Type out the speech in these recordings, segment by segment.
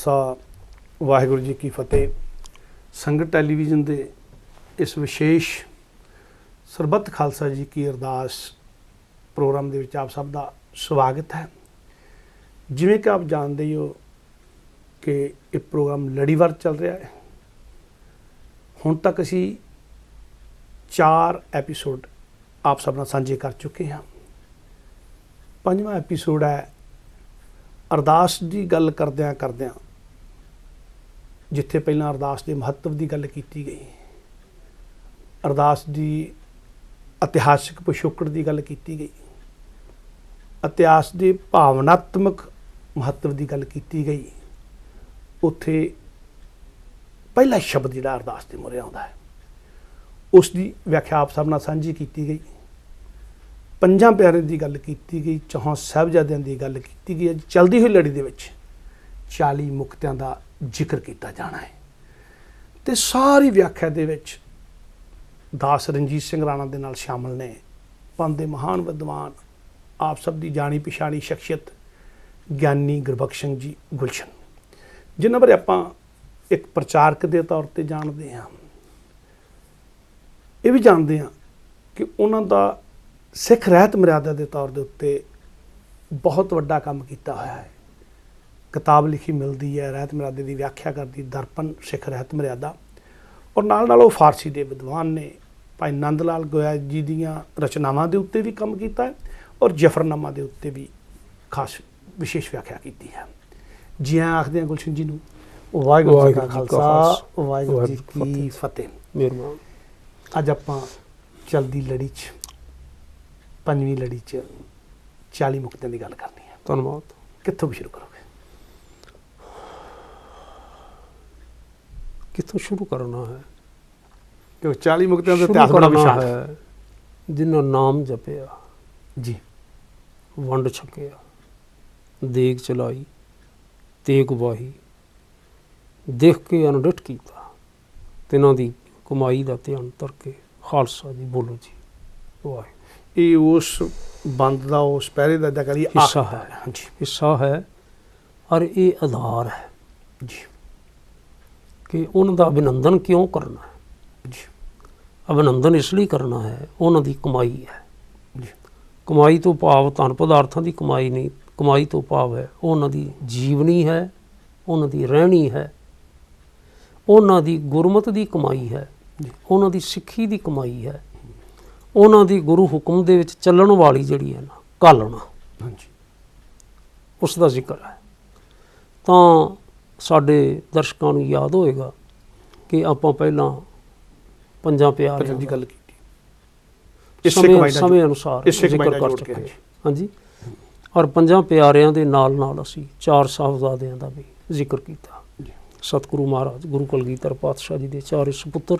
ਖਾਲਸਾ ਵਾਹਿਗੁਰੂ ਜੀ ਕੀ ਫਤਿਹ। ਸੰਗਤ ਟੈਲੀਵਿਜ਼ਨ ਦੇ ਇਸ ਵਿਸ਼ੇਸ਼ ਸਰਬੱਤ ਖਾਲਸਾ ਜੀ ਕੀ ਅਰਦਾਸ ਪ੍ਰੋਗਰਾਮ ਦੇ ਵਿੱਚ ਆਪ ਸਭ ਦਾ ਸਵਾਗਤ ਹੈ। ਜਿਵੇਂ ਕਿ ਆਪ ਜਾਣਦੇ ਹੀ ਹੋ ਕਿ ਇਹ ਪ੍ਰੋਗਰਾਮ ਲੜੀਵਾਰ ਚੱਲ ਰਿਹਾ ਹੈ। ਹੁਣ ਤੱਕ ਅਸੀਂ 4 ਐਪੀਸੋਡ ਆਪ ਸਭ ਨਾਲ ਸਾਂਝੇ ਕਰ ਚੁੱਕੇ ਹਾਂ। 5ਵਾਂ ਐਪੀਸੋਡ ਹੈ ਅਰਦਾਸ ਦੀ ਗੱਲ ਕਰਦਿਆਂ ਜਿੱਥੇ ਪਹਿਲਾਂ ਅਰਦਾਸ ਦੇ ਮਹੱਤਵ ਦੀ ਗੱਲ ਕੀਤੀ ਗਈ, ਅਰਦਾਸ ਦੀ ਇਤਿਹਾਸਿਕ ਪਿਛੋਕੜ ਦੀ ਗੱਲ ਕੀਤੀ ਗਈ, ਇਤਿਹਾਸ ਦੇ ਭਾਵਨਾਤਮਕ ਮਹੱਤਵ ਦੀ ਗੱਲ ਕੀਤੀ ਗਈ, ਉੱਥੇ ਪਹਿਲਾ ਸ਼ਬਦ ਜਿਹੜਾ ਅਰਦਾਸ ਦੇ ਮੂਹਰੇ ਆਉਂਦਾ ਹੈ ਉਸ ਦੀ ਵਿਆਖਿਆ ਆਪ ਸਭ ਨਾਲ ਸਾਂਝੀ ਕੀਤੀ ਗਈ। 5 ਪਿਆਰਿਆਂ ਦੀ ਗੱਲ ਕੀਤੀ ਗਈ, 4 ਸਾਹਿਬਜ਼ਾਦਿਆਂ ਦੀ ਗੱਲ ਕੀਤੀ ਗਈ। ਅੱਜ ਚੱਲਦੀ ਹੋਈ ਲੜੀ ਦੇ ਵਿੱਚ 40 ਮੁਕਤਿਆਂ ਦਾ ਜ਼ਿਕਰ ਕੀਤਾ ਜਾਣਾ ਹੈ ਤੇ ਸਾਰੀ ਵਿਆਖਿਆ ਦੇ ਵਿੱਚ ਦਾਸ ਰਣਜੀਤ ਸਿੰਘ ਰਾਣਾ ਦੇ ਨਾਲ ਸ਼ਾਮਲ ਨੇ ਪੰਥ ਦੇ ਮਹਾਨ ਵਿਦਵਾਨ, ਆਪ ਸਭ ਦੀ ਜਾਣੀ ਪਛਾਣੀ ਸ਼ਖਸੀਅਤ ਗਿਆਨੀ ਗੁਰਬਖਸ਼ ਸਿੰਘ ਜੀ ਗੁਲਸ਼ਨ, ਜਿਨ੍ਹਾਂ ਬਾਰੇ ਆਪਾਂ ਇੱਕ ਪ੍ਰਚਾਰਕ ਦੇ ਤੌਰ ਤੇ ਜਾਣਦੇ ਹਾਂ। ਇਹ ਵੀ ਜਾਣਦੇ ਹਾਂ ਕਿ ਉਹਨਾਂ ਦਾ ਸਿੱਖ ਰਹਿਤ ਮਰਿਆਦਾ ਦੇ ਤੌਰ ਦੇ ਉੱਤੇ ਬਹੁਤ ਵੱਡਾ ਕੰਮ ਕੀਤਾ ਹੋਇਆ ਹੈ। ਕਿਤਾਬ ਲਿਖੀ ਮਿਲਦੀ ਹੈ ਰਹਿਤ ਮਰਿਆਦੇ ਦੀ ਵਿਆਖਿਆ ਕਰਦੀ, ਦਰਪਣ ਸਿੱਖ ਰਹਿਤ ਮਰਿਆਦਾ, ਔਰ ਨਾਲ ਉਹ ਫਾਰਸੀ ਦੇ ਵਿਦਵਾਨ ਨੇ। ਭਾਈ ਨੰਦ ਲਾਲ ਗੋਇਆ ਜੀ ਦੀਆਂ ਰਚਨਾਵਾਂ ਦੇ ਉੱਤੇ ਵੀ ਕੰਮ ਕੀਤਾ ਹੈ ਔਰ ਜਫਰਨਾਮਾ ਦੇ ਉੱਤੇ ਵੀ ਖਾਸ ਵਿਸ਼ੇਸ਼ ਵਿਆਖਿਆ ਕੀਤੀ ਹੈ। ਜੀ ਹਾਂ ਆਖਦੇ ਹਾਂ ਗੁਲਸ਼ਨ ਜੀ ਨੂੰ। ਵਾਹਿਗੁਰੂ ਜੀ ਕਾ ਖਾਲਸਾ ਵਾਹਿਗੁਰੂ ਜੀ ਕੀ ਫਤਿਹ। ਮਿਹਰਬਾਨ। ਅੱਜ ਆਪਾਂ ਚਲਦੀ ਲੜੀ 'ਚ 5ਵੀਂ ਲੜੀ 'ਚ 40 ਮੁਕਤਿਆਂ ਦੀ ਗੱਲ ਕਰਨੀ ਹੈ। ਧੰਨਵਾਦ। ਕਿੱਥੋਂ ਵੀ ਸ਼ੁਰੂ ਕਰੋਗੇ? ਕਿੱਥੋਂ ਸ਼ੁਰੂ ਕਰਨਾ ਹੈ? ਕਿਉਂ 40 ਮੁਕਤਿਆਂ ਦਾ ਇਤਿਹਾਸ ਬੜਾ ਵਿਸ਼ਾਲ ਹੈ। ਜਿਨ੍ਹਾਂ ਨਾਮ ਜਪਿਆ ਜੀ, ਵੰਡ ਛਕਿਆ, ਦੇਗ ਚਲਾਈ, ਤੇਗ ਵਾਹੀ, ਦੇਖ ਕੇ ਅਨਡਿਠ ਕੀਤਾ, ਤਿਨਾਂ ਦੀ ਕਮਾਈ ਦਾ ਧਿਆਨ ਧਰ ਕੇ ਖਾਲਸਾ ਜੀ ਬੋਲੋ ਜੀ ਵਾਹਿਗੁਰੂ। ਇਹ ਉਸ ਬੰਦ ਦਾ, ਉਸ ਪਹਿਰੇ ਦਾ ਜਾਂ ਕਰੀਏ ਹਿੱਸਾ ਹੈ। ਹਾਂਜੀ, ਹਿੱਸਾ ਹੈ ਔਰ ਇਹ ਆਧਾਰ ਹੈ ਜੀ ਕਿ ਉਹਨਾਂ ਦਾ ਅਭਿਨੰਦਨ ਕਿਉਂ ਕਰਨਾ ਹੈ। ਜੀ ਅਭਿਨੰਦਨ ਇਸ ਲਈ ਕਰਨਾ ਹੈ, ਉਹਨਾਂ ਦੀ ਕਮਾਈ ਹੈ। ਜੀ ਕਮਾਈ ਤੋਂ ਭਾਵ ਧਨ ਪਦਾਰਥਾਂ ਦੀ ਕਮਾਈ ਨਹੀਂ, ਕਮਾਈ ਤੋਂ ਭਾਵ ਹੈ ਉਹਨਾਂ ਦੀ ਜੀਵਨੀ ਹੈ, ਉਹਨਾਂ ਦੀ ਰਹਿਣੀ ਹੈ, ਉਹਨਾਂ ਦੀ ਗੁਰਮਤ ਦੀ ਕਮਾਈ ਹੈ, ਉਹਨਾਂ ਦੀ ਸਿੱਖੀ ਦੀ ਕਮਾਈ ਹੈ, ਉਹਨਾਂ ਦੀ ਗੁਰੂ ਹੁਕਮ ਦੇ ਵਿੱਚ ਚੱਲਣ ਵਾਲੀ ਜਿਹੜੀ ਹੈ ਨਾ ਘਾਲਣਾ, ਹਾਂਜੀ, ਉਸ ਦਾ ਜ਼ਿਕਰ ਹੈ। ਤਾਂ ਸਾਡੇ ਦਰਸ਼ਕਾਂ ਨੂੰ ਯਾਦ ਹੋਏਗਾ ਕਿ ਆਪਾਂ ਪਹਿਲਾਂ 5 ਪਿਆਰਿਆਂ ਦੀ ਗੱਲ ਕੀਤੀ, ਸਮੇਂ ਅਨੁਸਾਰ ਜ਼ਿਕਰ ਕਰ ਚੁੱਕੇ। ਹਾਂਜੀ, ਔਰ 5 ਪਿਆਰਿਆਂ ਦੇ ਨਾਲ ਨਾਲ ਅਸੀਂ 4 ਸਾਹਿਬਜ਼ਾਦਿਆਂ ਦਾ ਵੀ ਜ਼ਿਕਰ ਕੀਤਾ। ਸਤਿਗੁਰੂ ਮਹਾਰਾਜ ਗੁਰੂ ਕਲਗੀਧਰ ਪਾਤਸ਼ਾਹ ਜੀ ਦੇ 4 ਸੁਪੁੱਤਰ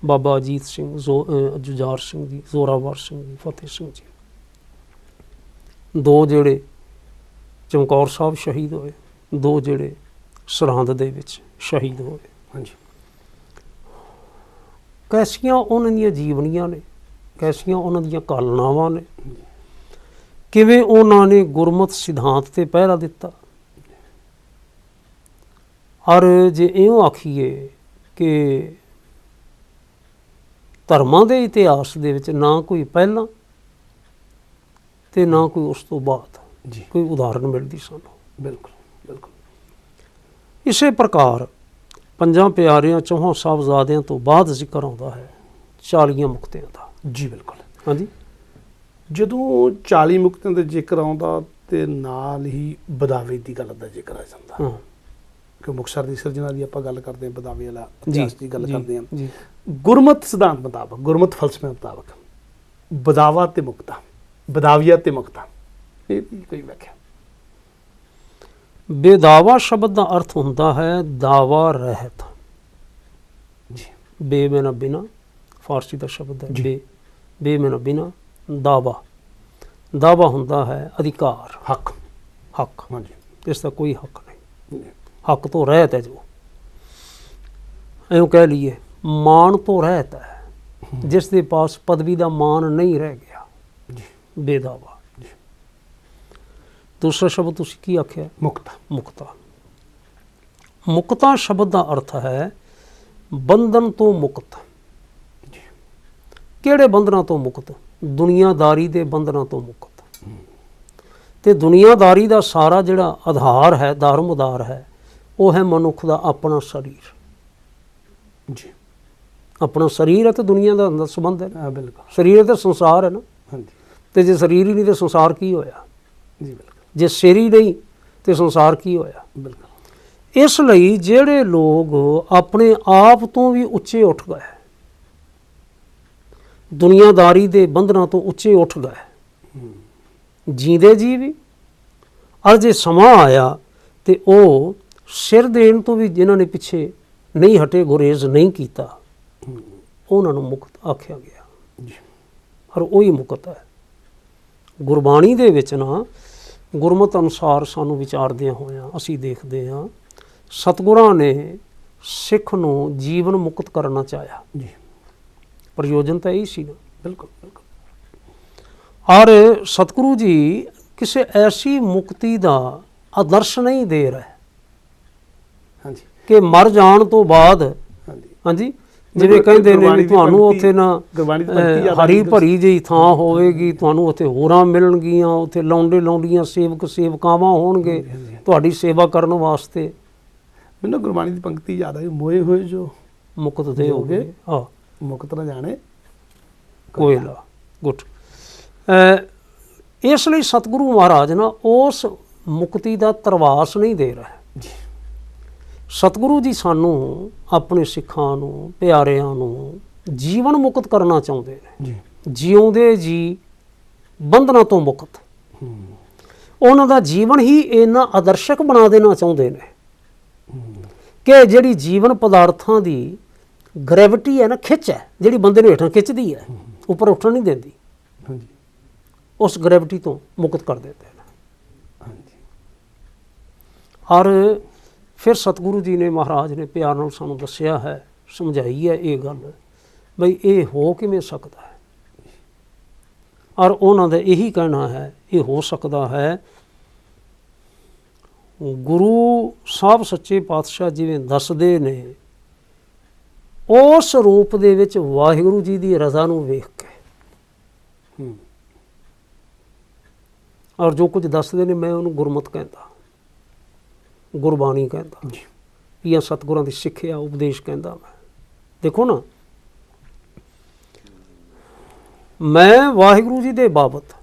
ਬਾਬਾ ਅਜੀਤ ਸਿੰਘ, ਜੁਝਾਰ ਸਿੰਘ ਜੀ, ਜ਼ੋਰਾਵਰ ਸਿੰਘ ਜੀ, ਫਤਿਹ ਸਿੰਘ ਜੀ, 2 ਜਿਹੜੇ ਚਮਕੌਰ ਸਾਹਿਬ ਸ਼ਹੀਦ ਹੋਏ, 2 ਜਿਹੜੇ ਸਰਹੰਦ ਦੇ ਵਿੱਚ ਸ਼ਹੀਦ ਹੋਏ। ਹਾਂਜੀ, ਕੈਸੀਆਂ ਉਹਨਾਂ ਦੀਆਂ ਜੀਵਨੀਆਂ ਨੇ, ਕੈਸੀਆਂ ਉਹਨਾਂ ਦੀਆਂ ਕਾਲਨਾਵਾਂ ਨੇ, ਕਿਵੇਂ ਉਹਨਾਂ ਨੇ ਗੁਰਮਤ ਸਿਧਾਂਤ ਤੇ ਪਹਿਰਾ ਦਿੱਤਾ। ਔਰ ਜੇ ਇਉਂ ਆਖੀਏ ਕਿ ਧਰਮਾਂ ਦੇ ਇਤਿਹਾਸ ਦੇ ਵਿੱਚ ਨਾ ਕੋਈ ਪਹਿਲਾਂ ਤੇ ਨਾ ਕੋਈ ਉਸ ਤੋਂ ਬਾਅਦ ਜੀ ਕੋਈ ਉਦਾਹਰਨ ਮਿਲਦੀ ਸਾਨੂੰ। ਬਿਲਕੁਲ ਬਿਲਕੁਲ। ਇਸੇ ਪ੍ਰਕਾਰ 5 ਪਿਆਰਿਆਂ 4 ਸਾਹਿਬਜ਼ਾਦਿਆਂ ਤੋਂ ਬਾਅਦ ਜ਼ਿਕਰ ਆਉਂਦਾ ਹੈ 40 ਮੁਕਤਿਆਂ ਦਾ। ਜੀ ਬਿਲਕੁਲ। ਹਾਂਜੀ, ਜਦੋਂ 40 ਮੁਕਤਿਆਂ ਦਾ ਜ਼ਿਕਰ ਆਉਂਦਾ ਤੇ ਨਾਲ ਹੀ ਬਦਾਵੇ ਦੀ ਗੱਲ ਦਾ ਜ਼ਿਕਰ ਆ ਜਾਂਦਾ। ਹਾਂ, ਕਿ ਮੁਕਤਸਰ ਦੀ ਸਿਰਜਣਾ ਦੀ ਆਪਾਂ ਗੱਲ ਕਰਦੇ ਹਾਂ, ਬਦਾਵੇ ਵਾਲਾ ਇਤਿਹਾਸ ਦੀ ਗੱਲ ਕਰਦੇ ਹਾਂ। ਜੀ, ਗੁਰਮਤ ਸਿਧਾਂਤ ਮੁਤਾਬਕ, ਗੁਰਮਤ ਫਲਸਫੇ ਮੁਤਾਬਕ ਬਦਾਵਾ ਤੇ ਮੁਕਤਾ, ਬਦਾਵੀਆ ਤੇ ਮੁਕਤਾ, ਇਹ ਕੋਈ ਵਿਆਖਿਆ? ਬੇਦਾਵਾ ਸ਼ਬਦ ਦਾ ਅਰਥ ਹੁੰਦਾ ਹੈ ਦਾਵਾ ਰਹਿਤ। ਜੀ, ਬੇ ਮੈਨਾ ਬਿਨਾ, ਫਾਰਸੀ ਦਾ ਸ਼ਬਦ ਹੈ ਬੇ, ਬੇ ਮੈਨਾ ਬਿਨਾ, ਦਾਵਾ। ਦਾਵਾ ਹੁੰਦਾ ਹੈ ਅਧਿਕਾਰ, ਹੱਕ। ਹੱਕ। ਹਾਂਜੀ, ਇਸ ਦਾ ਕੋਈ ਹੱਕ ਨਹੀਂ, ਹੱਕ ਤੋਂ ਰਹਿਤ ਹੈ। ਜੋ ਇਉਂ ਕਹਿ ਲਈਏ ਮਾਣ ਤੋਂ ਰਹਿਤ ਹੈ, ਜਿਸ ਦੇ ਪਾਸ ਪਦਵੀ ਦਾ ਮਾਣ ਨਹੀਂ ਰਹਿ ਗਿਆ। ਜੀ, ਬੇਦਾਵਾ। ਦੂਸਰਾ ਸ਼ਬਦ ਤੁਸੀਂ ਕੀ ਆਖਿਆ? ਮੁਕਤਾ। ਮੁਕਤਾ। ਮੁਕਤਾ ਸ਼ਬਦ ਦਾ ਅਰਥ ਹੈ ਬੰਧਨ ਤੋਂ ਮੁਕਤ। ਕਿਹੜੇ ਬੰਧਨਾਂ ਤੋਂ ਮੁਕਤ? ਦੁਨੀਆਦਾਰੀ ਦੇ ਬੰਧਨਾਂ ਤੋਂ ਮੁਕਤ। ਤੇ ਦੁਨੀਆਦਾਰੀ ਦਾ ਸਾਰਾ ਜਿਹੜਾ ਆਧਾਰ ਹੈ, ਧਰਮ-ਆਧਾਰ ਹੈ, ਉਹ ਹੈ ਮਨੁੱਖ ਦਾ ਆਪਣਾ ਸਰੀਰ। ਜੀ, ਆਪਣਾ ਸਰੀਰ ਹੈ ਤੇ ਦੁਨੀਆ ਦਾ ਅੰਦਰ ਸੰਬੰਧ ਹੈ। ਬਿਲਕੁਲ। ਸਰੀਰ ਤੇ ਸੰਸਾਰ ਹੈ ਨਾ। ਹਾਂਜੀ। ਤੇ ਜੇ ਸਰੀਰ ਹੀ ਨਹੀਂ ਤੇ ਸੰਸਾਰ ਕੀ ਹੋਇਆ? ਜੀ ਬਿਲਕੁਲ। ਜੇ ਸਿਰ ਹੀ ਨਹੀਂ ਤੇ ਸੰਸਾਰ ਕੀ ਹੋਇਆ? ਬਿਲਕੁਲ। ਇਸ ਲਈ ਜਿਹੜੇ ਲੋਕ ਆਪਣੇ ਆਪ ਤੋਂ ਵੀ ਉੱਚੇ ਉੱਠ ਗਏ, ਦੁਨੀਆਦਾਰੀ ਦੇ ਬੰਧਨਾਂ ਤੋਂ ਉੱਚੇ ਉੱਠ ਗਏ, ਜੀਂਦੇ ਜੀ ਵੀ, ਔਰ ਜੇ ਸਮਾਂ ਆਇਆ ਤੇ ਉਹ ਸਿਰ ਦੇਣ ਤੋਂ ਵੀ ਜਿਨ੍ਹਾਂ ਨੇ ਪਿੱਛੇ ਨਹੀਂ ਹਟੇ, ਗੁਰੇਜ਼ ਨਹੀਂ ਕੀਤਾ, ਉਹਨਾਂ ਨੂੰ ਮੁਕਤ ਆਖਿਆ ਗਿਆ। ਔਰ ਉਹੀ ਮੁਕਤ ਹੈ। ਗੁਰਬਾਣੀ ਦੇ ਵਿੱਚ ਨਾ, ਗੁਰਮਤਿ ਅਨੁਸਾਰ ਸਾਨੂੰ ਵਿਚਾਰਦਿਆਂ ਹੋਇਆਂ ਅਸੀਂ ਦੇਖਦੇ ਹਾਂ, ਸਤਿਗੁਰਾਂ ਨੇ ਸਿੱਖ ਨੂੰ ਜੀਵਨ ਮੁਕਤ ਕਰਨਾ ਚਾਹਿਆ। ਜੀ, ਪ੍ਰਯੋਜਨ ਤਾਂ ਇਹੀ ਸੀ ਨਾ। ਬਿਲਕੁਲ ਬਿਲਕੁਲ। ਔਰ ਸਤਿਗੁਰੂ ਜੀ ਕਿਸੇ ਐਸੀ ਮੁਕਤੀ ਦਾ ਆਦਰਸ਼ ਨਹੀਂ ਦੇ ਰਹੇ। ਹਾਂਜੀ। ਕਿ ਮਰ ਜਾਣ ਤੋਂ ਬਾਅਦ, ਹਾਂਜੀ, ਜਿਵੇਂ ਕਹਿੰਦੇ ਨੇ ਵੀ ਤੁਹਾਨੂੰ ਉੱਥੇ ਨਾ ਹਰੀ ਭਰੀ ਜਿਹੀ ਥਾਂ ਹੋਵੇਗੀ, ਤੁਹਾਨੂੰ ਉੱਥੇ ਹੋਰਾਂ ਮਿਲਣਗੀਆਂ, ਉੱਥੇ ਲੌਂਡੇ ਲੌਂਡੀਆਂ ਸੇਵਕ ਸੇਵਕਾਵਾਂ ਹੋਣਗੇ ਤੁਹਾਡੀ ਸੇਵਾ ਕਰਨ ਵਾਸਤੇ। ਮੈਨੂੰ ਗੁਰਬਾਣੀ ਦੀ ਪੰਕਤੀ ਯਾਦ ਆਈ, ਮੋਏ ਹੋਏ ਜੋ ਮੁਕਤ ਦੇ ਹੋਗੇ, ਮੁਕਤ ਨਾ ਜਾਣੇ ਕੋਇਲਾ। ਗੁੱਟ। ਇਸ ਲਈ ਸਤਿਗੁਰੂ ਮਹਾਰਾਜ ਨਾ ਉਸ ਮੁਕਤੀ ਦਾ ਤਰਵਾਸ ਨਹੀਂ ਦੇ ਰਹੇ। ਸਤਿਗੁਰੂ ਜੀ ਸਾਨੂੰ, ਆਪਣੇ ਸਿੱਖਾਂ ਨੂੰ, ਪਿਆਰਿਆਂ ਨੂੰ ਜੀਵਨ ਮੁਕਤ ਕਰਨਾ ਚਾਹੁੰਦੇ ਨੇ। ਜਿਉਂਦੇ ਜੀ ਬੰਧਨਾਂ ਤੋਂ ਮੁਕਤ। ਉਹਨਾਂ ਦਾ ਜੀਵਨ ਹੀ ਇੰਨਾ ਆਦਰਸ਼ਕ ਬਣਾ ਦੇਣਾ ਚਾਹੁੰਦੇ ਨੇ ਕਿ ਜਿਹੜੀ ਜੀਵਨ ਪਦਾਰਥਾਂ ਦੀ ਗ੍ਰੈਵਿਟੀ ਹੈ ਨਾ, ਖਿੱਚ ਹੈ, ਜਿਹੜੀ ਬੰਦੇ ਨੂੰ ਹੇਠਾਂ ਖਿੱਚਦੀ ਹੈ, ਉੱਪਰ ਉੱਠਣ ਨਹੀਂ ਦਿੰਦੀ, ਉਸ ਗ੍ਰੈਵਿਟੀ ਤੋਂ ਮੁਕਤ ਕਰ ਦਿੰਦੇ ਨੇ। ਔਰ ਫਿਰ ਸਤਿਗੁਰੂ ਜੀ ਨੇ, ਮਹਾਰਾਜ ਨੇ ਪਿਆਰ ਨਾਲ ਸਾਨੂੰ ਦੱਸਿਆ ਹੈ, ਸਮਝਾਈ ਹੈ ਇਹ ਗੱਲ, ਬਈ ਇਹ ਹੋ ਕਿਵੇਂ ਸਕਦਾ ਹੈ। ਔਰ ਉਹਨਾਂ ਦਾ ਇਹੀ ਕਹਿਣਾ ਹੈ, ਇਹ ਹੋ ਸਕਦਾ ਹੈ ਗੁਰੂ ਸਾਹਿਬ ਸੱਚੇ ਪਾਤਸ਼ਾਹ ਜਿਵੇਂ ਦੱਸਦੇ ਨੇ, ਉਸ ਰੂਪ ਦੇ ਵਿੱਚ ਵਾਹਿਗੁਰੂ ਜੀ ਦੀ ਰਜ਼ਾ ਨੂੰ ਵੇਖ ਕੇ। ਔਰ ਜੋ ਕੁਝ ਦੱਸਦੇ ਨੇ, ਮੈਂ ਉਹਨੂੰ ਗੁਰਮਤਿ ਕਹਿੰਦਾ, ਗੁਰਬਾਣੀ ਕਹਿੰਦਾ, ਜਾਂ ਸਤਿਗੁਰਾਂ ਦੀ ਸਿੱਖਿਆ ਉਪਦੇਸ਼ ਕਹਿੰਦਾ। ਮੈਂ ਦੇਖੋ ਨਾ, ਮੈਂ ਵਾਹਿਗੁਰੂ ਜੀ ਦੇ ਬਾਬਤ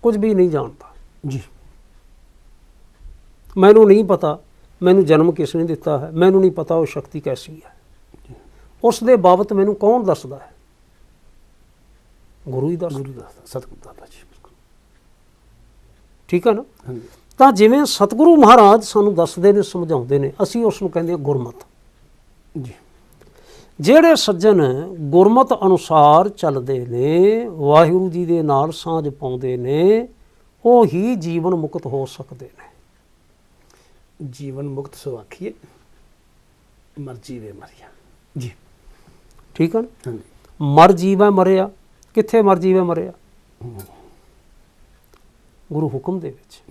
ਕੁਝ ਵੀ ਨਹੀਂ ਜਾਣਦਾ ਜੀ। ਮੈਨੂੰ ਨਹੀਂ ਪਤਾ ਮੈਨੂੰ ਜਨਮ ਕਿਸ ਨੇ ਦਿੱਤਾ ਹੈ, ਮੈਨੂੰ ਨਹੀਂ ਪਤਾ ਉਹ ਸ਼ਕਤੀ ਕੈਸੀ ਹੈ, ਉਸ ਦੇ ਬਾਬਤ ਮੈਨੂੰ ਕੌਣ ਦੱਸਦਾ ਹੈ? ਗੁਰੂ ਹੀ ਦੱਸਦਾ, ਸਤਿਗੁਰੂ ਦਾਤਾ ਜੀ। ਠੀਕ ਹੈ ਨਾ। ਤਾਂ ਜਿਵੇਂ ਸਤਿਗੁਰੂ ਮਹਾਰਾਜ ਸਾਨੂੰ ਦੱਸਦੇ ਨੇ, ਸਮਝਾਉਂਦੇ ਨੇ, ਅਸੀਂ ਉਸ ਨੂੰ ਕਹਿੰਦੇ ਹਾਂ ਗੁਰਮਤਿ। ਜੀ, ਜਿਹੜੇ ਸੱਜਣ ਗੁਰਮਤਿ ਅਨੁਸਾਰ ਚੱਲਦੇ ਨੇ, ਵਾਹਿਗੁਰੂ ਜੀ ਦੇ ਨਾਲ ਸਾਂਝ ਪਾਉਂਦੇ ਨੇ, ਉਹ ਹੀ ਜੀਵਨ ਮੁਕਤ ਹੋ ਸਕਦੇ ਨੇ। ਜੀਵਨ ਮੁਕਤ ਸੋ ਆਖੀਏ, ਮਰ ਜੀਵੇ ਮਰਿਆ। ਜੀ, ਠੀਕ ਹੈ ਨਾ। ਮਰ ਜੀਵੇ ਮਰਿਆ, ਕਿੱਥੇ ਮਰ ਜੀਵੇ ਮਰਿਆ? ਗੁਰੂ ਹੁਕਮ ਦੇ ਵਿੱਚ।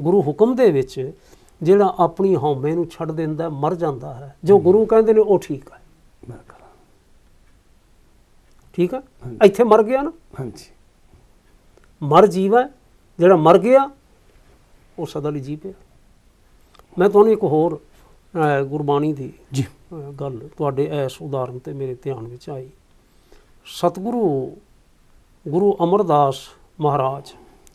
ਗੁਰੂ ਹੁਕਮ ਦੇ ਵਿੱਚ ਜਿਹੜਾ ਆਪਣੀ ਹਉਮੈ ਨੂੰ ਛੱਡ ਦਿੰਦਾ, ਮਰ ਜਾਂਦਾ ਹੈ, ਜੋ ਗੁਰੂ ਕਹਿੰਦੇ ਨੇ ਉਹ ਠੀਕ ਹੈ। ਠੀਕ ਹੈ। ਇੱਥੇ ਮਰ ਗਿਆ ਨਾ। ਹਾਂਜੀ। ਮਰ ਜੀਵਾ, ਜਿਹੜਾ ਮਰ ਗਿਆ ਉਹ ਸਦਾ ਲਈ ਜੀ ਪਿਆ। ਮੈਂ ਤੁਹਾਨੂੰ ਇੱਕ ਹੋਰ ਗੁਰਬਾਣੀ ਦੀ ਜੀ ਗੱਲ ਤੁਹਾਡੇ ਇਸ ਉਦਾਹਰਨ ਤੇ ਮੇਰੇ ਧਿਆਨ ਵਿੱਚ ਆਈ। ਗੁਰੂ ਅਮਰਦਾਸ ਮਹਾਰਾਜ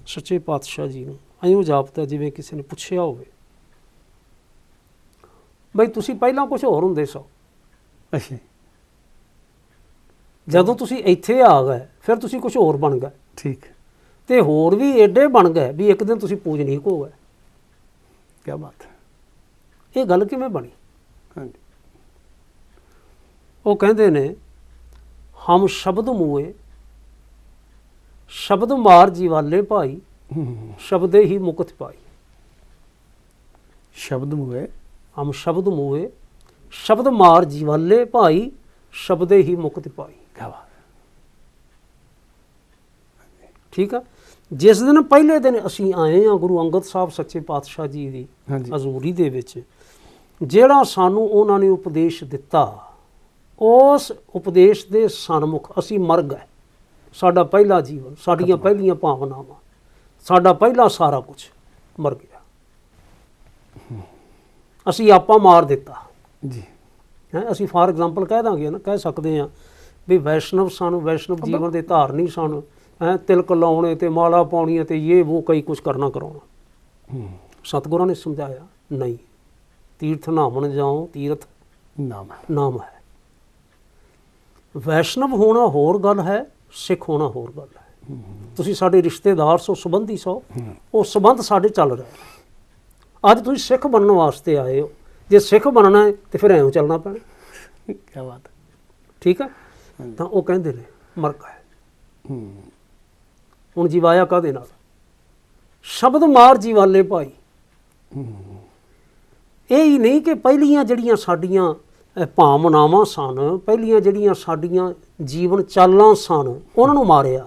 ਸੱਚੇ ਪਾਤਸ਼ਾਹ ਜੀ ਨੂੰ ਇਉਂ ਜਾਪਦਾ ਜਿਵੇਂ ਕਿਸੇ ਨੇ ਪੁੱਛਿਆ ਹੋਵੇ, ਬਈ ਤੁਸੀਂ ਪਹਿਲਾਂ ਕੁਝ ਹੋਰ ਹੁੰਦੇ ਸੋ, ਅੱਛਾ, ਜਦੋਂ ਤੁਸੀਂ ਇੱਥੇ ਆ ਗਏ ਫਿਰ ਤੁਸੀਂ ਕੁਝ ਹੋਰ ਬਣ ਗਏ। ਠੀਕ। ਤੇ ਹੋਰ ਵੀ ਏਡੇ ਬਣ ਗਏ ਵੀ ਇੱਕ ਦਿਨ ਤੁਸੀਂ ਪੂਜਨੀਕ ਹੋ ਗਏ। ਕੀ ਬਾਤ ਹੈ। ਇਹ ਗੱਲ ਕਿਵੇਂ ਬਣੀ? ਹਾਂਜੀ। ਉਹ ਕਹਿੰਦੇ ਨੇ, ਹਮ ਸ਼ਬਦ ਮੂਏ ਸ਼ਬਦ ਮਾਰ ਜੀਵਾਲੇ ਭਾਈ, ਸ਼ਬਦੇ ਹੀ ਮੁਕਤ ਪਾਈ। ਸ਼ਬਦ ਮੂਏ, ਹਮ ਸ਼ਬਦ ਮੂਏ ਸ਼ਬਦ ਮਾਰ ਜੀਵਾਲੇ ਭਾਈ, ਸ਼ਬਦੇ ਹੀ ਮੁਕਤ ਪਾਈ। ਠੀਕ ਆ। ਜਿਸ ਦਿਨ ਪਹਿਲੇ ਦਿਨ ਅਸੀਂ ਆਏ ਹਾਂ ਗੁਰੂ ਅੰਗਦ ਸਾਹਿਬ ਸੱਚੇ ਪਾਤਸ਼ਾਹ ਜੀ ਦੀ ਹਜ਼ੂਰੀ ਦੇ ਵਿੱਚ, ਜਿਹੜਾ ਸਾਨੂੰ ਉਹਨਾਂ ਨੇ ਉਪਦੇਸ਼ ਦਿੱਤਾ, ਉਸ ਉਪਦੇਸ਼ ਦੇ ਸਨਮੁਖ ਅਸੀਂ ਮਰ ਗਏ। ਸਾਡਾ ਪਹਿਲਾ ਜੀਵਨ, ਸਾਡੀਆਂ ਪਹਿਲੀਆਂ ਭਾਵਨਾਵਾਂ, ਸਾਡਾ ਪਹਿਲਾ ਸਾਰਾ ਕੁਝ ਮਰ ਗਿਆ। ਅਸੀਂ ਆਪਾ ਮਾਰ ਦਿੱਤਾ ਜੀ ਹੈ। ਅਸੀਂ ਫਾਰ ਐਗਜ਼ਾਮਪਲ ਕਹਿ ਦਾਂਗੇ ਨਾ, ਕਹਿ ਸਕਦੇ ਹਾਂ ਵੀ ਵੈਸ਼ਨਵ ਸਨ, ਵੈਸ਼ਨਵ ਜੀਵਨ ਦੇ ਧਾਰਨੀ ਸਨ, ਹੈ ਤਿਲਕ ਲਾਉਣੇ ਤੇ ਮਾਲਾ ਪਾਉਣੀਆਂ ਤੇ ਇਹ ਉਹ ਕਈ ਕੁਝ ਕਰਨਾ ਕਰਾਉਣਾ। ਸਤਿਗੁਰਾਂ ਨੇ ਸਮਝਾਇਆ ਨਹੀਂ, ਤੀਰਥ ਨਾਮਣ ਜਾਓ, ਤੀਰਥ ਨਾਮ ਹੈ। ਵੈਸ਼ਨਵ ਹੋਣਾ ਹੋਰ ਗੱਲ ਹੈ, ਸਿੱਖ ਹੋਣਾ ਹੋਰ ਗੱਲ ਹੈ। ਤੁਸੀਂ ਸਾਡੇ ਰਿਸ਼ਤੇਦਾਰ ਸੋ, ਸੰਬੰਧੀ ਸੋ, ਉਹ ਸੰਬੰਧ ਸਾਡੇ ਚੱਲ ਰਹੇ। ਅੱਜ ਤੁਸੀਂ ਸਿੱਖ ਬਣਨ ਵਾਸਤੇ ਆਏ ਹੋ, ਜੇ ਸਿੱਖ ਬਣਨਾ ਹੈ ਤੇ ਫਿਰ ਐਵੇਂ ਚੱਲਣਾ ਪੈਣਾ। ਕੀ ਬਾਤ ਹੈ, ਠੀਕ ਹੈ। ਤਾਂ ਉਹ ਕਹਿੰਦੇ ਨੇ ਮਰ ਗਏ। ਹੁਣ ਜੀਵਾਇਆ ਕਾਹਦੇ ਨਾਲ? ਸ਼ਬਦ ਮਾਰ ਜੀਵਾਲੇ ਭਾਈ। ਇਹ ਹੀ ਨਹੀਂ ਕਿ ਪਹਿਲੀਆਂ ਜਿਹੜੀਆਂ ਸਾਡੀਆਂ ਭਾਵਨਾਵਾਂ ਸਨ, ਪਹਿਲੀਆਂ ਜਿਹੜੀਆਂ ਸਾਡੀਆਂ ਜੀਵਨ ਚਾਲਾਂ ਸਨ, ਉਹਨਾਂ ਨੂੰ ਮਾਰਿਆ,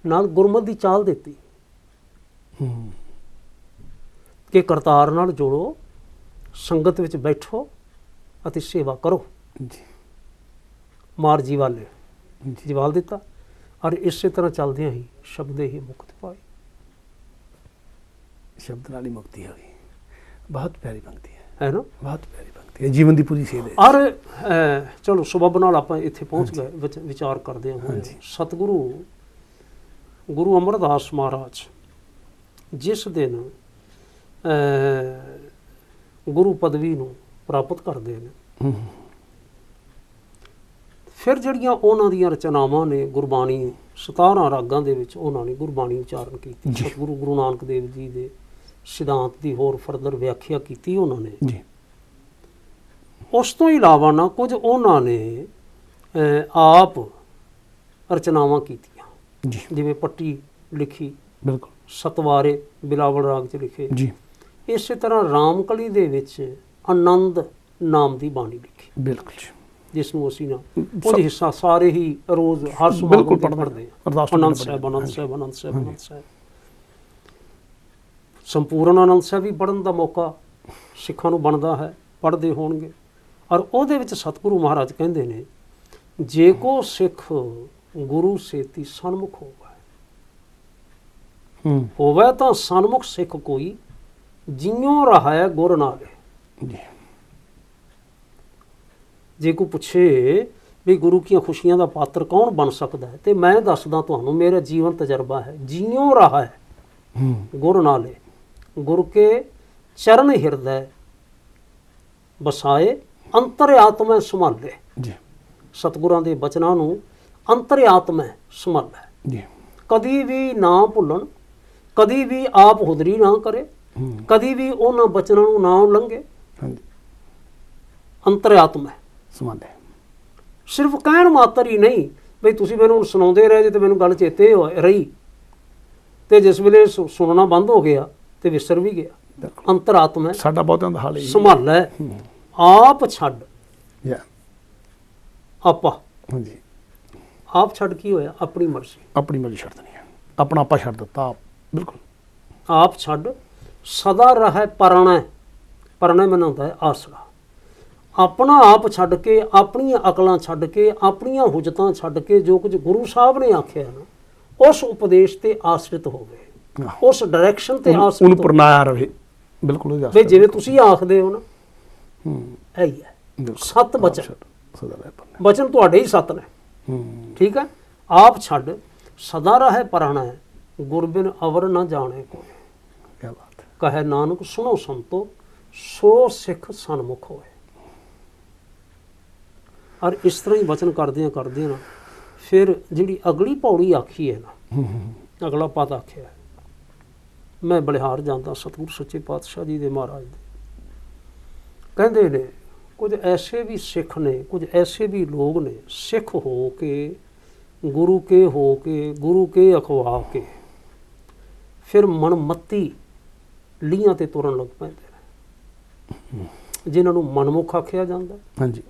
ਨਾਲ ਗੁਰਮਤਿ ਦੀ ਚਾਲ ਦਿੱਤੀ ਕਿ ਕਰਤਾਰ ਨਾਲ ਜੋੜੋ, ਸੰਗਤ ਵਿੱਚ ਬੈਠੋ ਅਤੇ ਸੇਵਾ ਕਰੋ। ਮਾਰ ਜੀਵਾਲੇ, ਜੀਵਾਲ ਦਿੱਤਾ। ਔਰ ਇਸੇ ਤਰ੍ਹਾਂ ਚੱਲਦਿਆਂ ਹੀ ਸ਼ਬਦੇ ਹੀ ਮੁਕਤ ਪਾਈ। ਸ਼ਬਦ ਨਾਲ ਹੀ ਮੁਕਤੀ ਹੋ ਗਈ। ਬਹੁਤ ਪਿਆਰੀ ਪੰਕਤੀ ਹੈ ਨਾ, ਬਹੁਤ ਪਿਆਰੀ ਪੰਕਤੀ ਹੈ, ਜੀਵਨ ਦੀ ਪੂਰੀ ਸੇਧ ਹੈ। ਔਰ ਚਲੋ ਸਬੱਬ ਨਾਲ ਆਪਾਂ ਇੱਥੇ ਪਹੁੰਚ ਗਏ, ਵਿਚਾਰ ਕਰਦੇ ਹਾਂ। ਸਤਿਗੁਰੂ ਗੁਰੂ ਅਮਰਦਾਸ ਮਹਾਰਾਜ ਜਿਸ ਦਿਨ ਗੁਰੂ ਪਦਵੀ ਨੂੰ ਪ੍ਰਾਪਤ ਕਰਦੇ ਨੇ, ਫਿਰ ਜਿਹੜੀਆਂ ਉਹਨਾਂ ਦੀਆਂ ਰਚਨਾਵਾਂ ਨੇ, ਗੁਰਬਾਣੀ 17 ਰਾਗਾਂ ਦੇ ਵਿੱਚ ਉਹਨਾਂ ਨੇ ਗੁਰਬਾਣੀ ਉਚਾਰਨ ਕੀਤੀ। ਸਤਿਗੁਰੂ ਗੁਰੂ ਨਾਨਕ ਦੇਵ ਜੀ ਦੇ ਸਿਧਾਂਤ ਦੀ ਹੋਰ ਫਰਦਰ ਵਿਆਖਿਆ ਕੀਤੀ ਉਹਨਾਂ ਨੇ ਜੀ। ਉਸ ਤੋਂ ਇਲਾਵਾ ਨਾ ਕੁਝ ਉਹਨਾਂ ਨੇ ਆਪ ਰਚਨਾਵਾਂ ਕੀਤੀਆਂ ਜੀ, ਜਿਵੇਂ ਪੱਟੀ ਲਿਖੀ, ਬਿਲਕੁਲ, ਸਤਵਾਰੇ ਬਿਲਾਵਲ ਰਾਗ 'ਚ ਲਿਖੇ ਜੀ। ਇਸੇ ਤਰ੍ਹਾਂ ਰਾਮਕਲੀ ਦੇ ਵਿੱਚ ਆਨੰਦ ਨਾਮ ਦੀ ਬਾਣੀ ਲਿਖੀ, ਬਿਲਕੁਲ, ਜਿਸ ਨੂੰ ਅਸੀਂ ਨਾ ਕੁਝ ਹਿੱਸਾ ਸਾਰੇ ਹੀ ਰੋਜ਼ ਹਰ ਸਮਾਗਮ ਤੇ ਪੜ੍ਹਦੇ ਹਾਂ। ਆਨੰਦ ਸਾਹਿਬ, ਆਨੰਦ ਸਾਹਿਬ, ਆਨੰਦ ਸਾਹਿਬ, ਆਨੰਦ ਸਾਹਿਬ। ਸੰਪੂਰਨ ਆਨੰਦ ਸਾਹਿਬ ਵੀ ਪੜ੍ਹਨ ਦਾ ਮੌਕਾ ਸਿੱਖਾਂ ਨੂੰ ਬਣਦਾ ਹੈ, ਪੜ੍ਹਦੇ ਹੋਣਗੇ। ਔਰ ਉਹਦੇ ਵਿੱਚ ਸਤਿਗੁਰੂ ਮਹਾਰਾਜ ਕਹਿੰਦੇ ਨੇ, ਜੇ ਕੋ ਸਿੱਖ ਗੁਰੂ ਸੇਤੀ ਸਨਮੁਖ ਹੋਵੇ ਤਾਂ ਸਨਮੁਖ ਸਿੱਖ ਕੋਈ, ਜਿਉਂ ਰਹਾਇ ਗੁਰ ਨਾਲੇ। ਜੇ ਕੋਈ ਪੁੱਛੇ ਵੀ ਗੁਰੂ ਕੀਆਂ ਖੁਸ਼ੀਆਂ ਦਾ ਪਾਤਰ ਕੌਣ ਬਣ ਸਕਦਾ ਹੈ, ਤੇ ਮੈਂ ਦੱਸਦਾ ਤੁਹਾਨੂੰ, ਮੇਰਾ ਜੀਵਨ ਤਜਰਬਾ ਹੈ। ਜਿਉਂ ਰਹਾ ਹੈ ਗੁਰ ਨਾਲੇ, ਗੁਰ ਕੇ ਚਰਨ ਹਿਰਦੈ ਬਸਾਏ, ਅੰਤਰ ਆਤਮੈ ਸੰਭਾਲੇ। ਸਤਿਗੁਰਾਂ ਦੇ ਬਚਨਾਂ ਨੂੰ ਅੰਤਰ ਆਤਮੈ ਸੰਭਾਲੇ, ਕਦੀ ਵੀ ਨਾ ਭੁੱਲਣ, ਕਦੀ ਵੀ ਆਪ ਹੁਦਰੀ ਨਾ ਕਰੇ, ਕਦੀ ਵੀ ਉਹਨਾਂ ਬਚਨਾਂ ਨੂੰ ਨਾ ਉਲੰਘੇ। ਅੰਤਰ ਆਤਮੈ ਸੰਭਾਲੇ। ਸਿਰਫ ਕਹਿਣ ਮਾਤਰ ਹੀ ਨਹੀਂ ਬਈ ਤੁਸੀਂ ਮੈਨੂੰ ਸੁਣਾਉਂਦੇ ਰਹੇ ਜੇ ਤੇ ਮੈਨੂੰ ਗੱਲ ਚੇਤੇ ਰਹੀ, ਤੇ ਜਿਸ ਵੇਲੇ ਸੁਣਨਾ ਬੰਦ ਹੋ ਗਿਆ ਤੇ ਵਿਸਰ ਵੀ ਗਿਆ। ਅੰਤਰ ਆਤਮੈ ਸਾਡਾ ਬਹੁਤਿਆਂ ਦਾ ਹਾਲ ਹੈ, ਸੰਭਾਲੇ। ਆਪ ਛੱਡ ਆਪਾ। ਹਾਂਜੀ, ਆਪ ਛੱਡ ਕੀ ਹੋਇਆ? ਆਪਣੀ ਮਰਜ਼ੀ, ਆਪਣੀ ਮਰਜ਼ੀ ਛੱਡ ਦੇਣੀ ਹੈ, ਆਪਣਾ ਆਪਾ ਛੱਡ ਦਿੱਤਾ ਆਪ। ਬਿਲਕੁਲ, ਆਪ ਛੱਡ ਸਦਾ ਰਹਿ ਪਰਣੈ। ਪਰਣੈ ਮਨਾਉਂਦਾ ਹੈ ਆਸਰਾ। ਆਪਣਾ ਆਪ ਛੱਡ ਕੇ, ਆਪਣੀਆਂ ਅਕਲਾਂ ਛੱਡ ਕੇ, ਆਪਣੀਆਂ ਹੁਜਤਾਂ ਛੱਡ ਕੇ, ਜੋ ਕੁਝ ਗੁਰੂ ਸਾਹਿਬ ਨੇ ਆਖਿਆ ਨਾ, ਉਸ ਉਪਦੇਸ਼ ਤੇ ਆਸਰਿਤ ਹੋਵੇ, ਉਸ ਡਾਇਰੈਕਸ਼ਨ ਤੇ ਆਸਰਿਤ ਉਹਨੂੰ ਪਰਨਾਇਆ ਰਹੇ। ਬਿਲਕੁਲ, ਵੀ ਜਿਵੇਂ ਤੁਸੀਂ ਆਖਦੇ ਹੋ ਨਾ, ਇਹ ਹੀ ਹੈ ਸਤ ਬਚਨ। ਬਚਨ ਤੁਹਾਡੇ ਹੀ ਸਤ ਨੇ, ਠੀਕ ਹੈ। ਆਪ ਛੱਡ ਸਦਾ ਰਹਿ ਪਰਾਣਾ ਹੈ, ਗੁਰਬਿਨ ਅਵਰ ਨਾ ਜਾਣੇ ਕੋਈ। ਕੀ ਬਾਤ ਹੈ। ਕਹੇ ਨਾਨਕ ਸੁਣੋ ਸੰਤੋ, ਸੋ ਸਿੱਖ ਸਨਮੁਖ ਹੋਏ। ਔਰ ਇਸ ਤਰ੍ਹਾਂ ਹੀ ਬਚਨ ਕਰਦਿਆਂ ਕਰਦਿਆਂ ਨਾ ਫਿਰ ਜਿਹੜੀ ਅਗਲੀ ਪੌੜੀ ਆਖੀ ਹੈ ਨਾ, ਅਗਲਾ ਪਦ ਆਖਿਆ, ਮੈਂ ਬਲਿਹਾਰ ਜਾਂਦਾ ਸਤਿਗੁਰੂ ਸੱਚੇ ਪਾਤਸ਼ਾਹ ਜੀ ਦੇ ਮਹਾਰਾਜ ਦੇ। ਕਹਿੰਦੇ ਨੇ ਕੁਝ ਐਸੇ ਵੀ ਸਿੱਖ ਨੇ, ਕੁਝ ਐਸੇ ਵੀ ਲੋਕ ਨੇ, ਸਿੱਖ ਹੋ ਕੇ, ਗੁਰੂ ਕੇ ਹੋ ਕੇ, ਗੁਰੂ ਕੇ ਅਖਵਾ ਕੇ ਫਿਰ ਮਨਮੱਤੀ ਲੀਆਂ ਤੇ ਤੁਰਨ ਲੱਗ ਪੈਂਦੇ ਨੇ, ਜਿਨ੍ਹਾਂ ਨੂੰ ਮਨਮੁਖ ਆਖਿਆ ਜਾਂਦਾ। ਹਾਂਜੀ,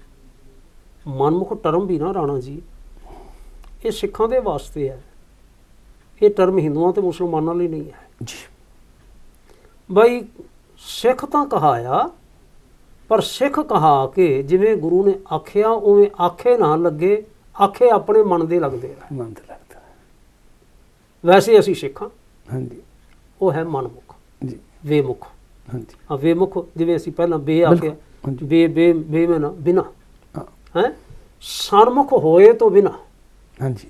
ਮਨਮੁਖ ਟਰਮ ਵੀ ਨਾ ਰਾਣਾ ਜੀ, ਇਹ ਸਿੱਖਾਂ ਦੇ ਵਾਸਤੇ ਹੈ, ਇਹ ਟਰਮ ਹਿੰਦੂਆਂ ਤੇ ਮੁਸਲਮਾਨਾਂ ਲਈ ਨਹੀਂ ਹੈ ਜੀ। ਬਈ ਸਿੱਖ ਤਾਂ ਕਹਾਇਆ ਪਰ ਸਿੱਖ ਕਹਾ ਕਿ ਜਿਵੇਂ ਗੁਰੂ ਨੇ ਆਖਿਆ ਉਵੇਂ ਆਖੇ ਨਾ ਲੱਗੇ, ਆਖੇ ਆਪਣੇ ਮਨ ਦੇ ਲੱਗਦੇ ਰਹੇ। ਮਨ ਤੇ ਲੱਗਦਾ। ਵੈਸੇ ਅਸੀਂ ਸਿੱਖ ਹਾਂ, ਹਾਂਜੀ ਉਹ ਹੈ ਮਨਮੁਖ, ਜੀ, ਵੇਮੁਖ। ਹਾਂਜੀ ਆ ਵੇਮੁਖ, ਜਿਵੇਂ ਅਸੀਂ ਪਹਿਲਾਂ ਬੇ ਆਖਿਆ, ਹਾਂਜੀ। ਬੇ ਮੈਂ ਨਾ ਬਿਨਾ ਹਾਂ, ਹੈ, ਸਨਮੁਖ ਹੋਏ ਤੋਂ ਬਿਨਾ। ਹਾਂਜੀ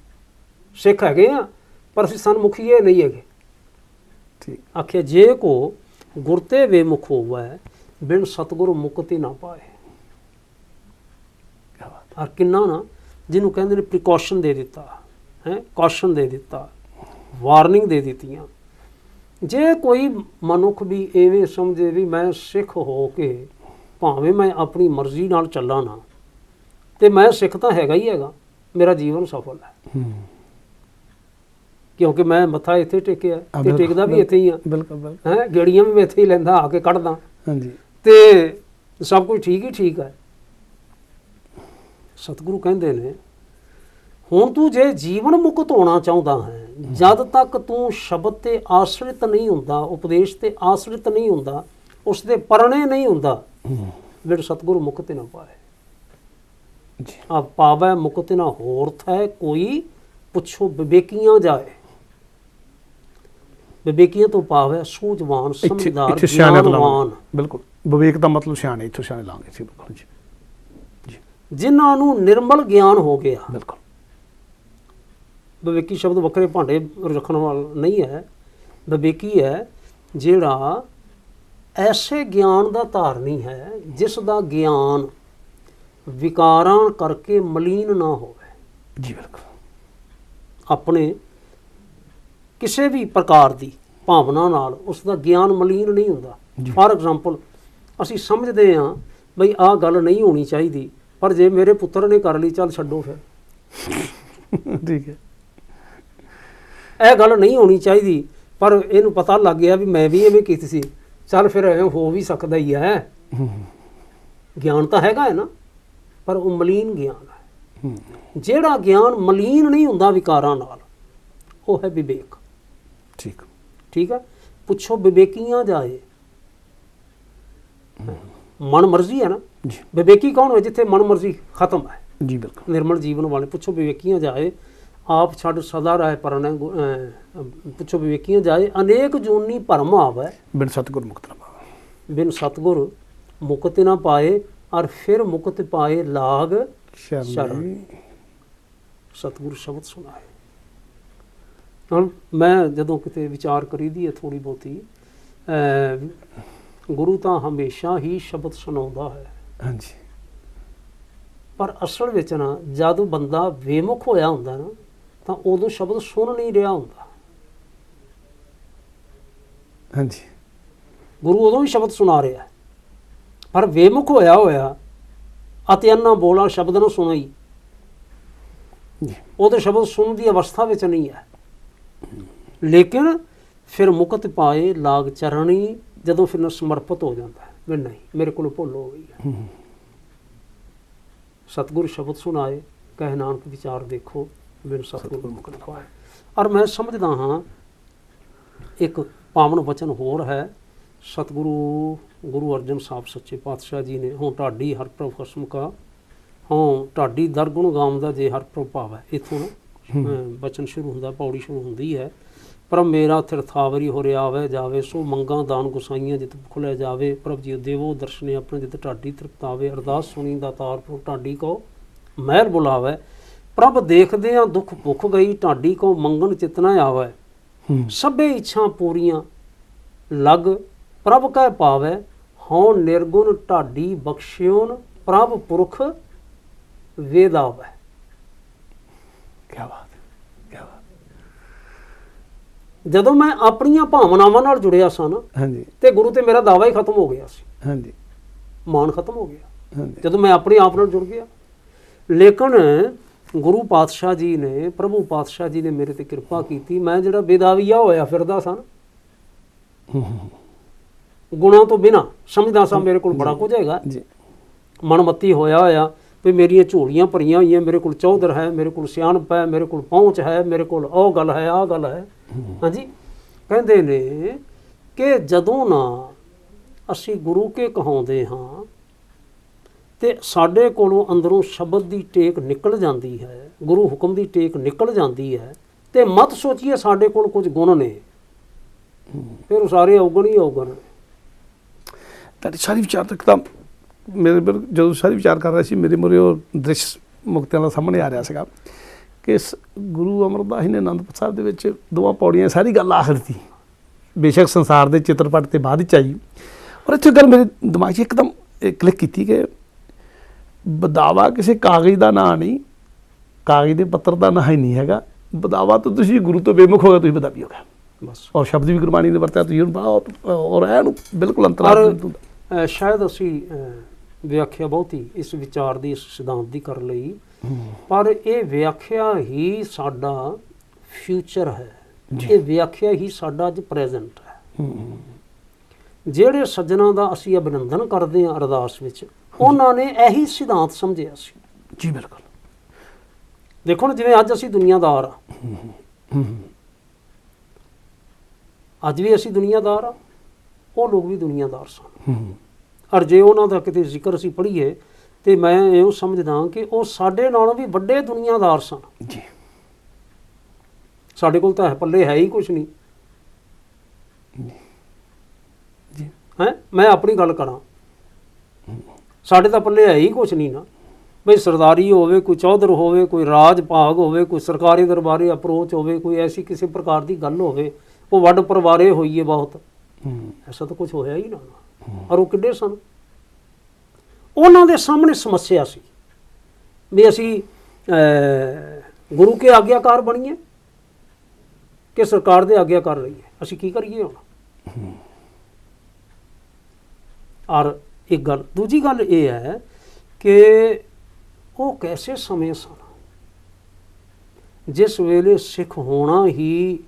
ਸਿੱਖ ਹੈਗੇ ਆ ਪਰ ਅਸੀਂ ਸਨਮੁਖੀਏ ਨਹੀਂ ਹੈਗੇ। ਠੀਕ। ਆਖਿਆ ਜੇ ਕੋ ਗੁਰਤੇ ਵੇਮੁਖ ਹੋਵੇ ਬਿਨ ਸਤਿਗੁਰੂ ਮੁਕਤੀ ਨਾ ਪਾਏ। ਕਿਆ ਬਾਤ। ਔਰ ਕਿੰਨਾ ਨਾ, ਜਿਹਨੂੰ ਕਹਿੰਦੇ ਨੇ ਪ੍ਰੀਕਾਸ਼ਨ ਦੇ ਦਿੱਤਾ ਹੈ, ਕਾਸ਼ਨ ਦੇ ਦਿੱਤਾ, ਵਾਰਨਿੰਗ ਦੇ ਦਿੱਤੀਆਂ। ਜੇ ਕੋਈ ਮਨੁੱਖ ਵੀ ਐਵੇਂ ਸਮਝੇ ਵੀ ਮੈਂ ਸਿੱਖ ਹੋ ਕੇ ਭਾਵੇਂ ਮੈਂ ਆਪਣੀ ਮਰਜ਼ੀ ਨਾਲ ਚੱਲਾਂ ਨਾ, ਤੇ ਮੈਂ ਸਿੱਖ ਤਾਂ ਹੈਗਾ ਹੀ ਹੈਗਾ, ਮੇਰਾ ਜੀਵਨ ਸਫਲ ਹੈ, ਕਿਉਂਕਿ ਮੈਂ ਮੱਥਾ ਇੱਥੇ ਟੇਕਿਆ ਤੇ ਟੇਕਦਾ ਵੀ ਇੱਥੇ ਹੀ ਆ। ਬਿਲਕੁਲ ਬਿਲਕੁਲ। ਹੈ, ਗੇੜੀਆਂ ਵੀ ਮੈਂ ਇੱਥੇ ਹੀ ਲੈਂਦਾ, ਆ ਕੇ ਕੱਢਦਾ, ਹਾਂਜੀ ਤੇ ਸਭ ਕੁਝ ਠੀਕ ਹੀ ਠੀਕ ਹੈ। ਸਤਿਗੁਰੂ ਕਹਿੰਦੇ ਨੇ ਹੁਣ ਤੂੰ ਜੇ ਜੀਵਨ ਮੁਕਤ ਹੋਣਾ ਚਾਹੁੰਦਾ ਹੈ, ਜਦ ਤੱਕ ਤੂੰ ਸ਼ਬਦ ਤੇ ਆਸ਼ਰਿਤ ਨਹੀਂ ਹੁੰਦਾ, ਉਪਦੇਸ਼ ਤੇ ਆਸ਼ਰਿਤ ਨਹੀਂ ਹੁੰਦਾ, ਉਸ ਦੇ ਪਰਣੇ ਨਹੀਂ ਹੁੰਦਾ, ਫਿਰ ਸਤਿਗੁਰੂ ਮੁਕਤ ਨਾ ਪਾਏ। ਜੀ। ਆ ਪਾਵੈ ਮੁਕਤ ਨਾ ਹੋਰਥ ਹੈ ਕੋਈ, ਪੁੱਛੋ ਵਿਵੇਕੀਆਂ ਜਾਏ। ਵਿਵੇਕੀਆਂ ਤੋਂ ਪਾਵੈ ਸੂਝਵਾਨ, ਸਮਝਦਾਰ, ਗਿਆਨਵਾਨ। ਬਿਲਕੁਲ, ਵਿਵੇਕ ਦਾ ਮਤਲਬ ਸਿਆਣੇ, ਇੱਥੋਂ ਸਿਆਣੇ ਲਾਂਗੇ ਸੀ। ਬਿਲਕੁਲ ਜੀ, ਜੀ। ਜਿਨ੍ਹਾਂ ਨੂੰ ਨਿਰਮਲ ਗਿਆਨ ਹੋ ਗਿਆ। ਬਿਲਕੁਲ। ਵਿਵੇਕੀ ਸ਼ਬਦ ਵੱਖਰੇ ਭਾਂਡੇ ਰੱਖਣ ਵਾਲਾ ਨਹੀਂ ਹੈ। ਵਿਵੇਕੀ ਹੈ ਜਿਹੜਾ ਐਸੇ ਗਿਆਨ ਦਾ ਧਾਰਨੀ ਹੈ ਜਿਸ ਦਾ ਗਿਆਨ ਵਿਕਾਰਾਂ ਕਰਕੇ ਮਲੀਨ ਨਾ ਹੋਵੇ। ਜੀ ਬਿਲਕੁਲ। ਆਪਣੇ ਕਿਸੇ ਵੀ ਪ੍ਰਕਾਰ ਦੀ ਭਾਵਨਾ ਨਾਲ ਉਸ ਦਾ ਗਿਆਨ ਮਲੀਨ ਨਹੀਂ ਹੁੰਦਾ। ਫਾਰ ਐਗਜ਼ਾਮਪਲ, ਅਸੀਂ ਸਮਝਦੇ ਹਾਂ ਬਈ ਆਹ ਗੱਲ ਨਹੀਂ ਹੋਣੀ ਚਾਹੀਦੀ, ਪਰ ਜੇ ਮੇਰੇ ਪੁੱਤਰ ਨੇ ਕਰ ਲਈ, ਚੱਲ ਛੱਡੋ ਫਿਰ। ਠੀਕ ਹੈ। ਇਹ ਗੱਲ ਨਹੀਂ ਹੋਣੀ ਚਾਹੀਦੀ, ਪਰ ਇਹਨੂੰ ਪਤਾ ਲੱਗ ਗਿਆ ਵੀ ਮੈਂ ਵੀ ਐਵੇਂ ਕੀਤੀ ਸੀ, ਚੱਲ ਫਿਰ ਐਵੇਂ ਹੋ ਵੀ ਸਕਦਾ ਹੀ ਹੈ। ਗਿਆਨ ਤਾਂ ਹੈਗਾ ਹੈ ਨਾ, ਪਰ ਉਹ ਮਲੀਨ ਗਿਆਨ ਹੈ। ਜਿਹੜਾ ਗਿਆਨ ਮਲੀਨ ਨਹੀਂ ਹੁੰਦਾ ਵਿਕਾਰਾਂ ਨਾਲ, ਉਹ ਹੈ ਵਿਵੇਕ। ਠੀਕ। ਠੀਕ ਹੈ। ਪੁੱਛੋ ਵਿਵੇਕੀਆਂ ਜਾਏ। ਮਨ ਮਰਜ਼ੀ ਹੈ ਨਾ। ਜੀ। ਵਿਵੇਕੀ ਕੌਣ ਹੈ? ਜਿੱਥੇ ਮਨ ਮਰਜ਼ੀ ਖਤਮ ਹੈ। ਜੀ ਬਿਲਕੁਲ। ਨਿਰਮਲ ਜੀਵਨ ਵਾਲੇ। ਪੁੱਛੋ ਵਿਵੇਕੀਆਂ ਜਾਏ, ਆਪ ਛੱਡ ਸਦਾ ਰਾਏ ਪਰਣੈ। ਪੁੱਛੋ ਵਿਵੇਕੀਆਂ ਜਾਏ, ਅਨੇਕ ਜੂਨੀ ਭਰਮ ਆਵੈ ਬਿਨ ਸਤਿਗੁਰ ਮੁਕਤ ਨਾ ਪਾਵੇ। ਬਿਨ ਸਤਿਗੁਰ ਮੁਕਤ ਨਾ ਪਾਏ, ਔਰ ਫਿਰ ਮੁਕਤ ਪਾਏ ਲਾਗ ਸ਼ਰਨ। ਸਤਿਗੁਰ ਸ਼ਬਦ ਸੁਣਾਏ। ਹੁਣ ਮੈਂ ਜਦੋਂ ਕਿਤੇ ਵਿਚਾਰ ਕਰੀਦੀ ਹੈ ਥੋੜ੍ਹੀ ਬਹੁਤੀ, ਗੁਰੂ ਤਾਂ ਹਮੇਸ਼ਾ ਹੀ ਸ਼ਬਦ ਸੁਣਾਉਂਦਾ ਹੈ। ਹਾਂਜੀ। ਪਰ ਅਸਲ ਵਿੱਚ ਨਾ, ਜਦੋਂ ਬੰਦਾ ਵੇਮੁਖ ਹੋਇਆ ਹੁੰਦਾ ਨਾ, ਤਾਂ ਉਦੋਂ ਸ਼ਬਦ ਸੁਣ ਨਹੀਂ ਰਿਹਾ ਹੁੰਦਾ। ਹਾਂਜੀ। ਗੁਰੂ ਉਦੋਂ ਵੀ ਸ਼ਬਦ ਸੁਣਾ ਰਿਹਾ, ਪਰ ਵੇਮੁਖ ਹੋਇਆ ਅਤੇ ਅੰਨਾ ਬੋਲਾ ਸ਼ਬਦ ਨਾ ਸੁਣਾਈ, ਉਹ ਤਾਂ ਸ਼ਬਦ ਸੁਣਨ ਦੀ ਅਵਸਥਾ ਵਿੱਚ ਨਹੀਂ ਹੈ। ਲੇਕਿਨ ਫਿਰ ਮੁਕਤ ਪਾਏ ਲਾਗ ਚਰਣੀ, ਜਦੋਂ ਫਿਰ ਸਮਰਪਿਤ ਹੋ ਜਾਂਦਾ ਹੈ, ਵੀ ਨਹੀਂ ਮੇਰੇ ਕੋਲ ਭੁੱਲ ਹੋ ਗਈ ਹੈ। ਸਤਿਗੁਰ ਸ਼ਬਦ ਸੁਣਾਏ, ਕਹਿ ਨਾਨਕ ਵਿਚਾਰ ਦੇਖੋ, ਬਿਨ ਸਤਿਗੁਰ ਮੁਕਤ ਪਾਏ। ਔਰ ਮੈਂ ਸਮਝਦਾ ਹਾਂ ਇੱਕ ਪਾਵਨ ਵਚਨ ਹੋਰ ਹੈ। ਸਤਿਗੁਰੂ ਗੁਰੂ ਅਰਜਨ ਸਾਹਿਬ ਸੱਚੇ ਪਾਤਸ਼ਾਹ ਜੀ ਨੇ, ਹੋਂ ਢਾਡੀ ਹਰ ਪ੍ਰਭ ਖਸਮ ਕਾ, ਹੋਂ ਢਾਡੀ ਦਰ ਗੁਣ ਗਾਵਦਾ ਜੇ ਹਰ ਪ੍ਰਭ ਭਾਵੈ। ਇੱਥੋਂ ਨਾ ਬਚਨ ਸ਼ੁਰੂ ਹੁੰਦਾ, ਪੌੜੀ ਸ਼ੁਰੂ ਹੁੰਦੀ ਹੈ। ਪ੍ਰਭ ਮੇਰਾ ਥਿਰਥਾਵਰੀ ਹੋ ਰਿਹਾ ਆਵੇ ਜਾਵੇ, ਸੋ ਮੰਗਾ ਦਾਨ ਗੁਸਾਈਆਂ ਜਿਤ ਖੁੱਲਿਆ ਜਾਵੇ। ਪ੍ਰਭ ਜੀ ਦੇਵੋ ਦਰਸ਼ਨੇ ਆਪਣੇ ਜਿਤ ਢਾਡੀ ਤ੍ਰਿਪਤਾਵੇ, ਅਰਦਾਸ ਸੁਣੀ ਦਾ ਤਾਰ ਪ੍ਰਭ ਢਾਡੀ ਕੋ ਮਹਿਲ ਬੁਲਾਵੇ। ਪ੍ਰਭ ਦੇਖਦੇ ਆ ਦੁੱਖ ਭੁੱਖ ਗਈ, ਢਾਡੀ ਕੋ ਮੰਗਣ ਚਿਤ ਨਾ ਆਵੇ। ਸਭੇ ਇੱਛਾ ਪੂਰੀਆਂ ਲਗ ਪ੍ਰਭ ਕਹਿ ਪਾਵੇ, ਹੋਂ ਨਿਰਗੁਣ ਢਾਡੀ ਬਖਸ਼ਿਓਨ ਪ੍ਰਭ ਪੁਰਖ ਵੇਦ ਆਵੇ। ਕਿਆ ਬਾਤ, ਕਿਆ ਬਾਤ। ਜਦੋਂ ਮੈਂ ਆਪਣੀਆਂ ਭਾਵਨਾਵਾਂ ਨਾਲ ਜੁੜਿਆ ਸਾਂ, ਹਾਂਜੀ, ਤੇ ਗੁਰੂ ਤੇ ਮੇਰਾ ਦਾਵਾ ਹੀ ਖਤਮ ਹੋ ਗਿਆ ਸੀ। ਹਾਂਜੀ, ਮਾਣ ਖਤਮ ਹੋ ਗਿਆ ਹਾਂਜੀ। ਜਦੋਂ ਮੈਂ ਆਪਣੇ ਆਪ ਨਾਲ ਜੁੜ ਗਿਆ। ਲੇਕਿਨ ਗੁਰੂ ਪਾਤਸ਼ਾਹ ਜੀ ਨੇ, ਪ੍ਰਭੂ ਪਾਤਸ਼ਾਹ ਜੀ ਨੇ ਮੇਰੇ ਤੇ ਕਿਰਪਾ ਕੀਤੀ। ਮੈਂ ਜਿਹੜਾ ਬੇਦਾਵੀਆ ਹੋਇਆ ਫਿਰਦਾ ਸਾਂ, ਗੁਣਾਂ ਤੋਂ ਬਿਨਾਂ ਸਮਝਦਾ ਸਾਂ ਮੇਰੇ ਕੋਲ ਬੜਾ ਕੁਝ ਹੈਗਾ, ਮਨਮੱਤੀ ਹੋਇਆ ਵੀ ਮੇਰੀਆਂ ਝੋਲੀਆਂ ਭਰੀਆਂ ਹੋਈਆਂ, ਮੇਰੇ ਕੋਲ ਚੌਧਰ ਹੈ, ਮੇਰੇ ਕੋਲ ਸਿਆਣਪ ਹੈ, ਮੇਰੇ ਕੋਲ ਪਹੁੰਚ ਹੈ, ਮੇਰੇ ਕੋਲ ਉਹ ਗੱਲ ਹੈ, ਆਹ ਗੱਲ ਹੈ। ਹਾਂਜੀ। ਕਹਿੰਦੇ ਨੇ ਕਿ ਜਦੋਂ ਨਾ ਅਸੀਂ ਗੁਰੂ ਕੇ ਕਹਾਉਂਦੇ ਹਾਂ, ਤੇ ਸਾਡੇ ਕੋਲੋਂ ਅੰਦਰੋਂ ਸ਼ਬਦ ਦੀ ਟੇਕ ਨਿਕਲ ਜਾਂਦੀ ਹੈ, ਗੁਰੂ ਹੁਕਮ ਦੀ ਟੇਕ ਨਿਕਲ ਜਾਂਦੀ ਹੈ, ਤੇ ਮਤ ਸੋਚੀਏ ਸਾਡੇ ਕੋਲ ਕੁਝ ਗੁਣ ਨੇ, ਫਿਰ ਉਹ ਸਾਰੇ ਔਗਣ ਹੀ ਔਗਣ ਨੇ। ਤੁਹਾਡੀ ਸਾਰੀ ਵਿਚਾਰਕ ਤਾਂ ਜਦੋਂ ਸਾਰੀ ਵਿਚਾਰ ਕਰ ਰਿਹਾ ਸੀ, ਮੇਰੇ ਮੂਹਰੇ ਉਹ ਦ੍ਰਿਸ਼ ਮੁਕਤਿਆਂ ਦਾ ਸਾਹਮਣੇ ਆ ਰਿਹਾ ਸੀਗਾ ਕਿ ਗੁਰੂ ਅਮਰਦਾਸ ਜੀ ਨੇ ਅਨੰਦਪੁਰ ਸਾਹਿਬ ਦੇ ਵਿੱਚ 2 ਪੌੜੀਆਂ ਸਾਰੀ ਗੱਲ ਆਖਰ ਦਿੱਤੀ, ਬੇਸ਼ੱਕ ਸੰਸਾਰ ਦੇ ਚਿੱਤਰਪਟ ਤੇ ਬਾਅਦ ਵਿੱਚ ਆਈ। ਔਰ ਇੱਥੇ ਗੱਲ ਮੇਰੇ ਦਿਮਾਗ 'ਚ ਇੱਕਦਮ ਕਲਿੱਕ ਕੀਤੀ ਕਿ ਬਦਾਵਾ ਕਿਸੇ ਕਾਗਜ਼ ਦਾ ਨਾਂ ਨਹੀਂ, ਕਾਗਜ਼ ਦੇ ਪੱਤਰ ਦਾ ਨਾਂ ਹੀ ਨਹੀਂ ਹੈਗਾ। ਬਦਾਵਾ ਤਾਂ ਤੁਸੀਂ ਗੁਰੂ ਤੋਂ ਬੇਮੁਖ ਹੋ ਗਏ, ਤੁਸੀਂ ਬਦਾਵੀ ਹੋ ਗਏ ਬਸ। ਔਰ ਸ਼ਬਦ ਵੀ ਗੁਰਬਾਣੀ ਨੇ ਵਰਤਿਆ, ਤੁਸੀਂ ਔਰ ਇਹਨੂੰ ਬਿਲਕੁਲ ਅੰਤਰਾਲ। ਸ਼ਾਇਦ ਅਸੀਂ ਵਿਆਖਿਆ ਬਹੁਤੀ ਇਸ ਵਿਚਾਰ ਦੀ, ਇਸ ਸਿਧਾਂਤ ਦੀ ਕਰ ਲਈ, ਪਰ ਇਹ ਵਿਆਖਿਆ ਹੀ ਸਾਡਾ ਫਿਊਚਰ ਹੈ, ਇਹ ਵਿਆਖਿਆ ਹੀ ਸਾਡਾ ਅੱਜ ਪ੍ਰੈਜ਼ੈਂਟ ਹੈ। ਜਿਹੜੇ ਸੱਜਣਾਂ ਦਾ ਅਸੀਂ ਅਭਿਨੰਦਨ ਕਰਦੇ ਹਾਂ ਅਰਦਾਸ ਵਿੱਚ, ਉਹਨਾਂ ਨੇ ਇਹੀ ਸਿਧਾਂਤ ਸਮਝਿਆ ਸੀ। ਜੀ ਬਿਲਕੁਲ। ਦੇਖੋ ਨਾ, ਜਿਵੇਂ ਅੱਜ ਅਸੀਂ ਦੁਨੀਆਦਾਰ ਆ, ਅੱਜ ਵੀ ਅਸੀਂ ਦੁਨੀਆਦਾਰ ਆ, ਉਹ ਲੋਕ ਵੀ ਦੁਨੀਆਦਾਰ ਸਨ। ਔਰ ਜੇ ਉਹਨਾਂ ਦਾ ਕਿਤੇ ਜ਼ਿਕਰ ਅਸੀਂ ਪੜ੍ਹੀਏ ਤੇ ਮੈਂ ਇਹੋ ਸਮਝਦਾ ਕਿ ਉਹ ਸਾਡੇ ਨਾਲੋਂ ਵੀ ਵੱਡੇ ਦੁਨੀਆਦਾਰ ਸਨ। ਜੀ। ਸਾਡੇ ਕੋਲ ਤਾਂ ਪੱਲੇ ਹੈ ਹੀ ਕੁਛ ਨਹੀਂ ਜੀ ਹੈ। ਮੈਂ ਆਪਣੀ ਗੱਲ ਕਰਾਂ, ਸਾਡੇ ਤਾਂ ਪੱਲੇ ਹੈ ਹੀ ਕੁਛ ਨਹੀਂ ਨਾ, ਬਈ ਸਰਦਾਰੀ ਹੋਵੇ, ਕੋਈ ਚੌਧਰ ਹੋਵੇ, ਕੋਈ ਰਾਜ ਭਾਗ ਹੋਵੇ, ਕੋਈ ਸਰਕਾਰੀ ਦਰਬਾਰੇ ਅਪਰੋਚ ਹੋਵੇ, ਕੋਈ ਐਸੀ ਕਿਸੇ ਪ੍ਰਕਾਰ ਦੀ ਗੱਲ ਹੋਵੇ, ਉਹ ਵੱਡ ਪਰਿਵਾਰੇ ਹੋਈਏ ਬਹੁਤ, ਐਸਾ ਤਾਂ ਕੁਛ ਹੋਇਆ ਹੀ ਨਾ। ਔਰ ਉਹ ਕਿੱਡੇ ਸਨ, ਉਹਨਾਂ ਦੇ ਸਾਹਮਣੇ ਸਮੱਸਿਆ ਸੀ ਵੀ ਅਸੀਂ ਗੁਰੂ ਕੇ ਆਗਿਆਕਾਰ ਬਣੀਏ ਕਿ ਸਰਕਾਰ ਦੇ ਆਗਿਆਕਾਰ ਰਹੀਏ, ਅਸੀਂ ਕੀ ਕਰੀਏ ਹੁਣ। ਔਰ ਇੱਕ ਗੱਲ, ਦੂਜੀ ਗੱਲ ਇਹ ਹੈ ਕਿ ਉਹ ਕੈਸੇ ਸਮੇਂ ਸਨ ਜਿਸ ਵੇਲੇ ਸਿੱਖ ਹੋਣਾ ਹੀ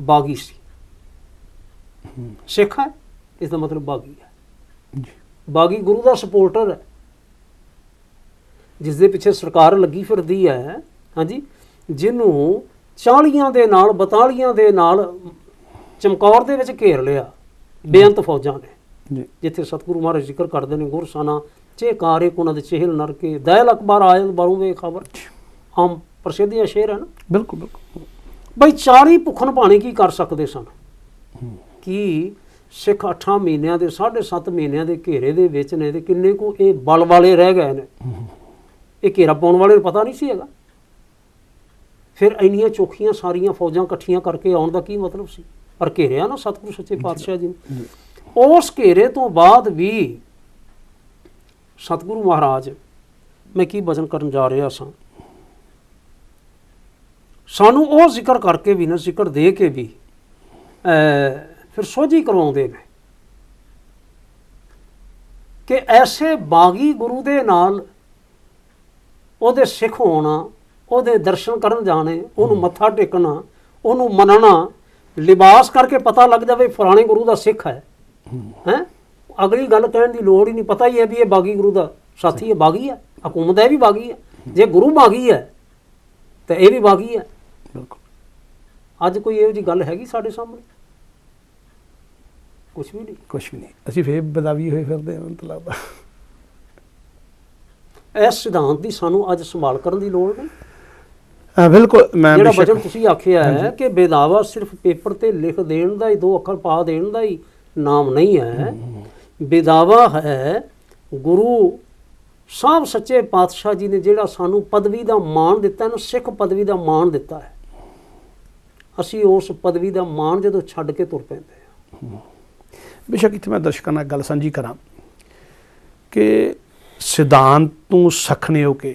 ਬਾਗੀ ਸੀ। ਸਿੱਖ ਹੈ, ਇਸ ਦਾ ਮਤਲਬ ਬਾਗੀ ਹੈ। ਬਾਗੀ ਗੁਰੂ ਦਾ ਸਪੋਰਟਰ ਹੈ, ਜਿਸ ਦੇ ਪਿੱਛੇ ਸਰਕਾਰ ਲੱਗੀ ਫਿਰਦੀ ਹੈ। ਹਾਂਜੀ, ਜਿਹਨੂੰ 40 ਦੇ ਨਾਲ 42 ਦੇ ਨਾਲ ਚਮਕੌਰ ਦੇ ਵਿੱਚ ਘੇਰ ਲਿਆ ਬੇਅੰਤ ਫੌਜਾਂ ਨੇ, ਜਿੱਥੇ ਸਤਿਗੁਰੂ ਮਹਾਰਾਜ ਜ਼ਿਕਰ ਕਰਦੇ ਨੇ, ਗੁਰਸਾਨਾ ਚੇ ਕਾਰੇ ਉਹਨਾਂ ਦੇ ਚਹਿਲ ਨਰਕੇ ਦਇਲ ਅਕਬਰ ਆਇਲ ਬਾਰੂ ਵੇ ਖਬਰ, ਆਮ ਪ੍ਰਸਿੱਧ ਸ਼ੇਰ ਹੈ ਨਾ। ਬਿਲਕੁਲ ਬਿਲਕੁਲ। ਬਈ 40 ਭੁੱਖਣ ਭਾਣੇ ਕੀ ਕਰ ਸਕਦੇ ਸਨ ਕਿ ਸਿੱਖ 8 ਮਹੀਨਿਆਂ ਦੇ 7.5 ਮਹੀਨਿਆਂ ਦੇ ਘੇਰੇ ਦੇ ਵਿੱਚ ਨੇ, ਤੇ ਕਿੰਨੇ ਕੁ ਇਹ ਬਲ ਵਾਲੇ ਰਹਿ ਗਏ ਨੇ। ਇਹ ਘੇਰਾ ਪਾਉਣ ਵਾਲੇ ਨੂੰ ਪਤਾ ਨਹੀਂ ਸੀ ਹੈਗਾ। ਫਿਰ ਇੰਨੀਆਂ ਚੋਖੀਆਂ ਸਾਰੀਆਂ ਫੌਜਾਂ ਇਕੱਠੀਆਂ ਕਰਕੇ ਆਉਣ ਦਾ ਕੀ ਮਤਲਬ ਸੀ। ਪਰ ਘੇਰਿਆ ਨਾ ਸਤਿਗੁਰੂ ਸੱਚੇ ਪਾਤਸ਼ਾਹ ਜੀ ਨੇ। ਉਸ ਘੇਰੇ ਤੋਂ ਬਾਅਦ ਵੀ ਸਤਿਗੁਰੂ ਮਹਾਰਾਜ, ਮੈਂ ਕੀ ਬਚਨ ਕਰਨ ਜਾ ਰਿਹਾ ਸਾਂ, ਸਾਨੂੰ ਉਹ ਜ਼ਿਕਰ ਕਰਕੇ ਵੀ ਨਾ, ਜ਼ਿਕਰ ਦੇ ਕੇ ਵੀ ਫਿਰ ਸੋਝੀ ਕਰਵਾਉਂਦੇ ਨੇ ਕਿ ਐਸੇ ਬਾਗੀ ਗੁਰੂ ਦੇ ਨਾਲ ਉਹਦੇ ਸਿੱਖ ਹੋਣਾ, ਉਹਦੇ ਦਰਸ਼ਨ ਕਰਨ ਜਾਣੇ, ਉਹਨੂੰ ਮੱਥਾ ਟੇਕਣਾ, ਉਹਨੂੰ ਮੰਨਣਾ, ਲਿਬਾਸ ਕਰਕੇ ਪਤਾ ਲੱਗ ਜਾਵੇ ਫਲਾਣੇ ਗੁਰੂ ਦਾ ਸਿੱਖ ਹੈ। ਅਗਲੀ ਗੱਲ ਕਹਿਣ ਦੀ ਲੋੜ ਹੀ ਨਹੀਂ, ਪਤਾ ਹੀ ਹੈ ਵੀ ਇਹ ਬਾਗੀ ਗੁਰੂ ਦਾ ਸਾਥੀ ਹੈ, ਬਾਗੀ ਹੈ। ਹਕੂਮਤ ਇਹ ਵੀ ਬਾਗੀ ਹੈ, ਜੇ ਗੁਰੂ ਬਾਗੀ ਹੈ ਤਾਂ ਇਹ ਵੀ ਬਾਗੀ ਹੈ। ਅੱਜ ਕੋਈ ਇਹੋ ਜਿਹੀ ਗੱਲ ਹੈਗੀ ਸਾਡੇ ਸਾਹਮਣੇ? ਕੁਛ ਵੀ ਨਹੀਂ, ਕੁਛ ਵੀ ਨਹੀਂ। ਅਸੀਂ ਫੇਰ ਬਦਾਵੀ ਹੋਏ ਫਿਰਦੇ ਹਾਂ, ਮੈਨੂੰ ਲੱਗਦਾ। ਇਸ ਸਿਧਾਂਤ ਦੀ ਸਾਨੂੰ ਅੱਜ ਸੰਭਾਲ ਕਰਨ ਦੀ ਲੋੜ ਨਹੀਂ। ਬਿਲਕੁਲ। ਮੈਂ ਜਿਹੜਾ ਵਚਨ ਤੁਸੀਂ ਆਖਿਆ ਹੈ ਕਿ ਬੇਦਾਵਾ ਸਿਰਫ ਪੇਪਰ ਤੇ ਲਿਖ ਦੇਣ ਦਾ ਹੀ, 2 ਅੱਖਰ ਪਾ ਦੇਣ ਦਾ ਹੀ ਨਾਮ ਨਹੀਂ ਹੈ। ਬੇਦਾਵਾ ਹੈ ਗੁਰੂ ਸਾਹਿਬ ਸੱਚੇ ਪਾਤਸ਼ਾਹ ਜੀ ਨੇ ਜਿਹੜਾ ਸਾਨੂੰ ਪਦਵੀ ਦਾ ਮਾਣ ਦਿੱਤਾ ਨਾ, ਸਿੱਖ ਪਦਵੀ ਦਾ ਮਾਣ ਦਿੱਤਾ ਹੈ। ਅਸੀਂ ਉਸ ਪਦਵੀ ਦਾ ਮਾਣ ਜਦੋਂ ਛੱਡ ਕੇ ਤੁਰ ਪੈਂਦੇ ਹਾਂ। ਬੇਸ਼ੱਕ ਇੱਥੇ ਮੈਂ ਦਰਸ਼ਕਾਂ ਨਾਲ ਗੱਲ ਸਾਂਝੀ ਕਰਾਂ ਕਿ ਸਿਧਾਂਤ ਨੂੰ ਸਖਣੇ ਹੋ ਕੇ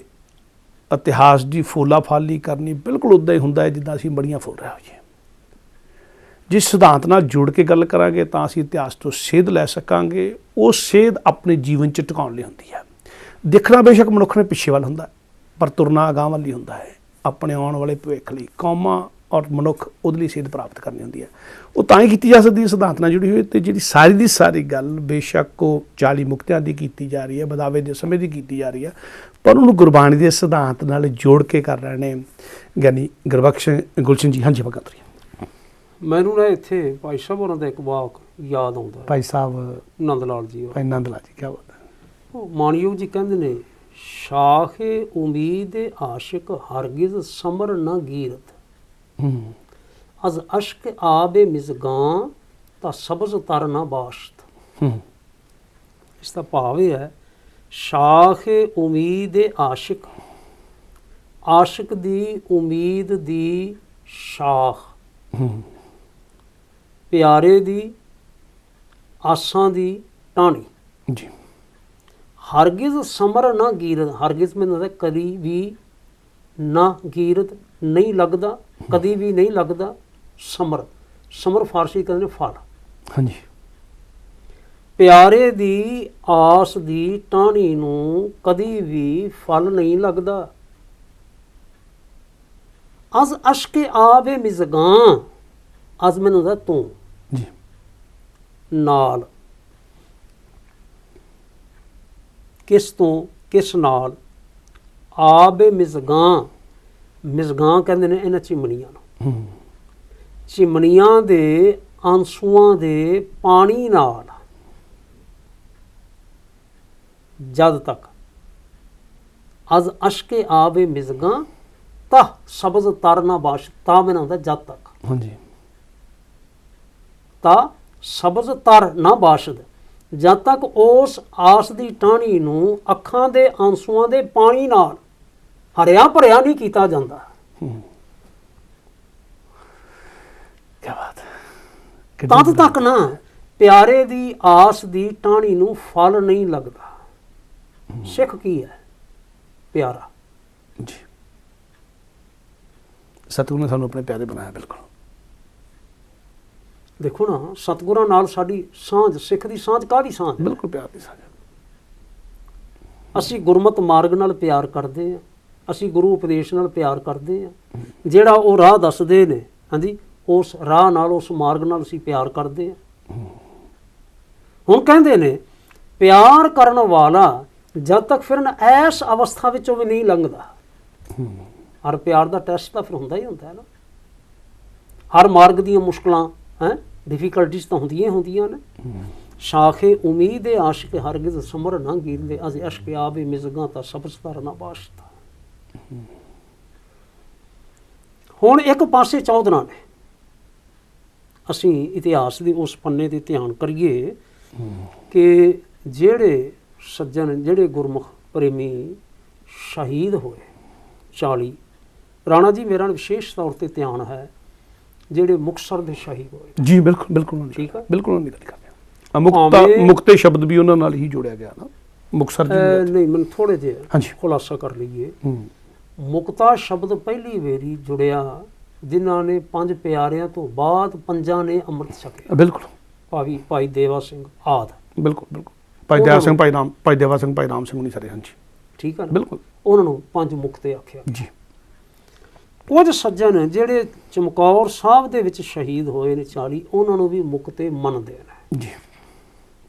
ਇਤਿਹਾਸ ਦੀ ਫੋਲਾ ਫਾਲੀ ਕਰਨੀ ਬਿਲਕੁਲ ਉੱਦਾਂ ਹੀ ਹੁੰਦਾ ਹੈ ਜਿੱਦਾਂ ਅਸੀਂ ਬੜੀਆਂ ਫੋਲ ਰਹੇ ਹੋਈਏ। ਜਿਸ ਸਿਧਾਂਤ ਨਾਲ ਜੁੜ ਕੇ ਗੱਲ ਕਰਾਂਗੇ ਤਾਂ ਅਸੀਂ ਇਤਿਹਾਸ ਤੋਂ ਸੇਧ ਲੈ ਸਕਾਂਗੇ। ਉਹ ਸੇਧ ਆਪਣੇ ਜੀਵਨ 'ਚ ਟਿਕਾਉਣ ਲਈ ਹੁੰਦੀ ਹੈ। ਦੇਖਣਾ ਬੇਸ਼ੱਕ ਮਨੁੱਖ ਨੇ ਪਿੱਛੇ ਵੱਲ ਹੁੰਦਾ, ਪਰ ਤੁਰਨਾ ਅਗਾਂਹ ਵੱਲ ਹੀ ਹੁੰਦਾ ਹੈ। ਆਪਣੇ ਆਉਣ ਵਾਲੇ ਭਵਿੱਖ ਲਈ ਕੌਮਾਂ ਔਰ ਮਨੁੱਖ ਉਹਦੇ ਲਈ ਸੇਧ ਪ੍ਰਾਪਤ ਕਰਨੀ ਹੁੰਦੀ ਹੈ। ਉਹ ਤਾਂ ਹੀ ਕੀਤੀ ਜਾ ਸਕਦੀ ਹੈ ਸਿਧਾਂਤ ਨਾਲ ਜੁੜੀ ਹੋਈ। ਅਤੇ ਜਿਹੜੀ ਸਾਰੀ ਦੀ ਸਾਰੀ ਗੱਲ ਬੇਸ਼ੱਕ ਉਹ 40 ਮੁਕਤਿਆਂ ਦੀ ਕੀਤੀ ਜਾ ਰਹੀ ਹੈ, ਬਦਾਵੇ ਦੇ ਸਮੇਂ ਦੀ ਕੀਤੀ ਜਾ ਰਹੀ ਹੈ, ਪਰ ਉਹਨੂੰ ਗੁਰਬਾਣੀ ਦੇ ਸਿਧਾਂਤ ਨਾਲ ਜੋੜ ਕੇ ਕਰ ਰਹੇ ਨੇ ਗਿਆਨੀ ਗੁਰਬਖਸ਼ ਗੁਲਸ਼ਨ ਜੀ। ਹਾਂਜੀ ਭਗਤ ਜੀ, ਮੈਨੂੰ ਨਾ ਇੱਥੇ ਭਾਈ ਸਾਹਿਬ ਹੋਰਾਂ ਦਾ ਇੱਕ ਵਾਕ ਯਾਦ ਆਉਂਦਾ ਹੈ। ਭਾਈ ਸਾਹਿਬ ਨੰਦ ਲਾਲ ਜੀ ਭਾਈ ਨੰਦ ਲਾਲ ਜੀ, ਕੀ ਬਾਤ ਹੈ। ਉਹ ਮਾਣਯੋਗ ਜੀ ਕਹਿੰਦੇ ਨੇ, ਸ਼ਾਖੇ ਉਮੀਦ ਆਸ਼ਿਕ ਹਰਗਿਜ਼ ਸਮਰ ਨਾ ਗੀਰਤ, ਹੂੰ ਅਜ਼ ਅਸ਼ਕ ਆਬੇ ਮਿਜ਼ਗਾਂ ਤਾਂ ਸਬਜ਼ ਤਰ ਨਾ ਬਾਸ਼ਤ। ਹੂੰ ਇਸ ਦਾ ਭਾਵ ਇਹ ਹੈ, ਸ਼ਾਖੇ ਉਮੀਦ ਆਸ਼ਿਕ, ਆਸ਼ਿਕ ਦੀ ਉਮੀਦ ਦੀ ਸ਼ਾਖ, ਹੂੰ ਪਿਆਰੇ ਦੀ ਆਸਾਂ ਦੀ ਟਾਹਣੀ, ਜੀ ਹਰਗਿਜ਼ ਸਮਰ ਨਾ ਗੀਰਤ, ਹਰਗਿਜ਼ ਮੈਨੂੰ ਲੱਗਦਾ ਕਦੀ ਵੀ ਨਾ ਗੀਰਤ ਨਹੀਂ ਲੱਗਦਾ, ਕਦੀ ਵੀ ਨਹੀਂ ਲੱਗਦਾ ਸਮਰ। ਸਮਰ ਫਾਰਸੀ ਕਹਿੰਦੇ ਨੇ ਫਲ। ਹਾਂਜੀ ਪਿਆਰੇ ਦੀ ਆਸ ਦੀ ਟਾਹਣੀ ਨੂੰ ਕਦੀ ਵੀ ਫਲ ਨਹੀਂ ਲੱਗਦਾ। ਅਜ਼ ਅਸ਼ਕੇ ਆਵੇ ਮਿਜ਼ਗਾਂ, ਅਜ਼ ਮੈਨੂੰ ਦਾ ਤੂੰ, ਜੀ ਨਾਲ, ਕਿਸ ਤੋਂ, ਕਿਸ ਨਾਲ, ਆਬੇ ਮਿਜ਼ਗਾਂ, ਮਿਜ਼ਗਾਂ ਕਹਿੰਦੇ ਨੇ ਇਹਨਾਂ ਚਿਮਨੀਆਂ ਨੂੰ, ਹੂੰ ਚਿਮਨੀਆਂ ਦੇ ਆਂਸੂਆਂ ਦੇ ਪਾਣੀ ਨਾਲ, ਜਦ ਤੱਕ, ਅਜ਼ ਅਸ਼ਕੇ ਆਬੇ ਮਿਜ਼ਗਾਂ ਤਾਂ ਸਬਜ਼ ਤਰ ਨਾ ਬਾਸ਼, ਤਾਂ ਮੈਨਾਂ ਹੁੰਦਾ ਜਦ ਤੱਕ, ਹਾਂਜੀ ਤਾਂ ਸਬਜ਼ ਤਰ ਨਾ ਬਾਸ਼ਦ, ਜਦ ਤੱਕ ਉਸ ਆਸ ਦੀ ਟਾਹਣੀ ਨੂੰ ਅੱਖਾਂ ਦੇ ਆਂਸੂਆਂ ਦੇ ਪਾਣੀ ਨਾਲ ਹਰਿਆ ਭਰਿਆ ਨਹੀਂ ਕੀਤਾ ਜਾਂਦਾ। ਹੂੰ ਕੀ ਬਾਤ ਹੈ। ਤਦ ਤੱਕ ਨਾ ਪਿਆਰੇ ਦੀ ਆਸ ਦੀ ਟਾਹਣੀ ਨੂੰ ਫਲ ਨਹੀਂ ਲੱਗਦਾ। ਸਿੱਖ ਕੀ ਹੈ? ਪਿਆਰਾ। ਜੀ ਸਤਿਗੁਰੂ ਨੇ ਸਾਨੂੰ ਆਪਣੇ ਪਿਆਰੇ ਬਣਾਇਆ। ਬਿਲਕੁਲ ਦੇਖੋ ਨਾ, ਸਤਿਗੁਰਾਂ ਨਾਲ ਸਾਡੀ ਸਾਂਝ, ਸਿੱਖ ਦੀ ਸਾਂਝ ਕਾਹਦੀ ਸਾਂਝ? ਬਿਲਕੁਲ ਪਿਆਰ ਦੀ ਸਾਂਝ। ਅਸੀਂ ਗੁਰਮਤ ਮਾਰਗ ਨਾਲ ਪਿਆਰ ਕਰਦੇ ਹਾਂ, ਅਸੀਂ ਗੁਰੂ ਉਪਦੇਸ਼ ਨਾਲ ਪਿਆਰ ਕਰਦੇ ਹਾਂ। ਜਿਹੜਾ ਉਹ ਰਾਹ ਦੱਸਦੇ ਨੇ, ਹਾਂਜੀ, ਉਸ ਰਾਹ ਨਾਲ, ਉਸ ਮਾਰਗ ਨਾਲ ਅਸੀਂ ਪਿਆਰ ਕਰਦੇ ਹਾਂ। ਹੁਣ ਕਹਿੰਦੇ ਨੇ, ਪਿਆਰ ਕਰਨ ਵਾਲਾ ਜਦ ਤੱਕ ਫਿਰ ਨਾ ਐਸ ਅਵਸਥਾ ਵਿੱਚੋਂ ਵੀ ਨਹੀਂ ਲੰਘਦਾ। ਹਰ ਪਿਆਰ ਦਾ ਟੈਸਟ ਤਾਂ ਫਿਰ ਹੁੰਦਾ ਹੀ ਹੁੰਦਾ ਹੈ ਨਾ। ਹਰ ਮਾਰਗ ਦੀਆਂ ਮੁਸ਼ਕਲਾਂ ਡਿਫਿਕਲਟੀਜ਼ ਤਾਂ ਹੁੰਦੀਆਂ ਹੀ ਹੁੰਦੀਆਂ ਨੇ। ਸ਼ਾਖੇ ਉਮੀਦ ਆਸ਼ਿਕ ਹਰਗਿਜ਼ ਸਮਰ ਨਾ ਗੀਰਦੇ, ਅਜ਼ ਅਸ਼ਕ ਆਬੇ ਮਿਜ਼ਗਾਂ ਤਾਂ ਸਬਜ਼ ਤਰ ਨਾ ਬਾਸ਼ਤ। ਹੁਣ ਇੱਕ ਪਾਸੇ ਚੌਧਰਾਂ ਨੇ, ਅਸੀਂ ਇਤਿਹਾਸ ਦੇ ਉਸ ਪੰਨੇ ਤੇ ਧਿਆਨ ਕਰੀਏ ਕਿ ਜਿਹੜੇ ਸੱਜਣ, ਜਿਹੜੇ ਗੁਰਮੁਖ ਪ੍ਰੇਮੀ ਸ਼ਹੀਦ ਹੋਏ 40, ਰਾਣਾ ਜੀ ਮੇਰਾ ਵਿਸ਼ੇਸ਼ ਤੌਰ ਤੇ ਧਿਆਨ ਹੈ ਜਿਹੜੇ ਮੁਕਤਸਰ ਦੇ ਸ਼ਹੀਦ ਹੋਏ। ਜੀ ਬਿਲਕੁਲ ਬਿਲਕੁਲ ਠੀਕ ਹੈ, ਬਿਲਕੁਲ ਉਹਨਾਂ ਦੀ ਗੱਲ ਕਰਦੇ ਹਾਂ। ਮੁਕਤਾ, ਮੁਕਤੇ ਸ਼ਬਦ ਵੀ ਉਹਨਾਂ ਨਾਲ ਹੀ ਜੋੜਿਆ ਗਿਆ ਨਾ, ਮੁਕਤਸਰ ਜੀ। ਨਹੀਂ, ਮੈਨੂੰ ਥੋੜੇ ਜਿਹੇ ਹਾਂਜੀ ਖੁਲਾਸਾ ਕਰ ਲਈਏ। ਮੁਕਤਾ ਸ਼ਬਦ ਪਹਿਲੀ ਵੇਰੀ ਜੁੜਿਆ ਜਿਨ੍ਹਾਂ ਨੇ 5 ਪਿਆਰਿਆਂ ਤੋਂ ਬਾਅਦ 5 ਨੇ ਅੰਮ੍ਰਿਤ ਛਕਿਆ। ਬਿਲਕੁਲ ਭਾਈ ਦੇਵਾ ਸਿੰਘ ਆਦ। ਬਿਲਕੁਲ ਬਿਲਕੁਲ ਭਾਈ ਦਇਆ ਸਿੰਘ, ਭਾਈ ਦੇਵਾ ਸਿੰਘ, ਭਾਈ ਰਾਮ ਸਿੰਘ ਨਹੀਂ ਸਾਰੇ। ਹਾਂਜੀ ਠੀਕ ਹੈ ਨਾ, ਬਿਲਕੁਲ ਉਹਨਾਂ ਨੂੰ 5 ਮੁਕਤੇ ਆਖਿਆ ਜੀ। ਕੁਝ ਸੱਜਣ ਜਿਹੜੇ ਚਮਕੌਰ ਸਾਹਿਬ ਦੇ ਵਿੱਚ ਸ਼ਹੀਦ ਹੋਏ ਨੇ 40, ਉਹਨਾਂ ਨੂੰ ਵੀ ਮੁਕਤੇ ਮੰਨਦੇ ਨੇ ਜੀ।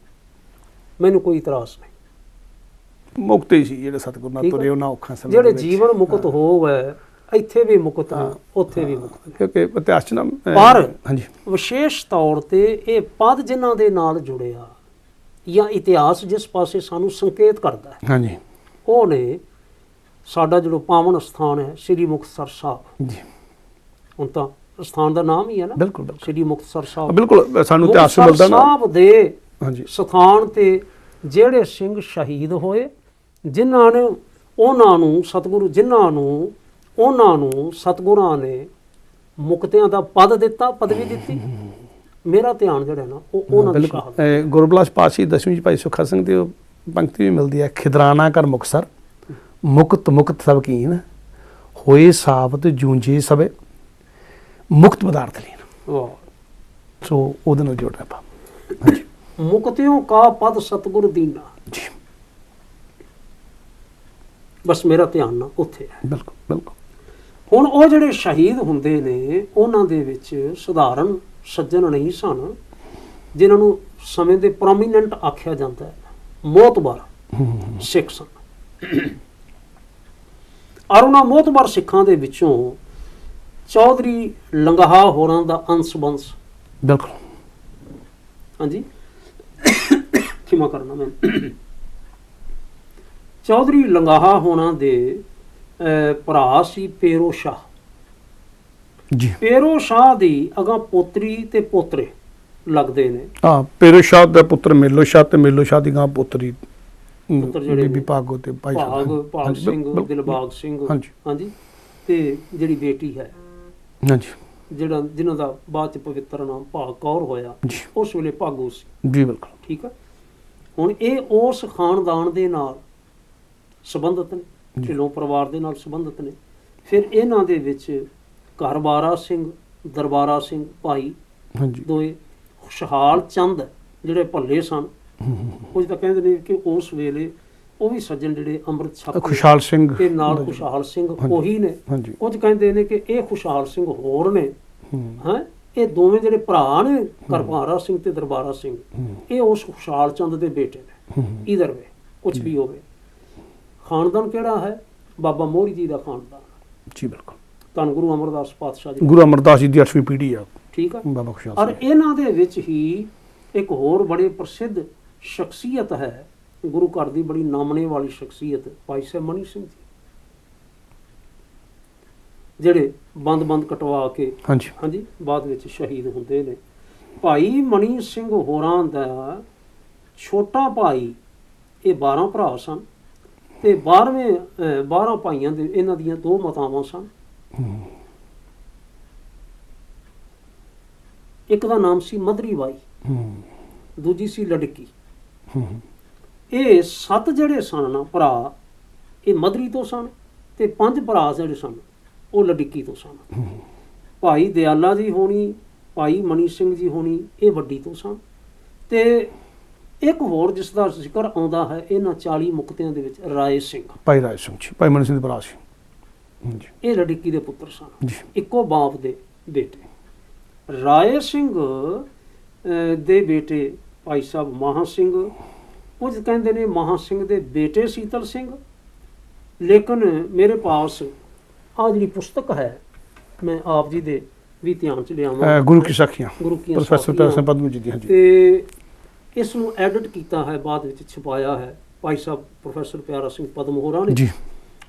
ਮੈਨੂੰ ਕੋਈ ਇਤਰਾਜ਼ ਨਹੀਂ। ਮੁਕਤੇ ਸੀ ਜਿਹੜੇ ਸਤਿਗੁਰੂ ਨਾਲ ਤੁਰੇ ਉਹਨਾਂ ਔਖਾਂ ਸਮੇਂ ਜਿਹੜੇ ਜੀਵਨ ਮੁਕਤ ਹੋ ਗਏ, ਇੱਥੇ ਵੀ ਮੁਕਤ, ਉੱਥੇ ਵੀ ਮੁਕਤ। ਕਿਉਂਕਿ ਇਤਿਹਾਸ ਚ ਨਾ ਪਰ ਹਾਂਜੀ ਵਿਸ਼ੇਸ਼ ਤੌਰ ਤੇ ਇਹ ਪਦ ਜਿਨ੍ਹਾਂ ਦੇ ਨਾਲ ਜੁੜਿਆ ਜਾਂ ਇਤਿਹਾਸ ਜਿਸ ਪਾਸੇ ਸਾਨੂੰ ਸੰਕੇਤ ਕਰਦਾ ਹੈ, ਹਾਂਜੀ, ਉਹ ਨੇ ਸਾਡਾ ਜਿਹੜਾ ਪਾਵਨ ਸਥਾਨ ਹੈ ਸ੍ਰੀ ਮੁਕਤਸਰ ਸਾਹਿਬ। ਜੀ ਹੁਣ ਤਾਂ ਸਥਾਨ ਦਾ ਨਾਮ ਹੀ ਹੈ ਨਾ, ਬਿਲਕੁਲ ਬਿਲਕੁਲ ਸ੍ਰੀ ਮੁਕਤਸਰ ਸਾਹਿਬ। ਬਿਲਕੁਲ ਸਾਨੂੰ ਇਤਿਹਾਸ ਚ ਮਿਲਦਾ ਨਾ। ਸਾਹਿਬ ਦੇ ਹਾਂਜੀ ਸਥਾਨ ਤੇ ਜਿਹੜੇ ਸਿੰਘ ਸ਼ਹੀਦ ਹੋਏ, ਜਿਨ੍ਹਾਂ ਨੇ ਉਹਨਾਂ ਨੂੰ ਸਤਿਗੁਰੂ, ਉਹਨਾਂ ਨੂੰ ਸਤਿਗੁਰਾਂ ਨੇ ਮੁਕਤਿਆਂ ਦਾ ਪਦ ਦਿੱਤਾ, ਪਦਵੀ ਦਿੱਤੀ। ਮੇਰਾ ਧਿਆਨ ਜਿਹੜਾ ਨਾ ਉਹ ਉਹਨਾਂ ਦੀ ਸ਼ਹਾਦਤ। ਗੁਰਬਲਾਸ ਪਾਤਸ਼ਾਹੀ ਦਸਵੀਂ ਚ ਭਾਈ ਸੁਖਾ ਸਿੰਘ ਦੀ ਉਹ ਪੰਕਤੀ ਵੀ ਮਿਲਦੀ ਹੈ, ਖਿਦਰਾਨਾ ਕਰ ਮੁਕਤਸਰ ਮੁਕਤ ਮੁਕਤ ਸਭ ਕੀਨ ਹੋਏ ਸਾਬਤ ਜੂੰਜੇ ਸਭੇ ਮੁਕਤ ਪਦਾਰਥ ਲੀਨ। ਵਾਹ। ਸੋ ਉਹਦੇ ਨਾਲ ਜੋੜਨਾ ਆਪਾਂ। ਹਾਂਜੀ ਮੁਕਤਿਓਂ ਕਾ ਪਦ ਸਤਿਗੁਰ ਦੀਨਾ। ਜੀ ਬਸ ਮੇਰਾ ਧਿਆਨ ਨਾ ਉੱਥੇ ਹੈ। ਬਿਲਕੁਲ ਬਿਲਕੁਲ। ਹੁਣ ਉਹ ਜਿਹੜੇ ਸ਼ਹੀਦ ਹੁੰਦੇ ਨੇ, ਉਹਨਾਂ ਦੇ ਵਿੱਚ ਸਧਾਰਨ ਸੱਜਣ ਨਹੀਂ ਸਨ, ਜਿਨ੍ਹਾਂ ਨੂੰ ਸਮੇਂ ਦੇ ਪ੍ਰੋਮੀਨੈਂਟ ਆਖਿਆ ਜਾਂਦਾ ਹੈ, ਮੋਤਬਰ ਸਿੱਖ ਸਨ। ਔਰ ਉਹਨਾਂ ਮੋਤਬਰ ਸਿੱਖਾਂ ਦੇ ਵਿੱਚੋਂ ਚੌਧਰੀ ਲੰਗਾਹ ਹੋਰਾਂ ਦਾ ਅੰਸ਼ ਬੰਸ, ਬਿਲਕੁਲ ਹਾਂਜੀ ਖਿਮਾ ਕਰਨਾ ਮੈਂ ਚੌਧਰੀ ਲੰਗਾਹਾ ਹੋਣਾ ਦੇ ਭਰਾ ਸੀ ਪੇਰੋ ਸ਼ਾਹ ਜੀ। ਪੇਰੋ ਸ਼ਾਹ ਦੀ ਅਗਾਂ ਪੋਤਰੀ ਤੇ ਪੋਤਰੇ ਲੱਗਦੇ ਨੇ। ਹਾਂ, ਪੇਰੋ ਸ਼ਾਹ ਦਾ ਪੁੱਤਰ ਮੇਲੋ ਸ਼ਾਹ ਤੇ ਮੇਲੋ ਸ਼ਾਹ ਦੀ ਗਾਂ ਪੁੱਤਰੀ ਪੁੱਤਰ ਜਿਹੜੇ ਬੀਬੀ ਭਾਗੋ ਤੇ ਭਾਈ ਭਾਗ ਹਾਂਜੀ, ਸਿੰਘ, ਬਿਲਕੁਲ। ਦਿਲਬਾਗ ਸਿੰਘ, ਹਾਂਜੀ। ਹਾਂਜੀ, ਤੇ ਜਿਹੜੀ ਬੇਟੀ ਹੈ ਹਾਂਜੀ ਜਿਨ੍ਹਾਂ ਦਾ ਬਾਅਦ ਚ ਪਵਿੱਤਰ ਨਾਮ ਭਾਗ ਕੌਰ ਹੋਇਆ, ਜੀ ਉਸ ਵੇਲੇ ਭਾਗੋ ਸੀ। ਜੀ ਬਿਲਕੁਲ। ਠੀਕ ਆ। ਹੁਣ ਇਹ ਉਸ ਖਾਨਦਾਨ ਦੇ ਨਾਲ ਸੰਬੰਧਿਤ ਨੇ, ਢਿੱਲੋਂ ਪਰਿਵਾਰ ਦੇ ਨਾਲ ਸੰਬੰਧਿਤ ਨੇ। ਫਿਰ ਇਹਨਾਂ ਦੇ ਵਿੱਚ ਘਰਬਾਰਾ ਸਿੰਘ, ਦਰਬਾਰਾ ਸਿੰਘ ਭਾਈ ਹਾਂਜੀ ਦੋਏ, ਖੁਸ਼ਹਾਲ ਚੰਦ ਜਿਹੜੇ ਭੱਲੇ ਸਨ, ਕੁਝ ਤਾਂ ਕਹਿੰਦੇ ਨੇ ਕਿ ਉਸ ਵੇਲੇ ਉਹ ਵੀ ਸੱਜਣ ਜਿਹੜੇ ਅੰਮ੍ਰਿਤ ਛਕ ਖੁਸ਼ਹਾਲ ਸਿੰਘ ਤੇ ਨਾਲ ਖੁਸ਼ਹਾਲ ਸਿੰਘ ਉਹੀ ਨੇ। ਹਾਂਜੀ ਕੁਝ ਕਹਿੰਦੇ ਨੇ ਕਿ ਇਹ ਖੁਸ਼ਹਾਲ ਸਿੰਘ ਹੋਰ ਨੇ। ਹੂੰ ਹੈ ਇਹ ਦੋਵੇਂ ਜਿਹੜੇ ਭਰਾ ਨੇ, ਘਰਬਾਰਾ ਸਿੰਘ ਤੇ ਦਰਬਾਰਾ ਸਿੰਘ, ਇਹ ਉਸ ਖੁਸ਼ਹਾਲ ਚੰਦ ਦੇ ਬੇਟੇ ਨੇ। ਇਧਰ ਵੇ ਕੁਝ ਵੀ ਹੋਵੇ, ਖਾਨਦਾਨ ਕਿਹੜਾ ਹੈ? ਬਾਬਾ ਮੋਹਰੀ ਜੀ ਦਾ ਖਾਨਦਾਨ ਜੀ ਬਿਲਕੁਲ। ਧੰਨ ਗੁਰੂ ਅਮਰਦਾਸ ਪਾਤਸ਼ਾਹ ਜੀ। ਗੁਰੂ ਅਮਰਦਾਸ ਜੀ ਦੀ 8ਵੀਂ ਪੀੜ੍ਹੀ ਆ ਠੀਕ ਆ। ਬਾਬਾ ਖੁਸ਼ਹਾਲ ਔਰ ਸਿੰਘ। ਇਹਨਾਂ ਦੇ ਵਿੱਚ ਹੀ ਇੱਕ ਹੋਰ ਬੜੇ ਪ੍ਰਸਿੱਧ ਸ਼ਖਸੀਅਤ ਹੈ, ਗੁਰੂ ਘਰ ਦੀ ਬੜੀ ਨਾਮਣੇ ਵਾਲੀ ਸ਼ਖਸੀਅਤ, ਭਾਈ ਸਾਹਿਬ ਮਨੀ ਸਿੰਘ ਜੀ, ਜਿਹੜੇ ਬੰਦ ਕਟਵਾ ਕੇ ਹਾਂਜੀ ਹਾਂਜੀ ਬਾਅਦ ਵਿੱਚ ਸ਼ਹੀਦ ਹੁੰਦੇ ਨੇ। ਭਾਈ ਮਨੀ ਸਿੰਘ ਹੋਰਾਂ ਦਾ ਛੋਟਾ ਭਾਈ, ਇਹ 12 ਭਰਾ ਸਨ ਤੇ 12 ਭਾਈਆਂ ਦੇ ਇਹਨਾਂ ਦੀਆਂ 2 ਮਾਤਾਵਾਂ ਸਨ। ਇੱਕ ਦਾ ਨਾਮ ਸੀ ਮਧਰੀ ਬਾਈ, ਦੂਜੀ ਸੀ ਲੜਕੀ। ਇਹ 7 ਜਿਹੜੇ ਸਨ ਨਾ ਭਰਾ, ਇਹ ਮਧਰੀ ਤੋਂ ਸਨ ਤੇ 5 ਭਰਾ ਜਿਹੜੇ ਸਨ ਉਹ ਲੜਕੀ ਤੋਂ ਸਨ। ਭਾਈ ਦਿਆਲਾ ਜੀ ਹੋਣੀ, ਭਾਈ ਮਨੀ ਸਿੰਘ ਜੀ ਹੋਣੀ, ਇਹ ਵੱਡੀ ਤੋਂ ਸਨ। ਤੇ ਇੱਕ ਹੋਰ ਜਿਸ ਦਾ ਜ਼ਿਕਰ ਆਉਂਦਾ ਹੈ ਇਹਨਾਂ 40 ਮੁਕਤਿਆਂ ਦੇ ਵਿੱਚ, ਰਾਏ ਸਿੰਘ, ਭਾਈ ਰਾਏ ਸਿੰਘ ਜੀ, ਭਾਈ ਮਨੀ ਸਿੰਘ ਦੇ ਭਰਾ ਸੀ। ਹਾਂਜੀ ਇਹ ਲੜਕੀ ਦੇ ਪੁੱਤਰ ਸਨ, ਜੀ ਇੱਕੋ ਬਾਪ ਦੇ ਬੇਟੇ। ਰਾਏ ਸਿੰਘ ਦੇ ਬੇਟੇ ਭਾਈ ਸਾਹਿਬ ਮਹਾਂ ਸਿੰਘ, ਕੁਝ ਕਹਿੰਦੇ ਨੇ ਮਹਾਂ ਸਿੰਘ ਦੇ ਬੇਟੇ ਸੀਤਲ ਸਿੰਘ। ਲੇਕਿਨ ਮੇਰੇ ਪਾਸ ਆਹ ਜਿਹੜੀ ਪੁਸਤਕ ਹੈ, ਮੈਂ ਆਪ ਜੀ ਦੇ ਵੀ ਧਿਆਨ ਚ ਲਿਆਵਾਂ, ਗੁਰੂ ਕੀ ਸਾਖੀਆਂ, ਗੁਰੂ ਕੀ ਪ੍ਰੋਫੈਸਰ ਪਿਆਰਾ ਸਿੰਘ ਪਦਮ ਜੀ ਦੀ। ਹਾਂਜੀ ਤੇ ਇਸ ਨੂੰ ਐਡਿਟ ਕੀਤਾ ਹੈ, ਬਾਅਦ ਵਿੱਚ ਛਪਾਇਆ ਹੈ ਭਾਈ ਸਾਹਿਬ ਪ੍ਰੋਫੈਸਰ ਪਿਆਰਾ ਸਿੰਘ ਪਦਮ ਹੋਰਾਂ ਨੇ ਜੀ।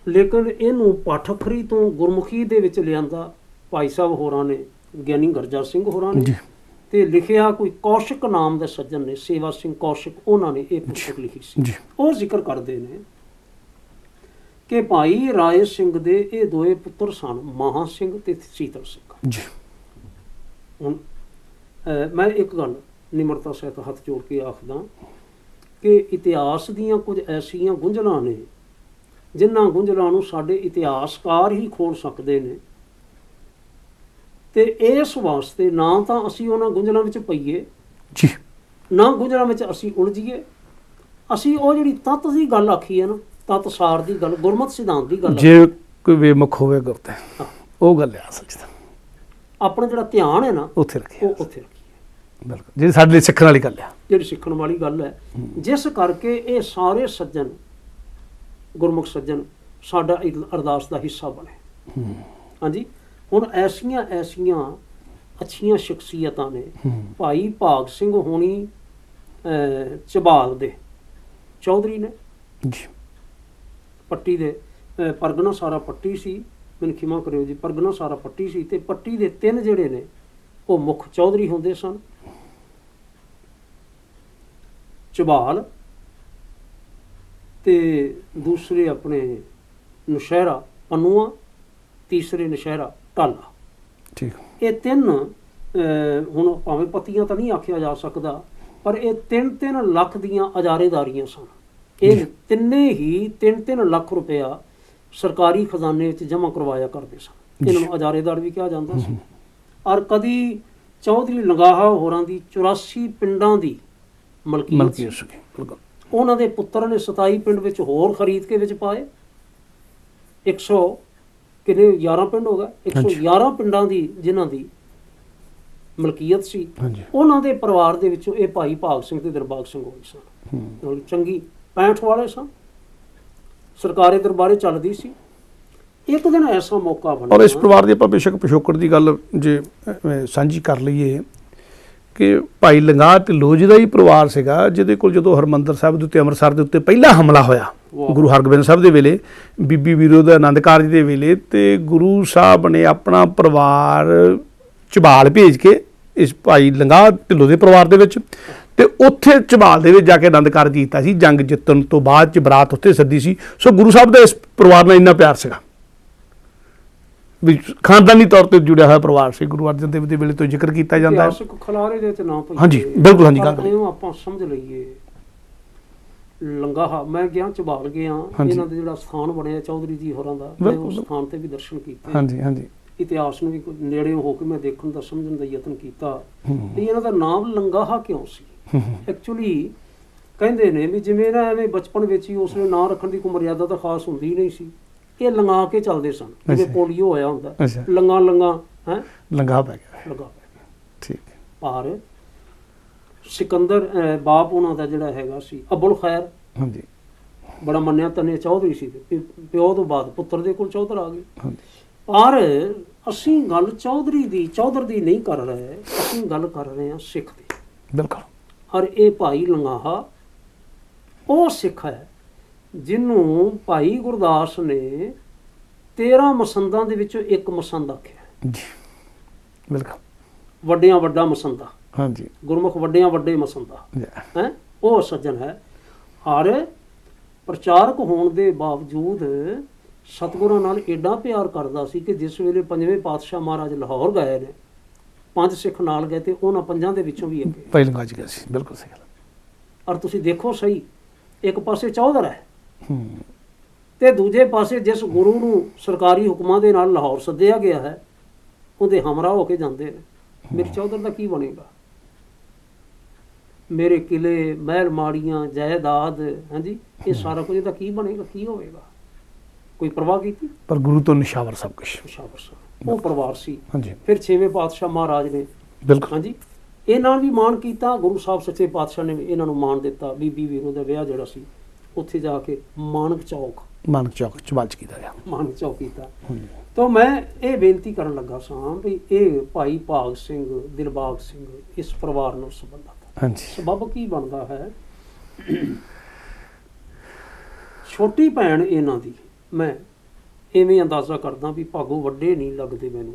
ਲੇਕਿਨ ਇਹਨੂੰ ਪਾਠਕਰੀ ਤੋਂ ਗੁਰਮੁਖੀ ਦੇ ਵਿੱਚ ਲਿਆਂਦਾ ਭਾਈ ਸਾਹਿਬ ਹੋਰਾਂ ਨੇ, ਗਿਆਨੀ ਗਰਜਾ ਸਿੰਘ ਹੋਰਾਂ ਨੇ। ਜੀ ਤੇ ਲਿਖਿਆ ਕੋਈ ਕੌਸ਼ਿਕ ਨਾਮ ਦੇ ਸੱਜਣ ਨੇ, ਸੇਵਾ ਸਿੰਘ ਕੌਸ਼ਿਕ, ਉਹਨਾਂ ਨੇ ਇਹ ਪੁਸਤਕ ਲਿਖੀ ਸੀ। ਜੀ ਉਹ ਜ਼ਿਕਰ ਕਰਦੇ ਨੇ ਕਿ ਭਾਈ ਰਾਏ ਸਿੰਘ ਦੇ ਇਹ 2 ਪੁੱਤਰ ਸਨ, ਮਹਾਂ ਸਿੰਘ ਤੇ ਸੀਤਲ ਸਿੰਘ। ਜੀ ਹੁਣ ਮੈਂ ਇੱਕ ਗੱਲ ਨਿਮਰਤਾ ਸਹਿਤ ਹੱਥ ਜੋੜ ਕੇ ਆਖਦਾ ਕਿ ਇਤਿਹਾਸ ਦੀਆਂ ਕੁਝ ਐਸੀਆਂ ਗੁੰਝਲਾਂ ਨੇ ਜਿਨ੍ਹਾਂ ਗੁੰਝਲਾਂ ਨੂੰ ਸਾਡੇ ਇਤਿਹਾਸਕਾਰ ਹੀ ਖੋਲ ਸਕਦੇ ਨੇ। ਤੇ ਇਸ ਵਾਸਤੇ ਨਾ ਤਾਂ ਅਸੀਂ ਉਹਨਾਂ ਗੁੰਝਲਾਂ ਵਿੱਚ ਪਈਏ, ਜੀ ਨਾ ਗੁੰਝਲਾਂ ਵਿੱਚ ਅਸੀਂ ਉਲਝੀਏ। ਅਸੀਂ ਉਹ ਜਿਹੜੀ ਤੱਤ ਦੀ ਗੱਲ ਆਖੀ ਹੈ ਨਾ, ਤੱਤ ਸਾਰ ਦੀ ਗੱਲ, ਗੁਰਮਤਿ ਸਿਧਾਂਤ ਦੀ ਗੱਲ, ਜੇ ਕੋਈ ਬੇਮੁਖ ਹੋਵੇ ਗੁਰਤੇ, ਉਹ ਗੱਲ ਆ ਅਸਲ 'ਚ ਤਾਂ ਆਪਣਾ ਜਿਹੜਾ ਧਿਆਨ ਹੈ ਨਾ ਉੱਥੇ ਰੱਖੇ। ਉਹ ਉੱਥੇ ਰੱਖੀਏ, ਬਿਲਕੁਲ, ਜਿਹੜੀ ਸਾਡੇ ਲਈ ਸਿੱਖਣ ਵਾਲੀ ਗੱਲ ਆ, ਜਿਹੜੀ ਸਿੱਖਣ ਵਾਲੀ ਗੱਲ ਹੈ। ਜਿਸ ਕਰਕੇ ਇਹ ਸਾਰੇ ਸੱਜਣ, ਗੁਰਮੁਖ ਸੱਜਣ, ਸਾਡਾ ਅਰਦਾਸ ਦਾ ਹਿੱਸਾ ਬਣੇ। ਹਾਂਜੀ, ਹੁਣ ਐਸੀਆਂ ਅੱਛੀਆਂ ਸ਼ਖਸੀਅਤਾਂ ਨੇ। ਭਾਈ ਭਾਗ ਸਿੰਘ ਹੋਣੀ ਝਬਾਲ ਦੇ ਚੌਧਰੀ ਨੇ, ਜੀ ਪੱਟੀ ਦੇ, ਪਰਗਨਾ ਸਾਰਾ ਪੱਟੀ ਸੀ, ਮੈਨੂੰ ਖਿਮਾ ਕਰਿਓ ਜੀ, ਪਰਗਨਾ ਸਾਰਾ ਪੱਟੀ ਸੀ। ਤੇ ਪੱਟੀ ਦੇ 3 ਜਿਹੜੇ ਨੇ ਉਹ ਮੁੱਖ ਚੌਧਰੀ ਹੁੰਦੇ ਸਨ, ਝਬਾਲ ਤੇ ਦੂਸਰੇ ਆਪਣੇ ਨੌਸ਼ਹਿਰਾ ਪਨੂਆ, ਤੀਸਰੇ ਨੌਸ਼ਹਿਰਾ ਟਾਲਾ। ਠੀਕ। ਇਹ 3 ਹੁਣ ਭਾਵੇਂ ਪਤੀਆਂ ਤਾਂ ਨਹੀਂ ਆਖਿਆ ਜਾ ਸਕਦਾ, ਪਰ ਇਹ 3-3 ਲੱਖ ਦੀਆਂ ਅਜਾਰੇਦਾਰੀਆਂ ਸਨ। ਇਹ ਤਿੰਨੇ ਹੀ 3-3 ਲੱਖ ਰੁਪਇਆ ਸਰਕਾਰੀ ਖਜ਼ਾਨੇ ਵਿੱਚ ਜਮ੍ਹਾਂ ਕਰਵਾਇਆ ਕਰਦੇ ਸਨ। ਇਹਨਾਂ ਨੂੰ ਅਜਾਰੇਦਾਰ ਵੀ ਕਿਹਾ ਜਾਂਦਾ ਸੀ। ਔਰ ਕਦੀ ਚੌਧਰੀ ਲੰਗਾਹਾ ਹੋਰਾਂ ਦੀ 84 ਪਿੰਡਾਂ ਦੀ ਮਲਕੀਅਤ ਸੀ। ਉਹਨਾਂ ਦੇ ਪੁੱਤਰ ਨੇ 27 ਪਿੰਡ ਵਿੱਚ ਹੋਰ ਖਰੀਦ ਕੇ ਵਿੱਚ ਪਾਏ। 11 ਪਿੰਡ ਹੋ ਗਏ, 111 ਪਿੰਡਾਂ ਦੀ ਜਿਨ੍ਹਾਂ ਦੀ ਮਲਕੀਅਤ ਸੀ। ਉਹਨਾਂ ਦੇ ਪਰਿਵਾਰ ਦੇ ਵਿੱਚੋਂ ਇਹ ਭਾਈ ਭਾਗ ਸਿੰਘ ਤੇ ਦਿਲਬਾਗ ਸਿੰਘ ਹੋਏ ਸਨ। ਚੰਗੀ 65 ਵਾਲੇ ਸਨ, ਸਰਕਾਰੀ ਦਰਬਾਰੇ ਚੱਲਦੀ ਸੀ। ਇੱਕ ਦਿਨ ਐਸਾ ਮੌਕਾ ਬਣਿਆ, ਔਰ ਇਸ ਪਰਿਵਾਰ ਦੀ ਆਪਾਂ ਬੇਸ਼ੱਕ ਪਿਛੋਕੜ ਦੀ ਗੱਲ ਜੇ ਸਾਂਝੀ ਕਰ ਲਈਏ ਕਿ ਭਾਈ ਲੰਗਾਹ ਢਿੱਲੋਂ ਜੀ ਦਾ ਹੀ ਪਰਿਵਾਰ ਸੀਗਾ ਜਿਹਦੇ ਕੋਲ ਜਦੋਂ ਹਰਿਮੰਦਰ ਸਾਹਿਬ ਦੇ ਉੱਤੇ ਅੰਮ੍ਰਿਤਸਰ ਦੇ ਉੱਤੇ ਪਹਿਲਾ ਹਮਲਾ ਹੋਇਆ ਗੁਰੂ ਹਰਗੋਬਿੰਦ ਸਾਹਿਬ ਦੇ ਵੇਲੇ, ਬੀਬੀ ਵੀਰੋ ਦਾ ਆਨੰਦ ਕਾਰਜ ਦੇ ਵੇਲੇ, ਤੇ ਗੁਰੂ ਸਾਹਿਬ ਨੇ ਆਪਣਾ ਪਰਿਵਾਰ ਝਬਾਲ ਭੇਜ ਕੇ ਇਸ ਭਾਈ ਲੰਗਾਹ ਢਿੱਲੋਂ ਦੇ ਪਰਿਵਾਰ ਦੇ ਵਿੱਚ, ਤੇ ਉੱਥੇ ਝਬਾਲ ਦੇ ਵਿੱਚ ਜਾ ਕੇ ਆਨੰਦ ਕਾਰਜ ਕੀਤਾ ਸੀ। ਜੰਗ ਜਿੱਤਣ ਤੋਂ ਬਾਅਦ ਚ ਬਰਾਤ ਉੱਥੇ ਸੱਦੀ ਸੀ। ਸੋ ਗੁਰੂ ਸਾਹਿਬ ਦਾ ਇਸ ਪਰਿਵਾਰ ਨਾਲ ਇੰਨਾ ਪਿਆਰ ਸੀਗਾ ਵੀ ਖਾਨਦਾਨੀ ਤੌਰ ਤੇ ਜੁੜਿਆ ਹੋਇਆ ਪਰਿਵਾਰ ਸੀ। ਗੁਰੂ ਅਰਜਨ ਦੇਵ ਦੇ ਵੇਲੇ ਤੋਂ ਜ਼ਿਕਰ ਕੀਤਾ ਜਾਂਦਾ ਹੈ। ਇਤਿਹਾਸਕ ਖਲਾਰੇ ਦੇ ਤੇ ਨਾ ਪਈ। ਹਾਂਜੀ, ਬਿਲਕੁਲ, ਹਾਂਜੀ, ਗੱਲ ਕਰੀਏ। ਆਪਾਂ ਸਮਝ ਲਈਏ ਲੰਗਾਹਾ, ਮੈਂ ਗਿਆ ਝਬਾਲ ਗਿਆ, ਹਾਂਜੀ। ਇਹਨਾਂ ਦਾ ਜਿਹੜਾ ਸਥਾਨ ਬਣਿਆ ਚੌਧਰੀ ਜੀ ਹੋਰਾਂ ਦਾ, ਮੈਂ ਉਸ ਸਥਾਨ ਤੇ ਵੀ ਦਰਸ਼ਨ ਕੀਤੇ। ਹਾਂਜੀ, ਹਾਂਜੀ, ਇਤਿਹਾਸ ਨੂੰ ਵੀ ਨੇੜਿਓਂ ਹੋ ਕੇ ਮੈਂ ਦੇਖਣ ਦਾ, ਸਮਝਣ ਦਾ ਯਤਨ ਕੀਤਾ ਵੀ ਇਹਨਾਂ ਦਾ ਨਾਮ ਲੰਗਾਹਾ ਕਿਉਂ ਸੀ। ਐਕਚੁਅਲੀ ਕਹਿੰਦੇ ਨੇ ਵੀ ਜਿਵੇਂ ਨਾ ਐਵੇਂ ਬਚਪਨ ਵਿੱਚ ਹੀ ਉਸਨੇ ਨਾਂ ਰੱਖਣ ਦੀ ਕੋਈ ਮਰਿਆਦਾ ਤਾਂ ਖਾਸ ਹੁੰਦੀ ਨਹੀਂ ਸੀ, ਇਹ ਲੰਗਾ ਕੇ ਚੱਲਦੇ ਸਨ, ਜਿਵੇਂ ਪੋਲੀਓ ਹੋਇਆ ਹੁੰਦਾ, ਲੰਗਾ ਲੰਗਾ ਹੈ ਲੰਗਾ ਪੈ ਗਿਆ, ਲੰਗਾ ਪੈ ਗਿਆ। ਠੀਕ। ਪਰ ਸਿਕੰਦਰ ਬਾਪ ਉਹਨਾਂ ਦਾ ਜਿਹੜਾ ਹੈਗਾ ਸੀ ਅਬੁਲ ਖੈਰ, ਹਾਂਜੀ, ਬੜਾ ਮੰਨਿਆ ਤੰਨਿਆ ਚੌਧਰੀ ਸੀ, ਤੇ ਪਿਓ ਤੋਂ ਬਾਅਦ ਪੁੱਤਰ ਦੇ ਕੋਲ ਚੌਧਰ ਆ ਗਏ। ਪਰ ਅਸੀਂ ਗੱਲ ਚੌਧਰ ਦੀ ਨਹੀਂ ਕਰ ਰਹੇ, ਅਸੀਂ ਗੱਲ ਕਰ ਰਹੇ ਹਾਂ ਸਿੱਖ ਦੀ। ਬਿਲਕੁਲ। ਔਰ ਇਹ ਭਾਈ ਲੰਗਾਹਾ ਉਹ ਸਿੱਖ ਹੈ ਜਿਹਨੂੰ ਭਾਈ ਗੁਰਦਾਸ ਨੇ 13 ਮਸੰਦਾਂ ਦੇ ਵਿੱਚੋਂ ਇੱਕ ਮਸੰਦ ਆਖਿਆ ਜੀ। ਬਿਲਕੁਲ। ਵੱਡਿਆਂ ਵੱਡਾ ਮਸੰਦਾ, ਹਾਂਜੀ, ਗੁਰਮੁਖ ਵੱਡਿਆਂ ਵੱਡੇ ਮਸੰਦਾ ਹੈ, ਉਹ ਸੱਜਣ ਹੈ। ਔਰ ਪ੍ਰਚਾਰਕ ਹੋਣ ਦੇ ਬਾਵਜੂਦ ਸਤਿਗੁਰਾਂ ਨਾਲ ਏਡਾ ਪਿਆਰ ਕਰਦਾ ਸੀ ਕਿ ਜਿਸ ਵੇਲੇ ਪੰਜਵੇਂ ਪਾਤਸ਼ਾਹ ਮਹਾਰਾਜ ਲਾਹੌਰ ਗਏ ਨੇ, 5 ਸਿੱਖ ਨਾਲ ਗਏ ਤੇ ਉਹਨਾਂ 5 ਦੇ ਵਿੱਚੋਂ ਵੀ ਇੱਕ ਭਾਈ ਲੰਗਾਹ ਜੀ ਗਿਆ ਸੀ। ਬਿਲਕੁਲ ਸਹੀ ਗੱਲ। ਔਰ ਤੁਸੀਂ ਦੇਖੋ ਸਹੀ, ਇੱਕ ਪਾਸੇ ਚੌਧਰ ਹੈ ਤੇ ਦੂਜੇ ਪਾਸੇ ਜਿਸ ਗੁਰੂ ਨੂੰ ਸਰਕਾਰੀ ਹੁਕਮਾਂ ਦੇ ਨਾਲ ਲਾਹੌਰ ਸੱਦਿਆ ਗਿਆ ਹੈ, ਉਹਦੇ ਹਮਰਾਹ ਹੋ ਕੇ ਜਾਂਦੇ ਨੇ। ਮੇਰੇ ਚੌਧਰ ਦਾ ਕੀ ਬਣੇਗਾ? ਮੇਰੇ ਕਿਲੇ, ਮਹਿਲ ਮਾੜੀਆਂ, ਜਾਇਦਾਦ, ਹਾਂਜੀ, ਇਹ ਸਾਰਾ ਕੁਝ ਇਹਦਾ ਕੀ ਬਣੇਗਾ, ਕੀ ਹੋਵੇਗਾ? ਕੋਈ ਪਰਵਾਹ ਕੀਤੀ? ਪਰ ਗੁਰੂ ਤੋਂ ਨਿਸ਼ਾਵਰ ਸਭ ਕੁਝ, ਨਿਸ਼ਾਵਰ ਸਭ ਉਹ ਪਰਿਵਾਰ ਸੀ। ਹਾਂਜੀ। ਫਿਰ 6ਵੇਂ ਪਾਤਸ਼ਾਹ ਮਹਾਰਾਜ ਨੇ, ਬਿਲਕੁਲ, ਹਾਂਜੀ, ਇਹ ਨਾਲ ਵੀ ਮਾਣ ਕੀਤਾ। ਗੁਰੂ ਸਾਹਿਬ ਸੱਚੇ ਪਾਤਸ਼ਾਹ ਨੇ ਵੀ ਇਹਨਾਂ ਨੂੰ ਮਾਣ ਦਿੱਤਾ। ਬੀਬੀ ਵੀਰੋ ਦਾ ਵਿਆਹ ਜਿਹੜਾ ਸੀ ਉੱਥੇ ਜਾ ਕੇ ਮਾਨਕ ਚੌਕ ਚਬਾਲ ਚ ਕੀਤਾ ਗਿਆ, ਮਾਨਕ ਚੌਕ ਕੀਤਾ। ਤਾਂ ਮੈਂ ਇਹ ਬੇਨਤੀ ਕਰਨ ਲੱਗਾ ਸਾਂ ਵੀ ਇਹ ਭਾਈ ਭਾਗ ਸਿੰਘ, ਦਿਲਬਾਗ ਸਿੰਘ, ਇਸ ਪਰਿਵਾਰ ਨਾਲ ਸੰਬੰਧਿਤ, ਹਾਂਜੀ, ਸਬਬ ਕੀ ਬਣਦਾ ਹੈ? ਛੋਟੀ ਭੈਣ ਇਹਨਾਂ ਦੀ, ਮੈਂ ਇਵੇਂ ਅੰਦਾਜ਼ਾ ਕਰਦਾ ਵੀ ਭਾਗੋ ਵੱਡੇ ਨਹੀਂ ਲੱਗਦੇ ਮੈਨੂੰ,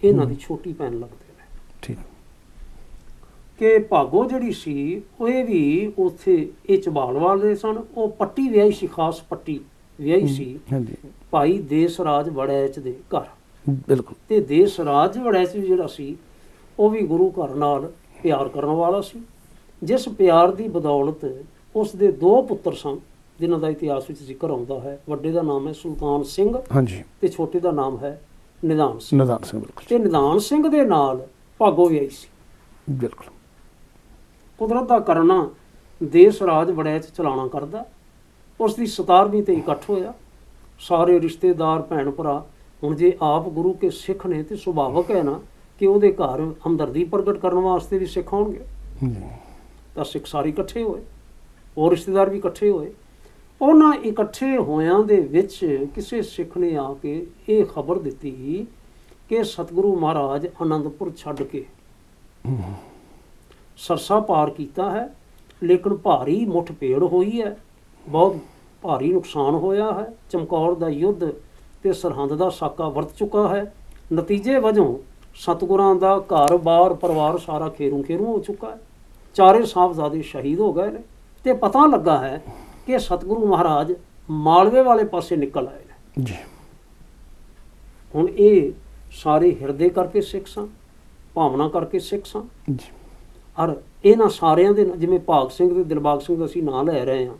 ਇਹਨਾਂ ਦੀ ਛੋਟੀ ਭੈਣ ਲੱਗਦੇ ਨੇ। ਠੀਕ। ਕਿ ਭਾਗੋ ਜਿਹੜੀ ਸੀ ਉਹ ਇਹ ਵੀ ਉੱਥੇ ਇਹ ਝਬਾਲ ਵਾਲੇ ਸਨ, ਉਹ ਪੱਟੀ ਵਿਆਹੀ ਸੀ, ਖਾਸ ਪੱਟੀ ਵਿਆਹੀ ਸੀ ਭਾਈ ਦੇਸ ਰਾਜ ਵੜੈਚ ਦੇ ਘਰ। ਬਿਲਕੁਲ। ਤੇ ਦੇਸ ਰਾਜ ਵੜੈਚ ਜਿਹੜਾ ਸੀ ਉਹ ਵੀ ਗੁਰੂ ਘਰ ਨਾਲ ਪਿਆਰ ਕਰਨ ਵਾਲਾ ਸੀ, ਜਿਸ ਪਿਆਰ ਦੀ ਬਦੌਲਤ ਉਸ ਦੇ 2 ਪੁੱਤਰ ਸਨ ਜਿਨ੍ਹਾਂ ਦਾ ਇਤਿਹਾਸ ਵਿੱਚ ਜ਼ਿਕਰ ਆਉਂਦਾ ਹੈ। ਵੱਡੇ ਦਾ ਨਾਮ ਹੈ ਸੁਲਤਾਨ ਸਿੰਘ, ਹਾਂਜੀ, ਤੇ ਛੋਟੇ ਦਾ ਨਾਮ ਹੈ ਨਿਧਾਨ ਸਿੰਘ। ਨਿਧਾਨ ਸਿੰਘ, ਬਿਲਕੁਲ। ਤੇ ਨਿਧਾਨ ਸਿੰਘ ਦੇ ਨਾਲ ਭਾਗੋ ਵਿਆਹੀ ਸੀ। ਬਿਲਕੁਲ। ਕੁਦਰਤ ਦਾ ਕਰਨਾ ਦੇਸ ਰਾਜ ਵੜੈਚ ਚਲਾਣਾ ਕਰਦਾ। ਉਸ ਦੀ 17ਵੀਂ ਤੇ ਇਕੱਠ ਹੋਇਆ, ਸਾਰੇ ਰਿਸ਼ਤੇਦਾਰ, ਭੈਣ ਭਰਾ। ਹੁਣ ਜੇ ਆਪ ਗੁਰੂ ਕੇ ਸਿੱਖ ਨੇ ਤੇ ਸੁਭਾਵਕ ਹੈ ਨਾ ਕਿ ਉਹਦੇ ਘਰ ਹਮਦਰਦੀ ਪ੍ਰਗਟ ਕਰਨ ਵਾਸਤੇ ਵੀ ਸਿੱਖ ਆਉਣਗੇ। ਤਾਂ ਸਿੱਖ ਸਾਰੇ ਇਕੱਠੇ ਹੋਏ, ਹੋਰ ਰਿਸ਼ਤੇਦਾਰ ਵੀ ਇਕੱਠੇ ਹੋਏ। ਉਹਨਾਂ ਇਕੱਠੇ ਹੋਇਆਂ ਦੇ ਵਿੱਚ ਕਿਸੇ ਸਿੱਖ ਨੇ ਆ ਕੇ ਇਹ ਖਬਰ ਦਿੱਤੀ ਕਿ ਸਤਿਗੁਰੂ ਮਹਾਰਾਜ ਆਨੰਦਪੁਰ ਛੱਡ ਕੇ ਸਰਸਾ ਪਾਰ ਕੀਤਾ ਹੈ, ਲੇਕਿਨ ਭਾਰੀ ਮੁੱਠਭੇੜ ਹੋਈ ਹੈ, ਬਹੁਤ ਭਾਰੀ ਨੁਕਸਾਨ ਹੋਇਆ ਹੈ। ਚਮਕੌਰ ਦਾ ਯੁੱਧ ਤੇ ਸਰਹੰਦ ਦਾ ਸਾਕਾ ਵਰਤ ਚੁੱਕਾ ਹੈ। ਨਤੀਜੇ ਵਜੋਂ ਸਤਿਗੁਰਾਂ ਦਾ ਘਰ-ਬਾਰ, ਪਰਿਵਾਰ ਸਾਰਾ ਖੇਰੂ ਖੇਰੂ ਹੋ ਚੁੱਕਾ ਹੈ। 4 ਸਾਹਿਬਜ਼ਾਦੇ ਸ਼ਹੀਦ ਹੋ ਗਏ ਨੇ ਤੇ ਪਤਾ ਲੱਗਾ ਹੈ ਕਿ ਸਤਿਗੁਰੂ ਮਹਾਰਾਜ ਮਾਲਵੇ ਵਾਲੇ ਪਾਸੇ ਨਿਕਲ ਆਏ ਨੇ ਜੀ। ਹੁਣ ਇਹ ਸਾਰੇ ਹਿਰਦੇ ਕਰਕੇ ਸਿੱਖ ਸਨ, ਭਾਵਨਾ ਕਰਕੇ ਸਿੱਖ ਸਨ ਜੀ। ਔਰ ਇਹਨਾਂ ਸਾਰਿਆਂ ਦੇ ਜਿਵੇਂ ਭਾਗ ਸਿੰਘ ਤੇ ਦਿਲਬਾਗ ਸਿੰਘ ਦਾ ਅਸੀਂ ਨਾਂ ਲੈ ਰਹੇ ਹਾਂ,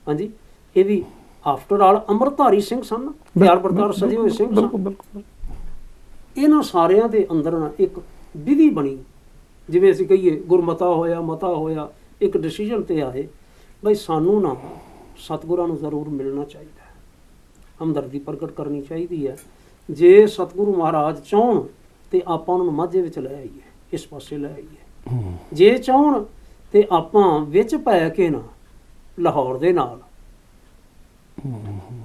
ਹਾਂਜੀ, ਇਹ ਵੀ ਆਫਟਰ ਆਲ ਅੰਮ੍ਰਿਤਧਾਰੀ ਸਿੰਘ ਸਨ, ਪਿਆਰ ਪ੍ਰਕਾਰ ਸਜੇ ਹੋਏ ਸਿੰਘ ਸਨ। ਇਹਨਾਂ ਸਾਰਿਆਂ ਦੇ ਅੰਦਰ ਨਾ ਇੱਕ ਵਿਧੀ ਬਣੀ, ਜਿਵੇਂ ਅਸੀਂ ਕਹੀਏ ਗੁਰਮਤਾ ਹੋਇਆ, ਮਤਾ ਹੋਇਆ, ਇੱਕ ਡਿਸੀਜਨ ਤੇ ਆਏ ਬਈ ਸਾਨੂੰ ਨਾ ਸਤਿਗੁਰਾਂ ਨੂੰ ਜ਼ਰੂਰ ਮਿਲਣਾ ਚਾਹੀਦਾ ਹੈ, ਹਮਦਰਦੀ ਪ੍ਰਗਟ ਕਰਨੀ ਚਾਹੀਦੀ ਹੈ। ਜੇ ਸਤਿਗੁਰੂ ਮਹਾਰਾਜ ਚਾਹੁਣ ਤੇ ਆਪਾਂ ਉਹਨਾਂ ਨੂੰ ਮਾਝੇ ਵਿੱਚ ਲੈ ਆਈਏ, ਇਸ ਪਾਸੇ ਲੈ ਆਈਏ। ਜੇ ਚਾਹੁਣ ਤੇ ਆਪਾਂ ਵਿੱਚ ਪੈ ਕੇ ਨਾ ਲਾਹੌਰ ਦੇ ਨਾਲ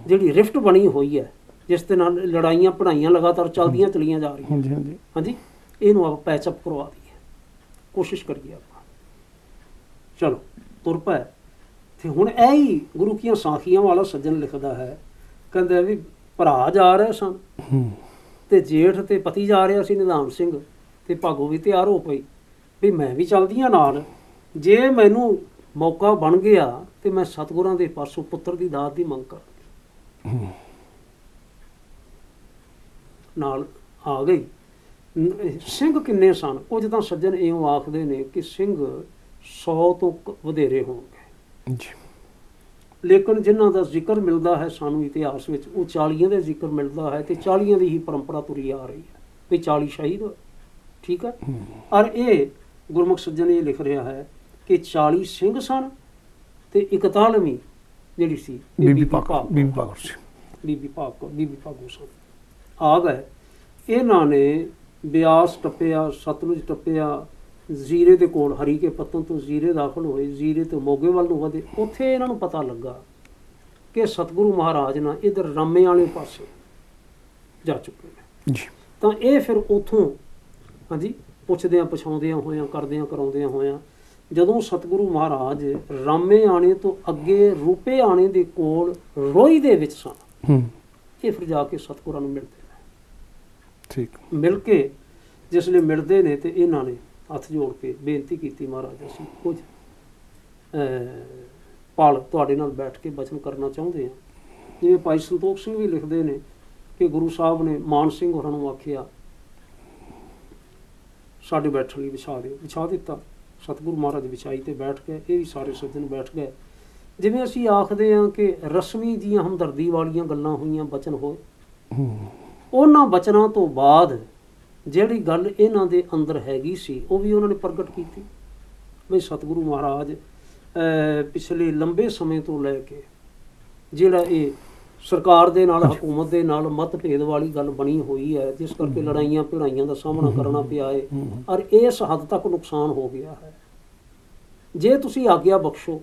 ਜਿਹੜੀ ਰਿਫਟ ਬਣੀ ਹੋਈ ਹੈ, ਜਿਸ ਦੇ ਨਾਲ ਲੜਾਈਆਂ ਪੜਾਈਆਂ ਲਗਾਤਾਰ ਚੱਲਦੀਆਂ ਚਲੀਆਂ ਜਾ ਰਹੀਆਂ, ਹਾਂਜੀ, ਇਹਨੂੰ ਆਪਾਂ ਪੈਚਅਪ ਕਰਵਾ ਦਈਏ। ਕੋਸ਼ਿਸ਼ ਕਰੀਏ ਆਪਾਂ। ਚਲੋ ਤੁਰ ਪਏ। ਤੇ ਹੁਣ ਇਹ ਹੀ ਗੁਰੂ ਕੀਆਂ ਸਾਖੀਆਂ ਵਾਲਾ ਸੱਜਣ ਲਿਖਦਾ ਹੈ, ਕਹਿੰਦਾ ਵੀ ਭਰਾ ਜਾ ਰਹੇ ਸਨ ਤੇ ਜੇਠ ਤੇ ਪਤੀ ਜਾ ਰਿਹਾ ਸੀ ਨਿਧਾਨ ਸਿੰਘ, ਤੇ ਭਾਗੋ ਵੀ ਤਿਆਰ ਹੋ ਪਈ ਵੀ ਮੈਂ ਵੀ ਚੱਲਦੀਆਂ ਨਾਲ, ਜੇ ਮੈਨੂੰ ਮੌਕਾ ਬਣ ਗਿਆ ਤੇ ਮੈਂ ਸਤਿਗੁਰਾਂ ਦੇ ਪਾਸੋਂ ਪੁੱਤਰ ਦੀ ਦਾਤ ਦੀ ਮੰਗ ਕਰਾਂਗੀ। ਨਾਲ ਆ ਗਈ। ਸਿੰਘ ਕਿੰਨੇ ਸਨ? ਕੁਝ ਤਾਂ ਸੱਜਣ ਇਉਂ ਆਖਦੇ ਨੇ ਕਿ ਸਿੰਘ 100 ਤੋਂ ਵਧੇਰੇ ਹੋਣਗੇ, ਲੇਕਿਨ ਜਿਨ੍ਹਾਂ ਦਾ ਜ਼ਿਕਰ ਮਿਲਦਾ ਹੈ ਸਾਨੂੰ ਇਤਿਹਾਸ ਵਿੱਚ, ਉਹ 40 ਦਾ ਜ਼ਿਕਰ ਮਿਲਦਾ ਹੈ, ਤੇ 40 ਦੀ ਹੀ ਪਰੰਪਰਾ ਤੁਰੀ ਆ ਰਹੀ ਹੈ ਵੀ 40 ਸ਼ਹੀਦ ਹੋਏ। ਠੀਕ ਹੈ। ਔਰ ਇਹ ਗੁਰਮੁਖ ਸੱਜਣ ਇਹ ਲਿਖ ਰਿਹਾ ਹੈ ਕਿ 40 ਸਿੰਘ ਸਨ ਤੇ 41ਵੀਂ ਜਿਹੜੀ ਸੀ ਬੀਬੀ ਭਾਗੋ ਸਨ। ਆ ਗਏ ਇਹਨਾਂ ਨੇ, ਬਿਆਸ ਟੱਪਿਆ, ਸਤਲੁਜ ਟੱਪਿਆ, ਜ਼ੀਰੇ ਦੇ ਕੋਲ ਹਰੀ ਕੇ ਪੱਤਨ ਤੋਂ ਜ਼ੀਰੇ ਦਾਖਲ ਹੋਏ, ਜ਼ੀਰੇ ਤੋਂ ਮੋਗੇ ਵੱਲ ਨੂੰ ਵਧੇ। ਉੱਥੇ ਇਹਨਾਂ ਨੂੰ ਪਤਾ ਲੱਗਾ ਕਿ ਸਤਿਗੁਰੂ ਮਹਾਰਾਜ ਨਾ ਇੱਧਰ ਰਾਮੇ ਵਾਲੇ ਪਾਸੇ ਜਾ ਚੁੱਕੇ ਨੇ ਜੀ। ਤਾਂ ਇਹ ਫਿਰ ਉੱਥੋਂ ਹਾਂਜੀ ਪੁੱਛਦਿਆਂ ਪਛਾਉਂਦਿਆਂ ਹੋਇਆਂ, ਕਰਦਿਆਂ ਕਰਾਉਂਦਿਆਂ ਹੋਇਆਂ, ਜਦੋਂ ਸਤਿਗੁਰੂ ਮਹਾਰਾਜ ਰਾਮੇ ਆਣੇ ਤੋਂ ਅੱਗੇ ਰੂਪੇ ਆਣੇ ਦੇ ਕੋਲ ਰੋਈ ਦੇ ਵਿੱਚ ਸਨ, ਇਹ ਫਿਰ ਜਾ ਕੇ ਸਤਿਗੁਰਾਂ ਨੂੰ ਮਿਲਦੇ ਨੇ। ਠੀਕ। ਮਿਲ ਕੇ ਜਿਸ ਲਈ ਮਿਲਦੇ ਨੇ ਤੇ ਇਹਨਾਂ ਨੇ ਹੱਥ ਜੋੜ ਕੇ ਬੇਨਤੀ ਕੀਤੀ, ਮਹਾਰਾਜ ਅਸੀਂ ਕੁਝ ਪਲ ਤੁਹਾਡੇ ਨਾਲ ਬੈਠ ਕੇ ਬਚਨ ਕਰਨਾ ਚਾਹੁੰਦੇ ਹਾਂ। ਜਿਵੇਂ ਭਾਈ ਸੰਤੋਖ ਸਿੰਘ ਵੀ ਲਿਖਦੇ ਨੇ ਕਿ ਗੁਰੂ ਸਾਹਿਬ ਨੇ ਮਾਨ ਸਿੰਘ ਹੋਰਾਂ ਨੂੰ ਆਖਿਆ ਸਾਡੇ ਬੈਠਣ ਲਈ ਵਿਛਾ ਦਿਓ, ਵਿਛਾ ਦਿੱਤਾ। ਸਤਿਗੁਰੂ ਮਹਾਰਾਜ ਵਿਛਾਈ ਤੇ ਬੈਠ ਗਏ। ਇਹ ਵੀ ਸਾਰੇ ਸੱਜਣ ਬੈਠ ਗਏ। ਜਿਵੇਂ ਅਸੀਂ ਆਖਦੇ ਹਾਂ ਕਿ ਰਸਮੀ ਦੀਆਂ ਹਮਦਰਦੀ ਵਾਲੀਆਂ ਗੱਲਾਂ ਹੋਈਆਂ, ਬਚਨ ਹੋਏ। ਉਹਨਾਂ ਬਚਨਾਂ ਤੋਂ ਬਾਅਦ ਜਿਹੜੀ ਗੱਲ ਇਹਨਾਂ ਦੇ ਅੰਦਰ ਹੈਗੀ ਸੀ ਉਹ ਵੀ ਉਹਨਾਂ ਨੇ ਪ੍ਰਗਟ ਕੀਤੀ ਵੀ ਸਤਿਗੁਰੂ ਮਹਾਰਾਜ ਪਿਛਲੇ ਲੰਬੇ ਸਮੇਂ ਤੋਂ ਲੈ ਕੇ ਜਿਹੜਾ ਇਹ ਸਰਕਾਰ ਦੇ ਨਾਲ, ਹਕੂਮਤ ਦੇ ਨਾਲ ਮਤਭੇਦ ਵਾਲੀ ਗੱਲ ਬਣੀ ਹੋਈ ਹੈ, ਜਿਸ ਕਰਕੇ ਲੜਾਈਆਂ ਭਿੜਾਈਆਂ ਦਾ ਸਾਹਮਣਾ ਕਰਨਾ ਪਿਆ ਹੈ ਔਰ ਇਸ ਹੱਦ ਤੱਕ ਨੁਕਸਾਨ ਹੋ ਗਿਆ ਹੈ। ਜੇ ਤੁਸੀਂ ਆਗਿਆ ਬਖਸ਼ੋ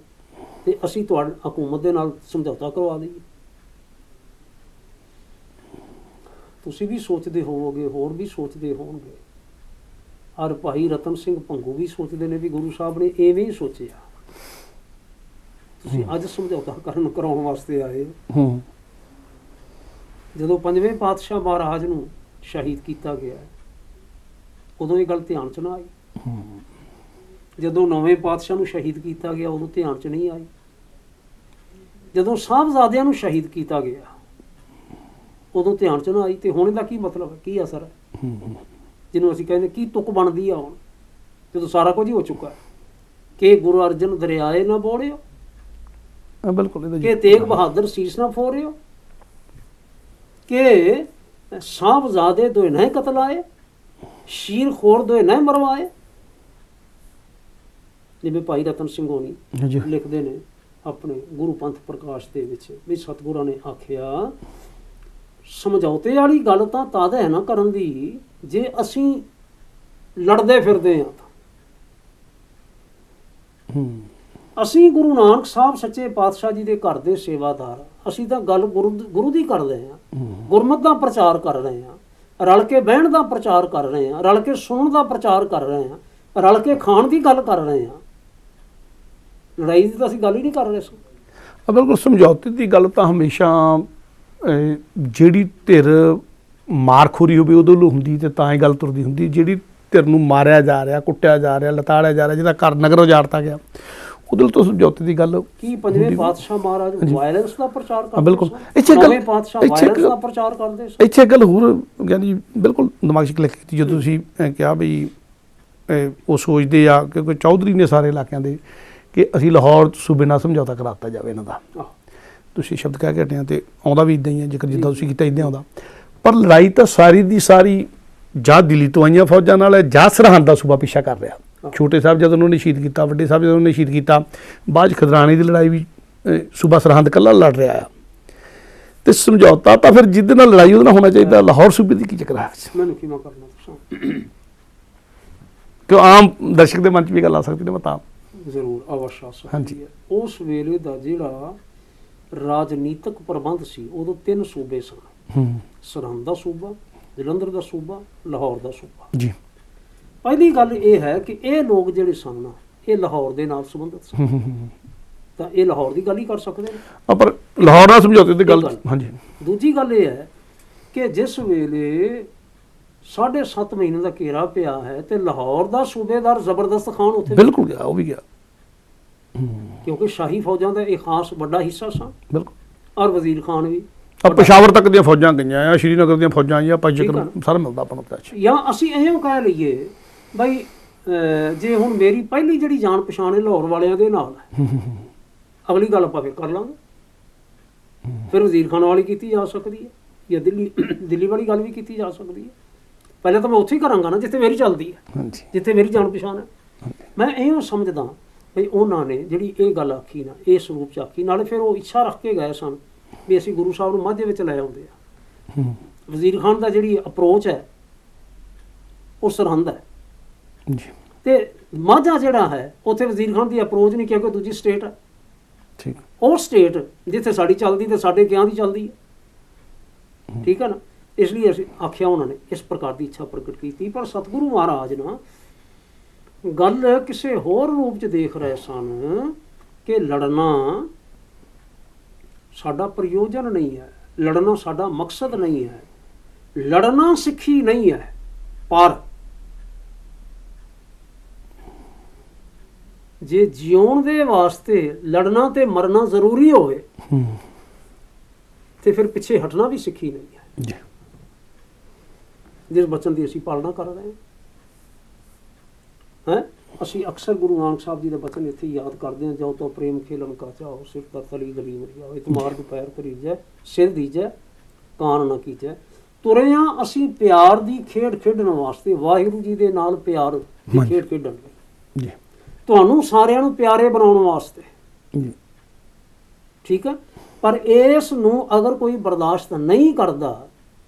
ਤੇ ਅਸੀਂ ਤੁਹਾਡੀ ਹਕੂਮਤ ਦੇ ਨਾਲ ਸਮਝੌਤਾ ਕਰਵਾ ਦਈਏ। ਤੁਸੀਂ ਵੀ ਸੋਚਦੇ ਹੋਵੋਗੇ, ਹੋਰ ਵੀ ਸੋਚਦੇ ਹੋਣਗੇ, ਔਰ ਭਾਈ ਰਤਨ ਸਿੰਘ ਭੰਗੂ ਵੀ ਸੋਚਦੇ ਨੇ ਵੀ ਗੁਰੂ ਸਾਹਿਬ ਨੇ ਐਵੇਂ ਹੀ ਸੋਚਿਆ। ਤੁਸੀਂ ਅੱਜ ਸਮਝੌਤਾ ਕਰਾਉਣ ਵਾਸਤੇ ਆਏ ਹੋ। ਜਦੋਂ 5ਵੇਂ ਪਾਤਸ਼ਾਹ ਮਹਾਰਾਜ ਨੂੰ ਸ਼ਹੀਦ ਕੀਤਾ ਗਿਆ ਉਦੋਂ ਇਹ ਗੱਲ ਧਿਆਨ 'ਚ ਨਾ ਆਈ। ਜਦੋਂ 9ਵੇਂ ਪਾਤਸ਼ਾਹ ਨੂੰ ਸ਼ਹੀਦ ਕੀਤਾ ਗਿਆ ਉਦੋਂ ਧਿਆਨ 'ਚ ਨਹੀਂ ਆਈ। ਜਦੋਂ ਸਾਹਿਬਜ਼ਾਦਿਆਂ ਨੂੰ ਸ਼ਹੀਦ ਕੀਤਾ ਗਿਆ ਉਦੋਂ ਧਿਆਨ 'ਚ ਨਾ ਆਈ। ਤੇ ਹੁਣ ਇਹਦਾ ਕੀ ਮਤਲਬ ਹੈ, ਕੀ ਅਸਰ ਹੈ, ਜਿਹਨੂੰ ਅਸੀਂ ਕਹਿੰਦੇ ਕੀ ਤੁਕ ਬਣਦੀ ਆ ਹੁਣ, ਜਦੋਂ ਸਾਰਾ ਕੁਝ ਹੀ ਹੋ ਚੁੱਕਾ ਕਿ ਗੁਰੂ ਅਰਜਨ ਦਰਿਆਏ ਨਾ ਬੋੜਿਓ, ਬਿਲਕੁਲ, ਕਿ ਤੇਗ ਬਹਾਦਰ ਸੀਸ ਨਾ ਫੋਰਿਓ, ਕਿ ਸਾਹਿਬਜ਼ਾਦੇ ਦੋਏ ਨਾ ਕਤਲ ਆਏ, ਸ਼ੀਰ ਖੋਰ ਦੋਏ ਨਾ ਮਰਵਾਏ। ਜਿਵੇਂ ਭਾਈ ਰਤਨ ਸਿੰਘ ਹੋਣੀ ਲਿਖਦੇ ਨੇ ਆਪਣੇ ਗੁਰੂ ਪੰਥ ਪ੍ਰਕਾਸ਼ ਦੇ ਵਿੱਚ ਵੀ ਸਤਿਗੁਰਾਂ ਨੇ ਆਖਿਆ ਸਮਝੌਤੇ ਵਾਲੀ ਗੱਲ ਤਾਂ ਤਦ ਹੈ ਨਾ ਕਰਨ ਦੀ ਜੇ ਅਸੀਂ ਲੜਦੇ ਫਿਰਦੇ ਹਾਂ। ਅਸੀਂ ਗੁਰੂ ਨਾਨਕ ਸਾਹਿਬ ਸੱਚੇ ਪਾਤਸ਼ਾਹ ਜੀ ਦੇ ਘਰ ਦੇ ਸੇਵਾਦਾਰ, ਅਸੀਂ ਤਾਂ ਗੱਲ ਗੁਰੂ ਦੀ ਕਰ ਰਹੇ ਹਾਂ, ਗੁਰਮਤਿ ਦਾ ਪ੍ਰਚਾਰ ਕਰ ਰਹੇ ਹਾਂ, ਰਲ ਕੇ ਬਹਿਣ ਦਾ ਪ੍ਰਚਾਰ ਕਰ ਰਹੇ ਹਾਂ, ਰਲ ਕੇ ਸੁਣਨ ਦਾ ਪ੍ਰਚਾਰ ਕਰ ਰਹੇ ਹਾਂ, ਰਲ ਕੇ ਖਾਣ ਦੀ ਗੱਲ ਕਰ ਰਹੇ ਹਾਂ। ਲੜਾਈ ਦੀ ਤਾਂ ਅਸੀਂ ਗੱਲ ਹੀ ਨਹੀਂ ਕਰ ਰਹੇ ਸੀ। ਬਿਲਕੁਲ, ਸਮਝੌਤੇ ਦੀ ਗੱਲ ਤਾਂ ਹਮੇਸ਼ਾ ਜਿਹੜੀ ਧਿਰ ਮਾਰਖੋਰੀ ਹੋਵੇ ਉਦੋਂ ਹੁੰਦੀ ਤੇ ਤਾਂ ਹੀ ਗੱਲ ਤੁਰਦੀ ਹੁੰਦੀ। ਜਿਹੜੀ ਧਿਰ ਨੂੰ ਮਾਰਿਆ ਜਾ ਰਿਹਾ, ਕੁੱਟਿਆ ਜਾ ਰਿਹਾ, ਲਤਾੜਿਆ ਜਾ ਰਿਹਾ, ਜਿਹਦਾ ਘਰ ਨਗਰ ਉਜਾੜਤਾ ਗਿਆ, ਉਦੋਂ ਤੋਂ ਸਮਝੌਤੇ ਦੀ ਗੱਲ ਕੀ 5ਵੇਂ ਪਾਤਸ਼ਾਹ ਮਹਾਰਾਜ ਵਾਇਲੈਂਸ ਦਾ ਪ੍ਰਚਾਰ ਕਰਦੇ ਬਿਲਕੁਲ। ਇੱਥੇ ਗੱਲ ਪਾਤਸ਼ਾਹ ਵਾਇਲੈਂਸ ਦਾ ਪ੍ਰਚਾਰ ਕਰਦੇ ਸੀ। ਇੱਥੇ ਗੱਲ ਹੋਰ ਗਿਆਨੀ ਬਿਲਕੁਲ ਦਿਮਾਗ 'ਚ ਕਲਿੱਕ ਕੀਤੀ ਜਦੋਂ ਤੁਸੀਂ ਕਿਹਾ ਵੀ ਉਹ ਸੋਚਦੇ ਆ ਕਿਉਂਕਿ ਚੌਧਰੀ ਨੇ ਸਾਰੇ ਇਲਾਕਿਆਂ ਦੇ ਕਿ ਅਸੀਂ ਲਾਹੌਰ ਸੂਬੇ ਨਾਲ ਸਮਝੌਤਾ ਕਰਾਤਾ ਜਾਵੇ ਇਹਨਾਂ ਦਾ। ਤੁਸੀਂ ਸ਼ਬਦ ਕਹਿ ਕੇ ਹਟਿਆ ਤੇ ਆਉਂਦਾ ਵੀ ਇੱਦਾਂ ਹੀ ਹੈ, ਜੇਕਰ ਜਿੱਦਾਂ ਤੁਸੀਂ ਕੀਤਾ ਇੱਦਾਂ ਆਉਂਦਾ। ਪਰ ਲੜਾਈ ਤਾਂ ਸਾਰੀ ਦੀ ਸਾਰੀ ਜਾਂ ਦਿੱਲੀ ਤੋਂ ਆਈਆਂ ਫੌਜਾਂ ਨਾਲ ਹੈ ਜਾਂ ਸਰਹੰਦ ਦਾ ਸੂਬਾ ਪਿੱਛਾ ਕਰ ਰਿਹਾ। ਛੋਟੇ ਸਾਹਿਬ ਜਦੋਂ ਉਹਨੇ ਸ਼ਹੀਦ ਕੀਤਾ, ਵੱਡੇ ਸਾਹਿਬ ਜਦੋਂ ਉਹਨੇ ਸ਼ਹੀਦ ਕੀਤਾ, ਬਾਅਦ ਖਿਦਰਾਣੇ ਦੀ ਲੜਾਈ ਵੀ ਸੂਬਾ ਸਰਹੰਦ ਇਕੱਲਾ ਲੜ ਰਿਹਾ ਆ। ਤੇ ਸਮਝੌਤਾ ਤਾਂ ਫਿਰ ਜਿਹਦੇ ਨਾਲ ਲੜਾਈ ਉਹਦੇ ਨਾਲ ਹੋਣਾ ਚਾਹੀਦਾ। ਲਾਹੌਰ ਸੂਬੇ ਦੀ ਕੀ ਚੱਕਰ ਹੈ? ਮੈਨੂੰ ਕਿਵੇਂ ਕਰਨਾ ਕਿਉਂ ਆਮ ਦਰਸ਼ਕ ਦੇ ਮਨ 'ਚ ਵੀ ਗੱਲ ਆ ਸਕਦੀ ਨੇ, ਮੈਂ ਤਾਂ ਜ਼ਰੂਰ ਅਵਸ਼ ਆ ਸਕਦੀ ਹਾਂਜੀ। ਹੈ। ਉਸ ਵੇਲੇ ਦਾ ਜਿਹੜਾ ਰਾਜਨੀਤਿਕ ਪ੍ਰਬੰਧ ਸੀ ਉਦੋਂ 3 ਸੂਬੇ ਸਨ, ਸਰਹੰਦ ਦਾ ਸੂਬਾ, ਜਲੰਧਰ ਦਾ ਸੂਬਾ, ਲਾਹੌਰ ਦਾ ਸੂਬਾ ਜੀ। ਪਹਿਲੀ ਗੱਲ ਇਹ ਹੈ ਕਿ ਇਹ ਲੋਕ ਜਿਹੜੇ ਸਨ ਨਾ, ਇਹ ਲਾਹੌਰ ਦੇ ਨਾਲ ਸੰਬੰਧਿਤ ਸਨ, ਤਾਂ ਇਹ ਲਾਹੌਰ ਦੀ ਗੱਲ ਹੀ ਕਰ ਸਕਦੇ ਨੇ। ਪਰ ਲਾਹੌਰ ਨਾਲ ਸਮਝੌਤੇ ਦੀ ਗੱਲ, ਹਾਂਜੀ। ਦੂਜੀ ਗੱਲ ਇਹ ਹੈ ਕਿ ਜਿਸ ਵੇਲੇ 7.5 ਮਹੀਨੇ ਦਾ ਘੇਰਾ ਪਿਆ ਹੈ ਤੇ ਲਾਹੌਰ ਦਾ ਸੂਬੇਦਾਰ ਜ਼ਬਰਦਸਤ ਖਾਨ ਉੱਥੇ ਬਿਲਕੁਲ ਗਿਆ, ਉਹ ਵੀ ਗਿਆ, ਕਿਉਂਕਿ ਸ਼ਾਹੀ ਫੌਜਾਂ ਦਾ ਇਹ ਖਾਸ ਵੱਡਾ ਹਿੱਸਾ ਸਨ, ਬਿਲਕੁਲ। ਔਰ ਵਜ਼ੀਰ ਖਾਨ ਵੀ। ਪਸ਼ਾਵਰ ਤੱਕ ਦੀਆਂ ਫੌਜਾਂ ਗਈਆਂ ਆ, ਸ਼੍ਰੀਨਗਰ ਦੀਆਂ ਫੌਜਾਂ ਆਈਆਂ, ਜ਼ਿਕਰ ਸਾਰਾ ਮਿਲਦਾ ਆਪਾਂ ਨੂੰ। ਜਾਂ ਅਸੀਂ ਇਉਂ ਕਹਿ ਲਈਏ ਬਈ ਜੇ ਹੁਣ ਮੇਰੀ ਪਹਿਲੀ ਜਿਹੜੀ ਜਾਣ ਪਛਾਣ ਹੈ ਲਾਹੌਰ ਵਾਲਿਆਂ ਦੇ ਨਾਲ ਹੈ, ਅਗਲੀ ਗੱਲ ਆਪਾਂ ਫਿਰ ਕਰ ਲਾਂਗੇ, ਫਿਰ ਵਜ਼ੀਰ ਖਾਨ ਵਾਲੀ ਕੀਤੀ ਜਾ ਸਕਦੀ ਹੈ, ਜਾਂ ਦਿੱਲੀ ਵਾਲੀ ਗੱਲ ਵੀ ਕੀਤੀ ਜਾ ਸਕਦੀ ਹੈ। ਪਹਿਲਾਂ ਤਾਂ ਮੈਂ ਉੱਥੇ ਹੀ ਕਰਾਂਗਾ ਨਾ ਜਿੱਥੇ ਮੇਰੀ ਚੱਲਦੀ ਹੈ, ਜਿੱਥੇ ਮੇਰੀ ਜਾਣ ਪਛਾਣ ਹੈ। ਮੈਂ ਇਉਂ ਸਮਝਦਾ ਬਈ ਉਹਨਾਂ ਨੇ ਜਿਹੜੀ ਇਹ ਗੱਲ ਆਖੀ ਨਾ, ਇਸ ਰੂਪ 'ਚ ਆਖੀ, ਨਾਲੇ ਫਿਰ ਉਹ ਇੱਛਾ ਰੱਖ ਕੇ ਗਏ ਸਨ ਵੀ ਅਸੀਂ ਗੁਰੂ ਸਾਹਿਬ ਨੂੰ ਮਾਝੇ ਵਿੱਚ ਲੈ ਆਉਂਦੇ ਆ। ਵਜ਼ੀਰ ਖਾਨ ਦਾ ਜਿਹੜੀ ਅਪਰੋਚ ਹੈ ਉਹ ਸਰਹੰਦ ਹੈ, ਤੇ ਮਾਝਾ ਜਿਹੜਾ ਹੈ ਉੱਥੇ ਵਜ਼ੀਰ ਖਾਨ ਦੀ ਅਪਰੋਚ ਨਹੀਂ, ਕਿਉਂਕਿ ਦੂਜੀ ਸਟੇਟ ਹੈ। ਠੀਕ, ਉਹ ਸਟੇਟ ਜਿੱਥੇ ਸਾਡੀ ਚੱਲਦੀ ਤੇ ਸਾਡੇ ਕਿਆਂ ਦੀ ਚੱਲਦੀ ਹੈ, ਠੀਕ ਹੈ ਨਾ। ਇਸ ਲਈ ਅਸੀਂ ਆਖਿਆ, ਉਹਨਾਂ ਨੇ ਇਸ ਪ੍ਰਕਾਰ ਦੀ ਇੱਛਾ ਪ੍ਰਗਟ ਕੀਤੀ। ਪਰ ਸਤਿਗੁਰੂ ਮਹਾਰਾਜ ਨਾ ਗੱਲ ਕਿਸੇ ਹੋਰ ਰੂਪ 'ਚ ਦੇਖ ਰਹੇ ਸਨ ਕਿ ਲੜਨਾ ਸਾਡਾ ਪ੍ਰਯੋਜਨ ਨਹੀਂ ਹੈ, ਲੜਨਾ ਸਾਡਾ ਮਕਸਦ ਨਹੀਂ ਹੈ, ਲੜਨਾ ਸਿੱਖੀ ਨਹੀਂ ਹੈ। ਪਰ ਜੇ ਜਿਉਣ ਦੇ ਵਾਸਤੇ ਲੜਨਾ ਤੇ ਮਰਨਾ ਜ਼ਰੂਰੀ ਹੋਵੇ ਤੇ ਫਿਰ ਪਿੱਛੇ ਹਟਣਾ ਵੀ ਸਿੱਖੀ ਨਹੀਂ ਹੈ, ਜਿਸ ਬਚਨ ਦੀ ਅਸੀਂ ਪਾਲਣਾ ਕਰ ਰਹੇ ਹਾਂ। ਅਸੀਂ ਅਕਸਰ ਗੁਰੂ ਨਾਨਕ ਸਾਹਿਬ ਜੀ ਦਾ ਬਚਨ ਇੱਥੇ ਯਾਦ ਕਰਦੇ ਹਾਂ, ਜਾਓ ਤਾਂ ਪ੍ਰੇਮ ਖੇਲਣ ਕਾ ਚਾਓ, ਸਿਰ ਦਾ ਤਲੀ ਗਲੀ ਮਰਿਆ, ਇਤਮਾਰ ਦੁਪਹਿਰ ਕਰੀਜੈ, ਸਿਰ ਦੀਜੈ ਕਾਨ ਨਾ ਕੀਜੈ। ਤੁਰੇ ਹਾਂ ਅਸੀਂ ਪਿਆਰ ਦੀ ਖੇਡ ਖੇਡਣ ਵਾਸਤੇ, ਵਾਹਿਗੁਰੂ ਜੀ ਦੇ ਨਾਲ ਪਿਆਰ ਦੀ ਖੇਡ ਖੇਡਣ ਲਈ, ਤੁਹਾਨੂੰ ਸਾਰਿਆਂ ਨੂੰ ਪਿਆਰੇ ਬਣਾਉਣ ਵਾਸਤੇ, ਠੀਕ ਹੈ। ਪਰ ਇਸ ਨੂੰ ਅਗਰ ਕੋਈ ਬਰਦਾਸ਼ਤ ਨਹੀਂ ਕਰਦਾ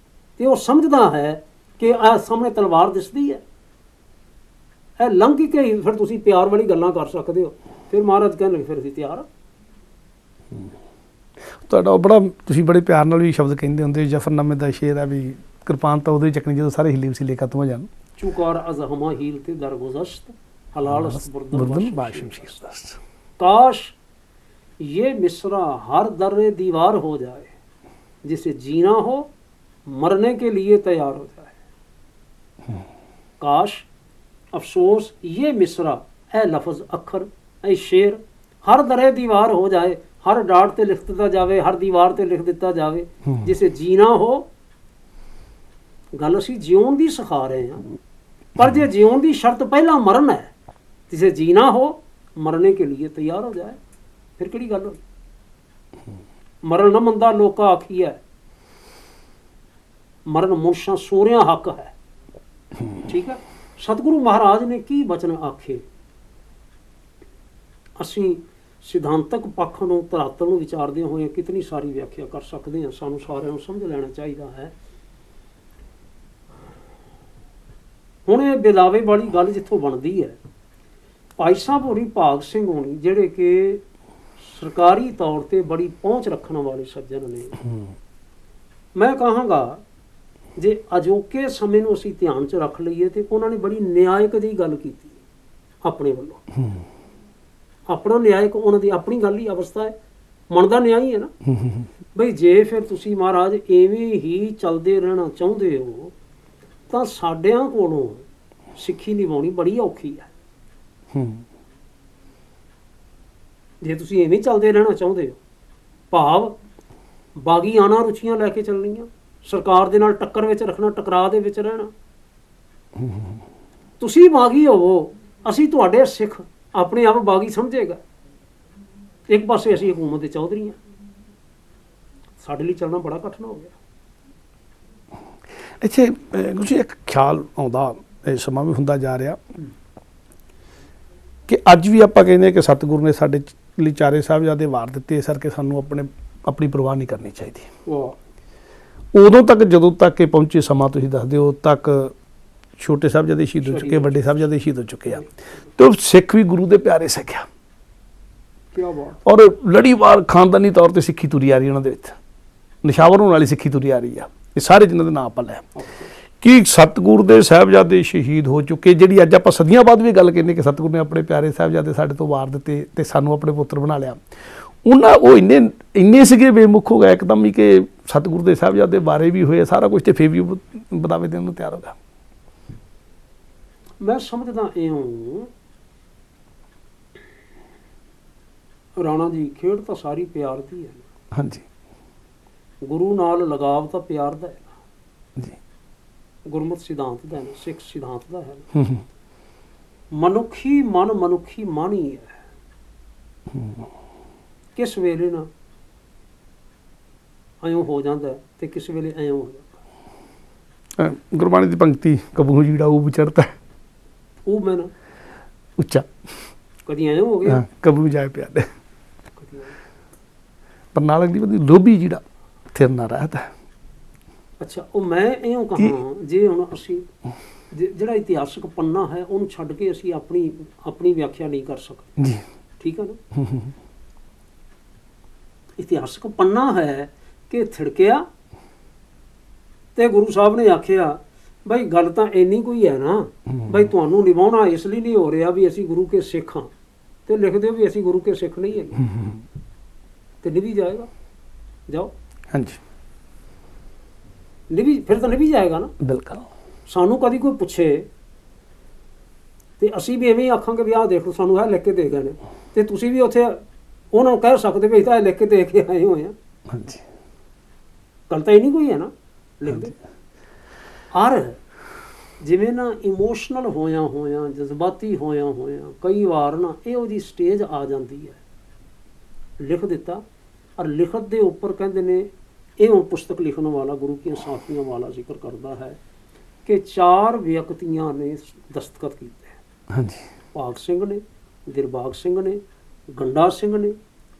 ਤੇ ਉਹ ਸਮਝਦਾ ਹੈ ਕਿ ਇਹ ਸਾਹਮਣੇ ਤਲਵਾਰ ਦਿਸਦੀ ਹੈ, ਇਹ ਲੰਘ ਕੇ ਹੀ ਫਿਰ ਤੁਸੀਂ ਪਿਆਰ ਵਾਲੀ ਗੱਲਾਂ ਕਰ ਸਕਦੇ ਹੋ। ਫਿਰ ਮਹਾਰਾਜ ਕਹਿਣ ਲੱਗੇ ਫਿਰ ਅਸੀਂ ਤਿਆਰ ਹਾਂ। ਤੁਹਾਡਾ ਬੜਾ, ਤੁਸੀਂ ਬੜੇ ਪਿਆਰ ਨਾਲ ਵੀ ਸ਼ਬਦ ਕਹਿੰਦੇ ਹੁੰਦੇ, ਜਫਰਨਾਮੇ ਦਾ ਸ਼ੇਰ ਹੈ ਵੀ ਕਿਰਪਾਨ ਤਾਂ ਉਦੋਂ ਹੀ ਚੱਕਣੀ ਜਦੋਂ ਸਾਰੇ ਹਿੱਲੇ ਵਸੀਲੇ ਖਤਮ ਹੋ ਜਾਣ। ਚੁਕਾਰ ਅਜ਼ਹਮਾ ਹੀਲ ਤੇ ਦਰਗੁਜ਼ਸ਼ਤ ਹਲਾਲ ਬੁਰਦਨ ਬਾਸ਼ਮਸ਼ੀਰ ਦਸਤ। काश ये मिसरा हर दर्रे दीवार हो जाए, जिसे जीना हो मरने के लिए तैयार हो जाए। काश, अफसोस, ये मिसरा ए लफ्ज़ अखर ए शेर हर दर्रे दीवार हो जाए, हर डाट ते लिख दिता जाए, हर दीवार ते लिख दिता जाए, जिसे जीना हो। गल असीं जिउण दी सिखा रहे हैं, पर जे जिउण दी शर्त पहला मरण है, जिसे जीना हो मरने के लिए तैयार हो जाए, फिर किहड़ी गल होई। मरण न मंदा लोका आखी है, मरण मुर्शा सोरिया हक है, ठीक है। सतगुरु महाराज ने की बचन आखे, असीं सिद्धांतक पक्ष ਨੂੰ ਧਰਾਤਲ ਨੂੰ ਵਿਚਾਰਦੇ ਹੋਏ ਕਿਤਨੀ ਸਾਰੀ ਵਿਆਖਿਆ ਕਰ ਸਕਦੇ ਹਾਂ। ਸਾਨੂੰ ਸਾਰਿਆਂ ਨੂੰ ਸਮਝ ਲੈਣਾ ਚਾਹੀਦਾ ਹੈ। ਹੁਣ ਇਹ ਬਿਲਾਵੇ ਵਾਲੀ ਗੱਲ ਜਿੱਥੋਂ ਬਣਦੀ ਹੈ, ਭਾਈ ਸਾਹਿਬ ਹੋਣੀ, ਭਾਗ ਸਿੰਘ ਹੋਣੀ, ਜਿਹੜੇ ਕਿ ਸਰਕਾਰੀ ਤੌਰ ਤੇ ਬੜੀ ਪਹੁੰਚ ਰੱਖਣ ਵਾਲੇ ਸੱਜਣ ਨੇ, ਮੈਂ ਕਹਾਂਗਾ ਜੇ ਅਜੋਕੇ ਸਮੇਂ ਨੂੰ ਅਸੀਂ ਧਿਆਨ 'ਚ ਰੱਖ ਲਈਏ ਤੇ ਉਹਨਾਂ ਨੇ ਬੜੀ ਨਿਆਇਕ ਜਿਹੀ ਗੱਲ ਕੀਤੀ ਆਪਣੇ ਵੱਲੋਂ। ਆਪਣਾ ਨਿਆਇਕ, ਉਹਨਾਂ ਦੀ ਆਪਣੀ ਗੱਲ ਹੀ ਅਵਸਥਾ ਹੈ, ਮਨ ਦਾ ਨਿਆਂ ਹੀ ਹੈ ਨਾ ਬਈ ਜੇ ਫਿਰ ਤੁਸੀਂ ਮਹਾਰਾਜ ਐਵੇਂ ਹੀ ਚੱਲਦੇ ਰਹਿਣਾ ਚਾਹੁੰਦੇ ਹੋ ਤਾਂ ਸਾਡਿਆਂ ਕੋਲੋਂ ਸਿੱਖੀ ਨਿਭਾਉਣੀ ਬੜੀ ਔਖੀ ਹੈ। ਜੇ ਤੁਸੀਂ ਐਵੇਂ ਚੱਲਦੇ ਰਹਿਣਾ ਚਾਹੁੰਦੇ ਹੋ, ਭਾਵ ਬਾਗੀਆਨਾ ਰੁਚੀਆਂ ਲੈ ਕੇ ਚੱਲਣੀਆਂ, ਸਰਕਾਰ ਦੇ ਨਾਲ ਟੱਕਰ ਵਿੱਚ ਰੱਖਣਾ, ਟਕਰਾਅ ਦੇ ਵਿੱਚ ਰਹਿਣਾ। ਤੁਸੀਂ ਬਾਗੀ ਹੋਵੋ, ਅਸੀਂ ਤੁਹਾਡੇ ਸਿੱਖ ਆਪਣੇ ਆਪ ਬਾਗੀ ਸਮਝੇਗਾ। ਇੱਕ ਪਾਸੇ ਅਸੀਂ ਹਕੂਮਤ ਦੇ ਚੌਧਰੀ ਹਾਂ, ਸਾਡੇ ਲਈ ਚੱਲਣਾ ਬੜਾ ਕਠਿਨ ਹੋ ਗਿਆ। ਇੱਥੇ ਕੁਝ ਇੱਕ ਖਿਆਲ ਆਉਂਦਾ, ਇਹ ਸਮਾਂ ਵੀ ਹੁੰਦਾ ਜਾ ਰਿਹਾ ਕਿ ਅੱਜ ਵੀ ਆਪਾਂ ਕਹਿੰਦੇ ਕਿ ਸਤਿਗੁਰੂ ਨੇ ਸਾਡੇ ਲਈ ਚਾਰੇ ਸਾਹਿਬਜ਼ਾਦੇ ਵਾਰ ਦਿੱਤੇ, ਇਸ ਕਰਕੇ ਸਾਨੂੰ ਆਪਣੀ ਪਰਵਾਹ ਨਹੀਂ ਕਰਨੀ ਚਾਹੀਦੀ। ਉਦੋਂ ਤੱਕ ਜਦੋਂ ਤੱਕ ਇਹ ਪਹੁੰਚੇ ਸਮਾਂ, ਤੁਸੀਂ ਦੱਸਦੇ ਹੋ, ਤੱਕ ਛੋਟੇ ਸਾਹਿਬਜ਼ਾਦੇ ਸ਼ਹੀਦ ਹੋ ਚੁੱਕੇ, ਵੱਡੇ ਸਾਹਿਬਜ਼ਾਦੇ ਸ਼ਹੀਦ ਹੋ ਚੁੱਕੇ ਆ, ਤੇ ਸਿੱਖ ਵੀ ਗੁਰੂ ਦੇ ਪਿਆਰੇ ਸਿੱਖਿਆ ਔਰ ਲੜੀਵਾਰ ਖਾਨਦਾਨੀ ਤੌਰ ਤੇ ਸਿੱਖੀ ਤੁਰੀ ਆ ਰਹੀ ਉਹਨਾਂ ਦੇ ਵਿੱਚ, ਨਿਸ਼ਾਵਰ ਹੋਣ ਵਾਲੀ ਸਿੱਖੀ ਤੁਰੀ ਆ ਰਹੀ ਆ। ਇਹ ਸਾਰੇ ਜਿਨ੍ਹਾਂ ਦੇ ਨਾਂ ਆਪਾਂ ਲਿਆ, ਕਿ ਸਤਿਗੁਰ ਦੇ ਸਾਹਿਬਜ਼ਾਦੇ ਸ਼ਹੀਦ ਹੋ ਚੁੱਕੇ, ਜਿਹੜੀ ਅੱਜ ਆਪਾਂ ਸਦੀਆਂ ਬਾਅਦ ਵੀ ਗੱਲ ਕਹਿੰਦੇ ਕਿ ਸਤਿਗੁਰ ਨੇ ਆਪਣੇ ਪਿਆਰੇ ਸਾਹਿਬਜ਼ਾਦੇ ਸਾਡੇ ਤੋਂ ਵਾਰ ਦਿੱਤੇ ਤੇ ਸਾਨੂੰ ਆਪਣੇ ਪੁੱਤਰ ਬਣਾ ਲਿਆ, ਉਹ ਇੰਨੇ ਸੀਗੇ ਬੇਮੁਖ ਹੋ ਗਏ ਇੱਕਦਮ ਹੀ ਕਿ ਸਤਿਗੁਰ ਦੇ ਸਾਹਿਬਜ਼ਾਦੇ ਬਾਰੇ ਵੀ ਹੋਏ ਸਾਰਾ ਕੁਝ, ਤੇ ਫਿਰ ਵੀ ਬਤਾਵੇ ਦੇਣ ਨੂੰ ਤਿਆਰ ਹੋ ਗਿਆ। ਮੈਂ ਸਮਝਦਾ ਇਉਂ ਰਾਣਾ ਜੀ, ਖੇਡ ਤਾਂ ਸਾਰੀ ਪਿਆਰ ਦੀ ਹੈ। ਹਾਂਜੀ, ਗੁਰੂ ਨਾਲ ਲਗਾਵ ਤਾਂ ਪਿਆਰ ਦਾ ਹੈ ਜੀ, ਗੁਰਮਤਿ ਸਿਧਾਂਤ ਦਾ ਹੈ, ਸਿੱਖ ਸਿਧਾਂਤ ਦਾ ਹੈ। ਮਨੁੱਖੀ ਮਨ ਹੀ ਹੈ। ਕਿਸ ਵੇਲੇ ਨਾ ਐਂ ਹੋ ਜਾਂਦਾ ਤੇ ਕਿਸ ਵੇਲੇ ਐਂ ਹੋ ਜਾਂਦਾ। ਗੁਰਬਾਣੀ ਦੀ ਪੰਕਤੀ ਕਬੂ ਜਿਹੜਾ ਉਹ ਵਿਚਰਤਾ, ਉਹ ਮੈਂ ਨਾ ਉੱਚਾ ਕਦੀ ਐਂ ਹੋ ਗਿਆ, ਕਬੂ ਜਾਏ ਪਿਆਰੇ, ਪਰ ਨਾਲ ਅਗਲੀ ਬੰਦੀ ਲੋਭੀ ਜਿਹੜਾ ਥਿਰ ਨਾ ਰਹਦਾ। ਅੱਛਾ, ਉਹ ਮੈਂ ਇਉਂ ਕਹਾਂ, ਜੇ ਹੁਣ ਅਸੀਂ ਜਿਹੜਾ ਇਤਿਹਾਸਕ ਪੰਨਾ ਹੈ ਉਹਨੂੰ ਛੱਡ ਕੇ ਅਸੀਂ ਆਪਣੀ ਵਿਆਖਿਆ ਨਹੀਂ ਕਰ ਸਕਦੇ ਜੀ, ਠੀਕ ਹੈ ਨਾ। ਇਤਿਹਾਸਕ ਪੰਨਾ ਹੈ ਕਿ ਥਿੜਕਿਆ ਤੇ ਗੁਰੂ ਸਾਹਿਬ ਨੇ ਆਖਿਆ ਬਈ ਗੱਲ ਤਾਂ ਇੰਨੀ ਕੋਈ ਹੈ ਨਾ, ਬਈ ਤੁਹਾਨੂੰ ਨਿਭਾਉਣਾ ਇਸ ਲਈ ਨਹੀਂ ਹੋ ਰਿਹਾ ਵੀ ਅਸੀਂ ਗੁਰੂ ਕੇ ਸਿੱਖ ਹਾਂ, ਤੇ ਲਿਖ ਦਿਓ ਵੀ ਅਸੀਂ ਗੁਰੂ ਕੇ ਸਿੱਖ ਨਹੀਂ ਹੈਗੇ, ਤੇ ਨਿਭੀ ਜਾਏਗਾ। ਜਾਓ, ਹਾਂਜੀ, ਫਿਰ ਤਾਂ ਨਿਭੀ ਜਾਏਗਾ ਨਾ। ਬਿਲਕੁਲ। ਸਾਨੂੰ ਕਦੀ ਕੋਈ ਪੁੱਛੇ ਤੇ ਅਸੀਂ ਵੀ ਐਵੇਂ ਹੀ ਆਖਾਂਗੇ ਵੀ ਆਹ ਦੇਖ ਲਓ ਸਾਨੂੰ ਇਹ ਲਿਖ ਕੇ ਦੇ ਗਏ ਨੇ, ਤੇ ਤੁਸੀਂ ਵੀ ਉੱਥੇ ਉਹਨਾਂ ਨੂੰ ਕਹਿ ਸਕਦੇ ਵੀ ਤਾਂ ਇਹ ਲਿਖ ਕੇ ਦੇ ਕੇ ਆਏ ਹੋਏ ਆ। ਹਾਂਜੀ, ਗੱਲ ਤਾਂ ਇਹ ਨਹੀਂ ਕੋਈ ਹੈ ਨਾ, ਲਿਖਦੇ। ਹਰ ਜਿਵੇਂ ਨਾ ਇਮੋਸ਼ਨਲ ਹੋਇਆ ਜਜ਼ਬਾਤੀ ਹੋਇਆ ਕਈ ਵਾਰ ਨਾ ਇਹੋ ਜਿਹੀ ਸਟੇਜ ਆ ਜਾਂਦੀ ਹੈ, ਲਿਖ ਦਿੱਤਾ। ਔਰ ਲਿਖਤ ਦੇ ਉੱਪਰ ਕਹਿੰਦੇ ਨੇ, ਇਹ ਹੁਣ ਪੁਸਤਕ ਲਿਖਣ ਵਾਲਾ ਗੁਰੂ ਕੀ ਸਾਖੀਆਂ ਵਾਲਾ ਜ਼ਿਕਰ ਕਰਦਾ ਹੈ ਕਿ 4 ਵਿਅਕਤੀਆਂ ਨੇ ਦਸਤਖਤ ਕੀਤੇ। ਹਾਂਜੀ, ਭਾਗ ਸਿੰਘ ਨੇ, ਦਿਲਬਾਗ ਸਿੰਘ ਨੇ, ਗੰਡਾ ਸਿੰਘ ਨੇ,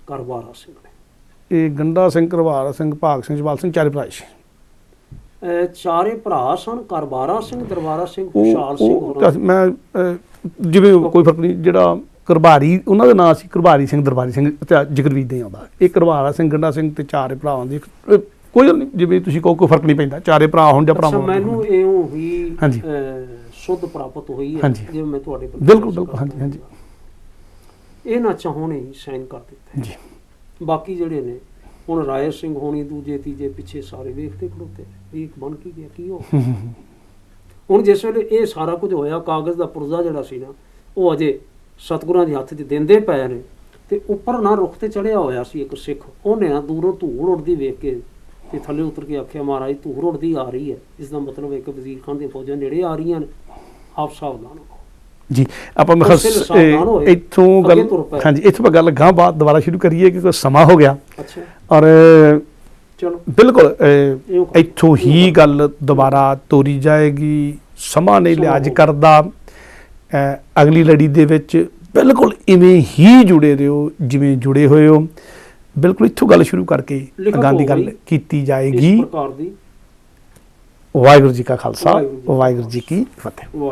ਕਰਵਾਰਾ ਸਿੰਘ ਨੇ। ਇਹ ਗੰਡਾ ਸਿੰਘ, ਕਰਵਾਰਾ ਸਿੰਘ, ਭਾਗ ਸਿੰਘ, ਜਵਾਲ ਸਿੰਘ, ਚਾਰੇ ਭਰਾ ਸੀ। ਚਾਰੇ ਭਰਾ ਸਨ, ਕਰਵਾਰਾ ਸਿੰਘ, ਦਰਬਾਰਾ ਸਿੰਘ, ਖੁਸ਼ਹਾਲ ਸਿੰਘ। ਮੈਂ ਜਿਵੇਂ ਕੋਈ ਫਰਕ ਨਹੀਂ, ਜਿਹੜਾ ਕਰਬਾਰੀ ਉਹਨਾਂ ਦਾ ਨਾਂ ਸੀ ਕਰਬਾਰੀ ਸਿੰਘ, ਦਰਬਾਰੀ ਸਿੰਘ, ਜ਼ਿਕਰ ਵੀ ਇੱਦਾਂ ਹੀ ਆਉਂਦਾ। ਇਹ ਕਰਵਾਰਾ ਸਿੰਘ, ਗੰਡਾ ਸਿੰਘ ਤੇ ਚਾਰੇ ਭਰਾਵਾਂ ਦੀ ਕੋਈ ਗੱਲ ਨਹੀਂ, ਜਿਵੇਂ ਤੁਸੀਂ ਕੋਈ ਫਰਕ ਨਹੀਂ ਪੈਂਦਾ, ਚਾਰੇ ਭਰਾ ਹੋਣ ਜਾਂ ਭਰਾ। ਮੈਨੂੰ ਇਉਂ ਹੀ ਸੁੱਧ ਪ੍ਰਾਪਤ ਹੋਈ ਹੈ ਜਿਵੇਂ ਮੈਂ ਤੁਹਾਡੇ ਬਿਲਕੁਲ। ਹਾਂਜੀ, ਇਹ ਨਾ ਚਾਹੁੰਦੇ ਹੀ ਸਾਈਨ ਕਰ ਦਿੱਤੇ ਜੀ। ਬਾਕੀ ਜਿਹੜੇ ਨੇ ਹੁਣ ਰਾਏ ਸਿੰਘ ਹੋਣੀ ਦੂਜੇ ਤੀਜੇ ਪਿੱਛੇ ਸਾਰੇ ਵੇਖਦੇ ਖੜੋਤੇ ਵੀ ਇੱਕ ਬਣ ਕੀ ਗਿਆ, ਕੀ ਹੋ। ਹੁਣ ਜਿਸ ਵੇਲੇ ਇਹ ਸਾਰਾ ਕੁਝ ਹੋਇਆ, ਕਾਗਜ਼ ਦਾ ਪੁਰਜ਼ਾ ਜਿਹੜਾ ਸੀ ਨਾ ਉਹ ਅਜੇ ਸਤਿਗੁਰਾਂ ਦੇ ਹੱਥ 'ਚ ਦਿੰਦੇ ਪਏ ਨੇ, ਤੇ ਉੱਪਰ ਨਾ ਰੁੱਖ ਤੇ ਚੜਿਆ ਹੋਇਆ ਸੀ ਇੱਕ ਸਿੱਖ, ਉਹਨੇ ਨਾ ਦੂਰੋਂ ਧੂੜ ਉੱਡਦੀ ਵੇਖ ਕੇ ਤੇ ਥੱਲੇ ਉਤਰ ਕੇ ਆਖਿਆ ਮਹਾਰਾਜ ਧੂੜ ਉੱਡਦੀ ਆ ਰਹੀ ਹੈ, ਇਸ ਦਾ ਮਤਲਬ ਇੱਕ ਵਜ਼ੀਰ ਖਾਨ ਦੀਆਂ ਫੌਜਾਂ ਨੇੜੇ ਆ ਰਹੀਆਂ ਨੇ, ਆਪ ਸਾਵਧਾਨ ਹੋ ਜੀ। ਆਪਾਂ ਇੱਥੋਂ ਗੱਲ, ਹਾਂਜੀ, ਇੱਥੋਂ ਗੱਲ ਗਾਂ ਬਾਅਦ ਦੁਬਾਰਾ ਸ਼ੁਰੂ ਕਰੀਏ ਕਿਉਂਕਿ ਸਮਾਂ ਹੋ ਗਿਆ। ਅੱਛਾ, ਔਰ ਚਲੋ ਬਿਲਕੁਲ ਇੱਥੋਂ ਹੀ ਗੱਲ ਦੁਬਾਰਾ ਤੋਰੀ ਜਾਏਗੀ, ਸਮਾਂ ਨਹੀਂ ਲਿਹਾਜ਼ ਕਰਦਾ। ਅਗਲੀ ਲੜੀ ਦੇ ਵਿੱਚ ਬਿਲਕੁਲ ਇਵੇਂ ਹੀ ਜੁੜੇ ਰਹੋ ਜਿਵੇਂ ਜੁੜੇ ਹੋਏ ਹੋ। ਬਿਲਕੁਲ ਇੱਥੋਂ ਗੱਲ ਸ਼ੁਰੂ ਕਰਕੇ ਅਗਾਂਹ ਦੀ ਗੱਲ ਕੀਤੀ ਜਾਏਗੀ। ਵਾਹਿਗੁਰੂ ਜੀ ਕਾ ਖਾਲਸਾ, ਵਾਹਿਗੁਰੂ ਜੀ ਕੀ ਫਤਿਹ।